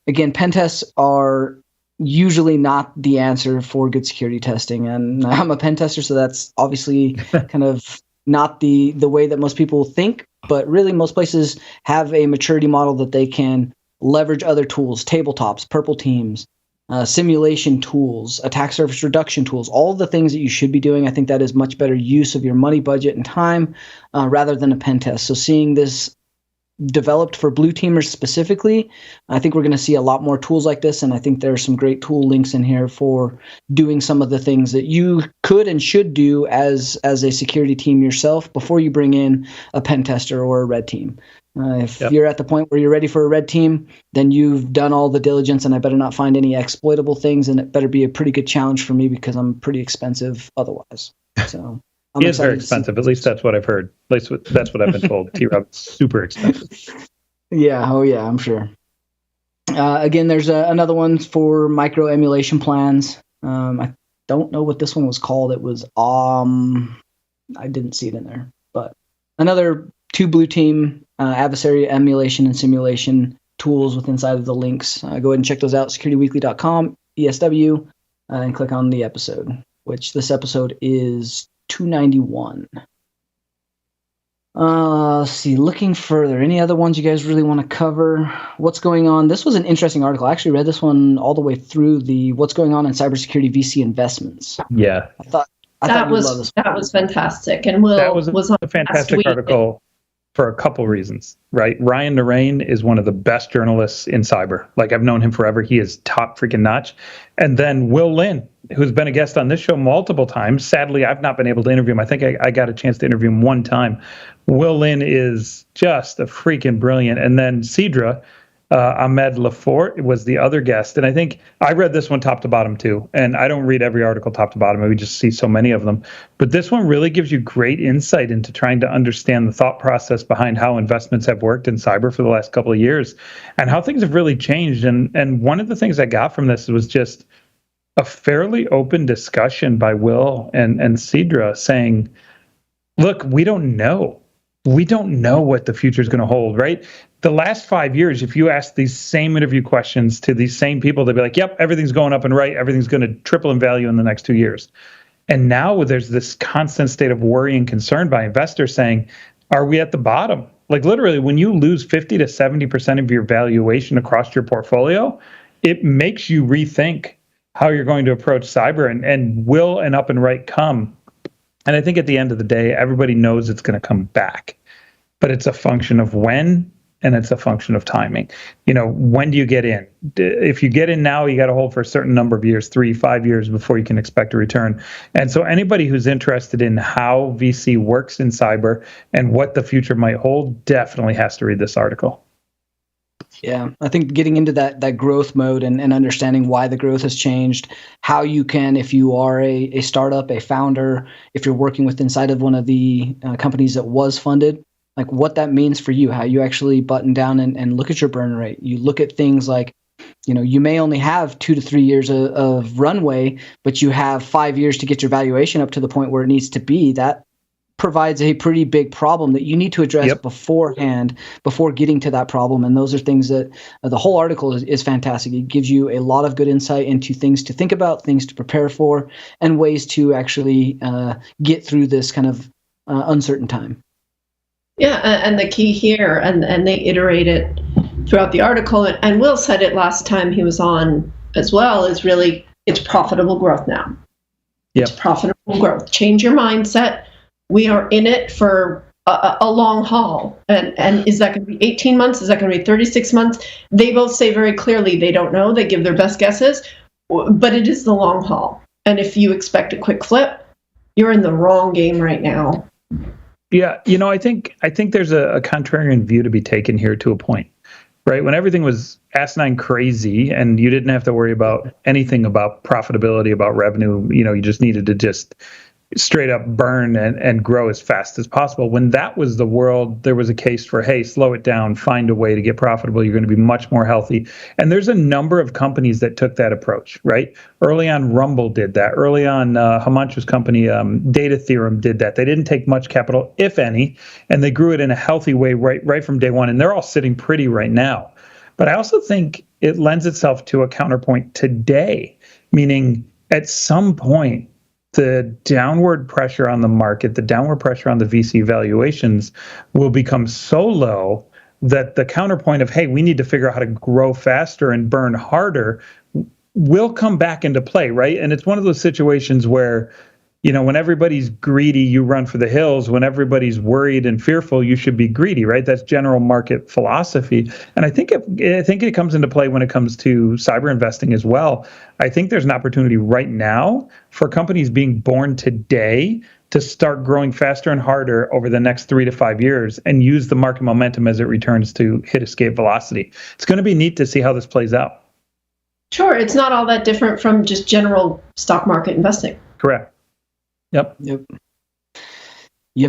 again, pen tests are usually not the answer for good security testing. And I'm a pen tester, so that's obviously kind of not the way that most people think. But really, most places have a maturity model that they can leverage other tools, tabletops, purple teams, simulation tools, attack surface reduction tools, all the things that you should be doing. I think that is much better use of your money, budget, and time rather than a pen test. So seeing this developed for blue teamers specifically, I think we're going to see a lot more tools like this, and I think there are some great tool links in here for doing some of the things that you could and should do as a security team yourself before you bring in a pen tester or a red team. If you're at the point where you're ready for a red team, then you've done all the diligence, and I better not find any exploitable things, and it better be a pretty good challenge for me because I'm pretty expensive otherwise. So he is very expensive. At least that's what I've heard. At least that's what I've been told. T-Rob's super expensive. Yeah. Oh, yeah. I'm sure. Again, there's another one for micro emulation plans. I don't know what this one was called. It was I didn't see it in there, but another 2 blue team adversary emulation and simulation tools with inside of the links. Go ahead and check those out. securityweekly.com, ESW, and click on the episode, which this episode is 291. Let's see, looking further, any other ones you guys really want to cover? What's going on? This was an interesting article. I actually read this one all the way through the what's going on in cybersecurity VC investments. Yeah. I thought that was fantastic. And that was a fantastic article. for a couple reasons, right? Ryan Narain is one of the best journalists in cyber. Like, I've known him forever. He is top freaking notch. And then Will Lynn, who's been a guest on this show multiple times. Sadly, I've not been able to interview him. I think I got a chance to interview him one time. Will Lynn is just a freaking brilliant. And then Cedra, Ahmed Lafort was the other guest. And I think I read this one top to bottom too. And I don't read every article top to bottom. We just see so many of them. But this one really gives you great insight into trying to understand the thought process behind how investments have worked in cyber for the last couple of years and how things have really changed. And one of the things I got from this was just a fairly open discussion by Will and Cedra saying, look, we don't know. We don't know what the future is going to hold, right? The last 5 years, if you ask these same interview questions to these same people, they'll be like, yep, everything's going up and right. Everything's going to triple in value in the next 2 years. And now there's this constant state of worry and concern by investors saying, are we at the bottom? Like, literally, when you lose 50 to 70% of your valuation across your portfolio, it makes you rethink how you're going to approach cyber, and will an up and right come? And I think at the end of the day, everybody knows it's going to come back, but it's a function of when, and it's a function of timing. You know, when do you get in? If you get in now, you got to hold for a certain number of years, 3-5 years before you can expect a return. And so anybody who's interested in how VC works in cyber and what the future might hold definitely has to read this article. Yeah, I think getting into that growth mode and understanding why the growth has changed, how you can, if you are a startup, a founder, if you're working with inside of one of the companies that was funded, like what that means for you, how you actually button down and look at your burn rate. You look at things like, you know, you may only have 2 to 3 years of runway, but you have 5 years to get your valuation up to the point where it needs to be. That provides a pretty big problem that you need to address beforehand, before getting to that problem. And those are things that the whole article is fantastic. It gives you a lot of good insight into things to think about, things to prepare for, and ways to actually get through this kind of uncertain time. Yeah, and the key here, and they iterate it throughout the article, and Will said it last time he was on as well, is really, it's profitable growth now. It's profitable growth. Change your mindset. We are in it for a long haul. And is that going to be 18 months? Is that going to be 36 months? They both say very clearly they don't know. They give their best guesses, but it is the long haul. And if you expect a quick flip, you're in the wrong game right now. Yeah, you know, I think there's a contrarian view to be taken here to a point, right? When everything was asinine crazy and you didn't have to worry about anything about profitability, about revenue, you know, you just needed to just straight up burn and grow as fast as possible. When that was the world, there was a case for, hey, slow it down, find a way to get profitable. You're going to be much more healthy. And there's a number of companies that took that approach, right? Early on, Rumble did that. Early on, Himanshu's company, Data Theorem, did that. They didn't take much capital, if any, and they grew it in a healthy way right from day one. And they're all sitting pretty right now. But I also think it lends itself to a counterpoint today, meaning at some point, the downward pressure on the market, the downward pressure on the VC valuations will become so low that the counterpoint of, hey, we need to figure out how to grow faster and burn harder will come back into play, right? And it's one of those situations where, you know, when everybody's greedy, you run for the hills. When everybody's worried and fearful, you should be greedy, right? That's general market philosophy. And I think it comes into play when it comes to cyber investing as well. I think there's an opportunity right now for companies being born today to start growing faster and harder over the next 3 to 5 years and use the market momentum as it returns to hit escape velocity. It's going to be neat to see how this plays out. Sure, it's not all that different from just general stock market investing. Correct. Yep.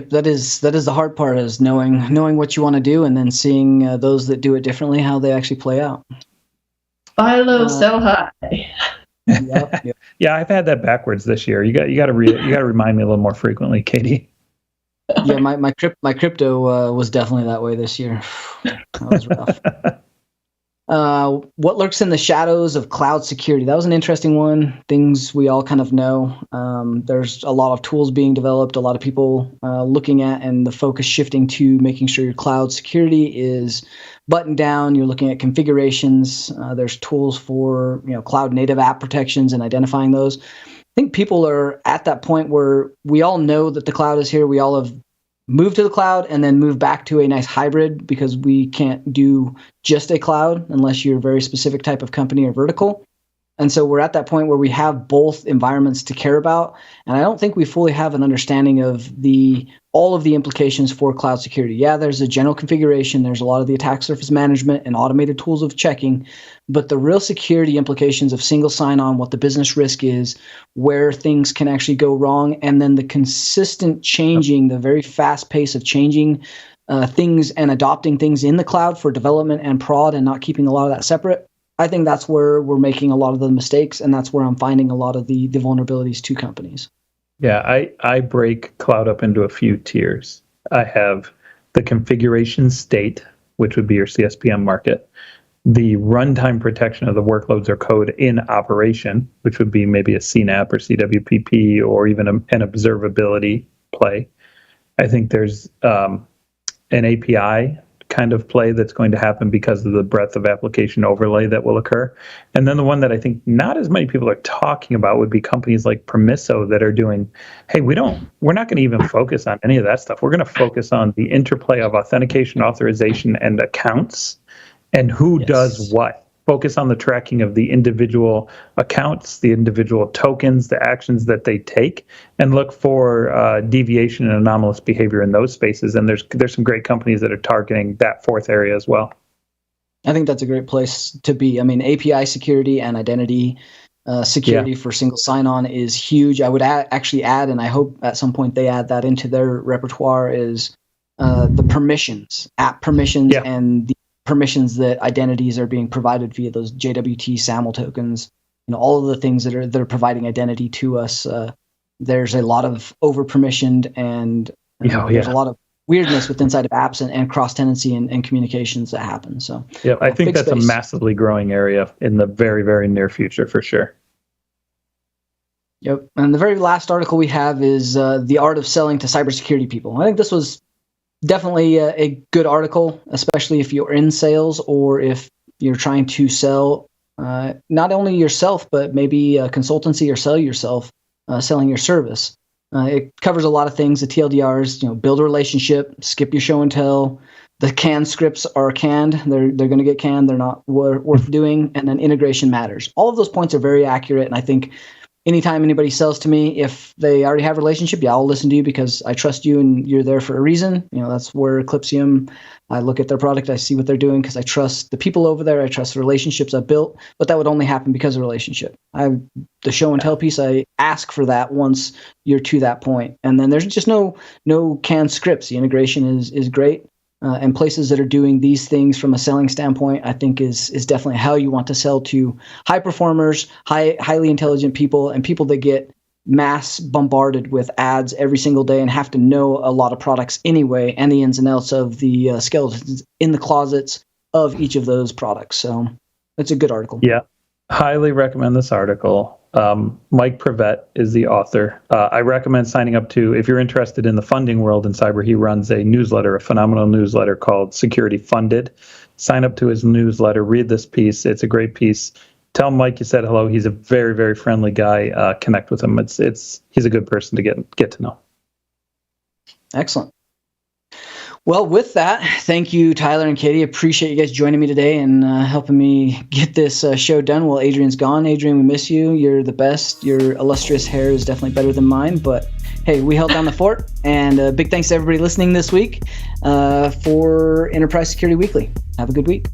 That is the hard part, is knowing what you want to do and then seeing those that do it differently, how they actually play out. Buy low, sell high. Yep. Yeah, I've had that backwards this year. You got to remind me a little more frequently, Katie. Yeah, my crypto was definitely that way this year. That was rough. What lurks in the shadows of cloud security? That was an interesting one. Things we all kind of know. There's a lot of tools being developed, a lot of people looking at, and the focus shifting to making sure your cloud security is buttoned down. You're looking at configurations. There's tools for cloud native app protections and identifying those. I think people are at that point where we all know that the cloud is here. We all have move to the cloud and then move back to a nice hybrid, because we can't do just a cloud unless you're a very specific type of company or vertical. And so we're at that point where we have both environments to care about. And I don't think we fully have an understanding of all of the implications for cloud security. Yeah, there's a general configuration. There's a lot of the attack surface management and automated tools of checking. But the real security implications of single sign-on, what the business risk is, where things can actually go wrong, and then the consistent changing, the very fast pace of changing things and adopting things in the cloud for development and prod and not keeping a lot of that separate. I think that's where we're making a lot of the mistakes, and that's where I'm finding a lot of the vulnerabilities to companies. Yeah, I break cloud up into a few tiers. I have the configuration state, which would be your CSPM market, the runtime protection of the workloads or code in operation, which would be maybe a CNAP or CWPP or even an observability play. I think there's an API kind of play that's going to happen because of the breadth of application overlay that will occur. And then the one that I think not as many people are talking about would be companies like Permisso that are doing, hey, we're not going to even focus on any of that stuff. We're going to focus on the interplay of authentication, authorization, and accounts, and who does what. Focus on the tracking of the individual accounts, the individual tokens, the actions that they take, and look for deviation and anomalous behavior in those spaces. And there's some great companies that are targeting that fourth area as well. I think that's a great place to be. I mean, API security and identity security for single sign-on is huge. I would actually add, and I hope at some point they add that into their repertoire, is the permissions, app permissions, and the permissions that identities are being provided via those JWT SAML tokens. All of the things that are providing identity to us. There's a lot of over permissioned and there's a lot of weirdness with inside of apps and cross tenancy and communications that happen. So I think that's a massively growing area in the very, very near future for sure. Yep. And the very last article we have is The Art of Selling to Cybersecurity People. I think this was definitely a good article, especially if you're in sales or if you're trying to sell not only yourself, but maybe a consultancy or sell yourself, selling your service. It covers a lot of things. The TLDRs, build a relationship, skip your show and tell. The canned scripts are canned. They're going to get canned. They're not worth doing. And then integration matters. All of those points are very accurate. And I think anytime anybody sells to me, if they already have a relationship, I'll listen to you because I trust you and you're there for a reason. That's where Eclipsium, I look at their product, I see what they're doing because I trust the people over there. I trust the relationships I've built, but that would only happen because of relationship. The show and tell piece, I ask for that once you're to that point. And then there's just no canned scripts. The integration is great. And places that are doing these things from a selling standpoint, I think is definitely how you want to sell to high performers, highly intelligent people, and people that get mass bombarded with ads every single day and have to know a lot of products anyway, and the ins and outs of the skeletons in the closets of each of those products. So it's a good article. Yeah, highly recommend this article. Mike Prevet is the author. I recommend signing up to, if you're interested in the funding world in cyber, he runs a newsletter, a phenomenal newsletter called Security Funded. Sign up to his newsletter, read this piece. It's a great piece. Tell Mike you said hello. He's a very, very friendly guy. Connect with him. He's a good person to get to know. Excellent. Well, with that, thank you, Tyler and Katie. Appreciate you guys joining me today and helping me get this show done while Adrian's gone. Adrian, we miss you. You're the best. Your illustrious hair is definitely better than mine. But hey, we held down the fort. And big thanks to everybody listening this week for Enterprise Security Weekly. Have a good week.